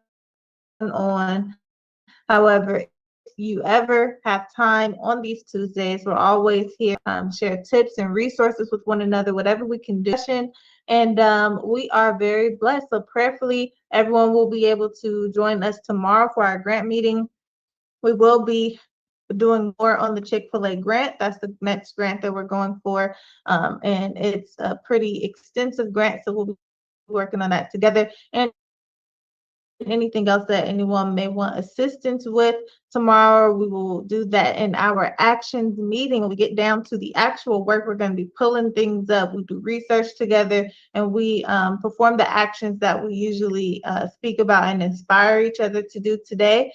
on. However, if you ever have time on these Tuesdays, we're always here share tips and resources with one another, whatever we can do. And we are very blessed. So prayerfully, everyone will be able to join us tomorrow for our grant meeting. We will be doing more on the Chick-fil-A grant. That's the next grant that we're going for. And it's a pretty extensive grant, so we'll be working on that together. And anything else that anyone may want assistance with tomorrow, we will do that in our actions meeting. When we get down to the actual work, we're going to be pulling things up. We do research together, and we perform the actions that we usually speak about and inspire each other to do today.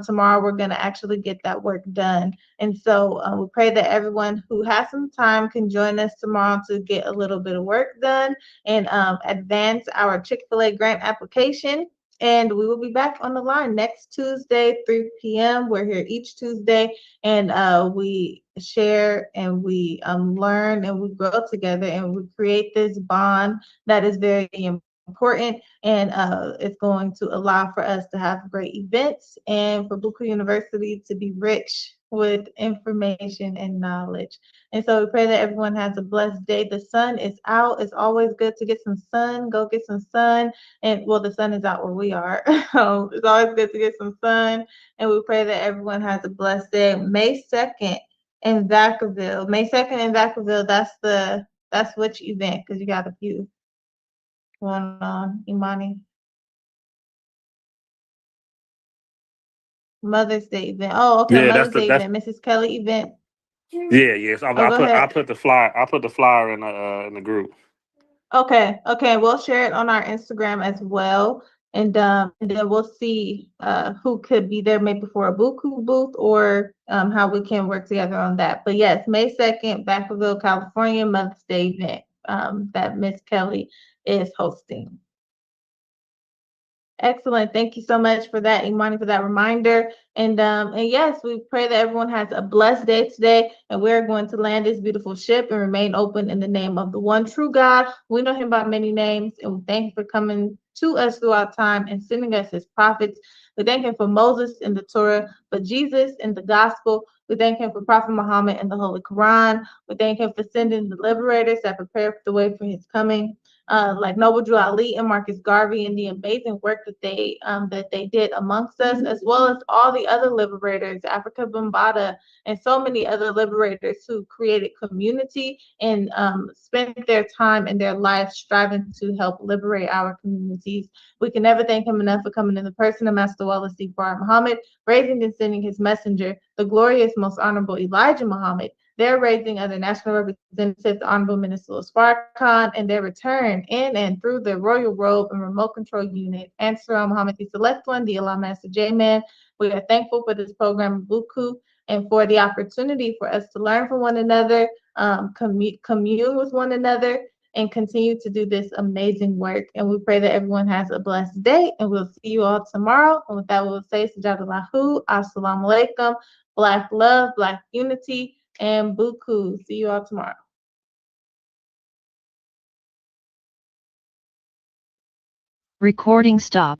Tomorrow, we're going to actually get that work done. And so we pray that everyone who has some time can join us tomorrow to get a little bit of work done and advance our Chick-fil-A grant application. And we will be back on the line next Tuesday, 3 p.m. We're here each Tuesday, and we share and we learn and we grow together and we create this bond that is very important, and it's going to allow for us to have great events and for BUCU University to be rich with information and knowledge. And so we pray that everyone has a blessed day. The sun is out. It's always good to get some sun. Go get some sun. And well, the sun is out where we are. It's always good to get some sun. And we pray that everyone has a blessed day. May 2nd in Vacaville. May 2nd in Vacaville, that's which event? Because you got a few going on, Imani. Mother's Day event. Oh, okay. Yeah, Mother's Day event. Mrs. Kelly event. Yeah, yes. Oh, go ahead. I put the flyer in the group. Okay. We'll share it on our Instagram as well. And then we'll see who could be there maybe for a BUCU booth or how we can work together on that. But yes, May 2nd, Vacaville, California, Mother's Day event that Miss Kelly is hosting. Excellent. Thank you so much for that, Imani, for that reminder. And yes, we pray that everyone has a blessed day today. And we're going to land this beautiful ship and remain open in the name of the one true God. We know him by many names, and we thank him for coming to us throughout time and sending us his prophets. We thank him for Moses in the Torah, for Jesus in the gospel. We thank him for Prophet Muhammad in the Holy Quran. We thank him for sending the liberators that prepare the way for his coming. Like Noble Drew Ali and Marcus Garvey, and the amazing work that they did amongst us, as well as all the other liberators, Africa Bambaataa, and so many other liberators who created community and spent their time and their life striving to help liberate our communities. We can never thank him enough for coming in the person of Master Wallace D. Muhammad, raising and sending his messenger, the glorious, most honorable Elijah Muhammad. They're raising other national representatives, the Honorable Minister Farrakhan, and their return in and through the Royal Robe and Remote Control Unit, and Surah Muhammad, the Select One, the Allah Master J-Man. We are thankful for this program, BUCU, and for the opportunity for us to learn from one another, commune with one another, and continue to do this amazing work. And we pray that everyone has a blessed day, and we'll see you all tomorrow. And with that, we'll say, Sajadallahu, Assalamu alaikum, Black love, Black unity, and BUCU. See you all tomorrow. Recording stop.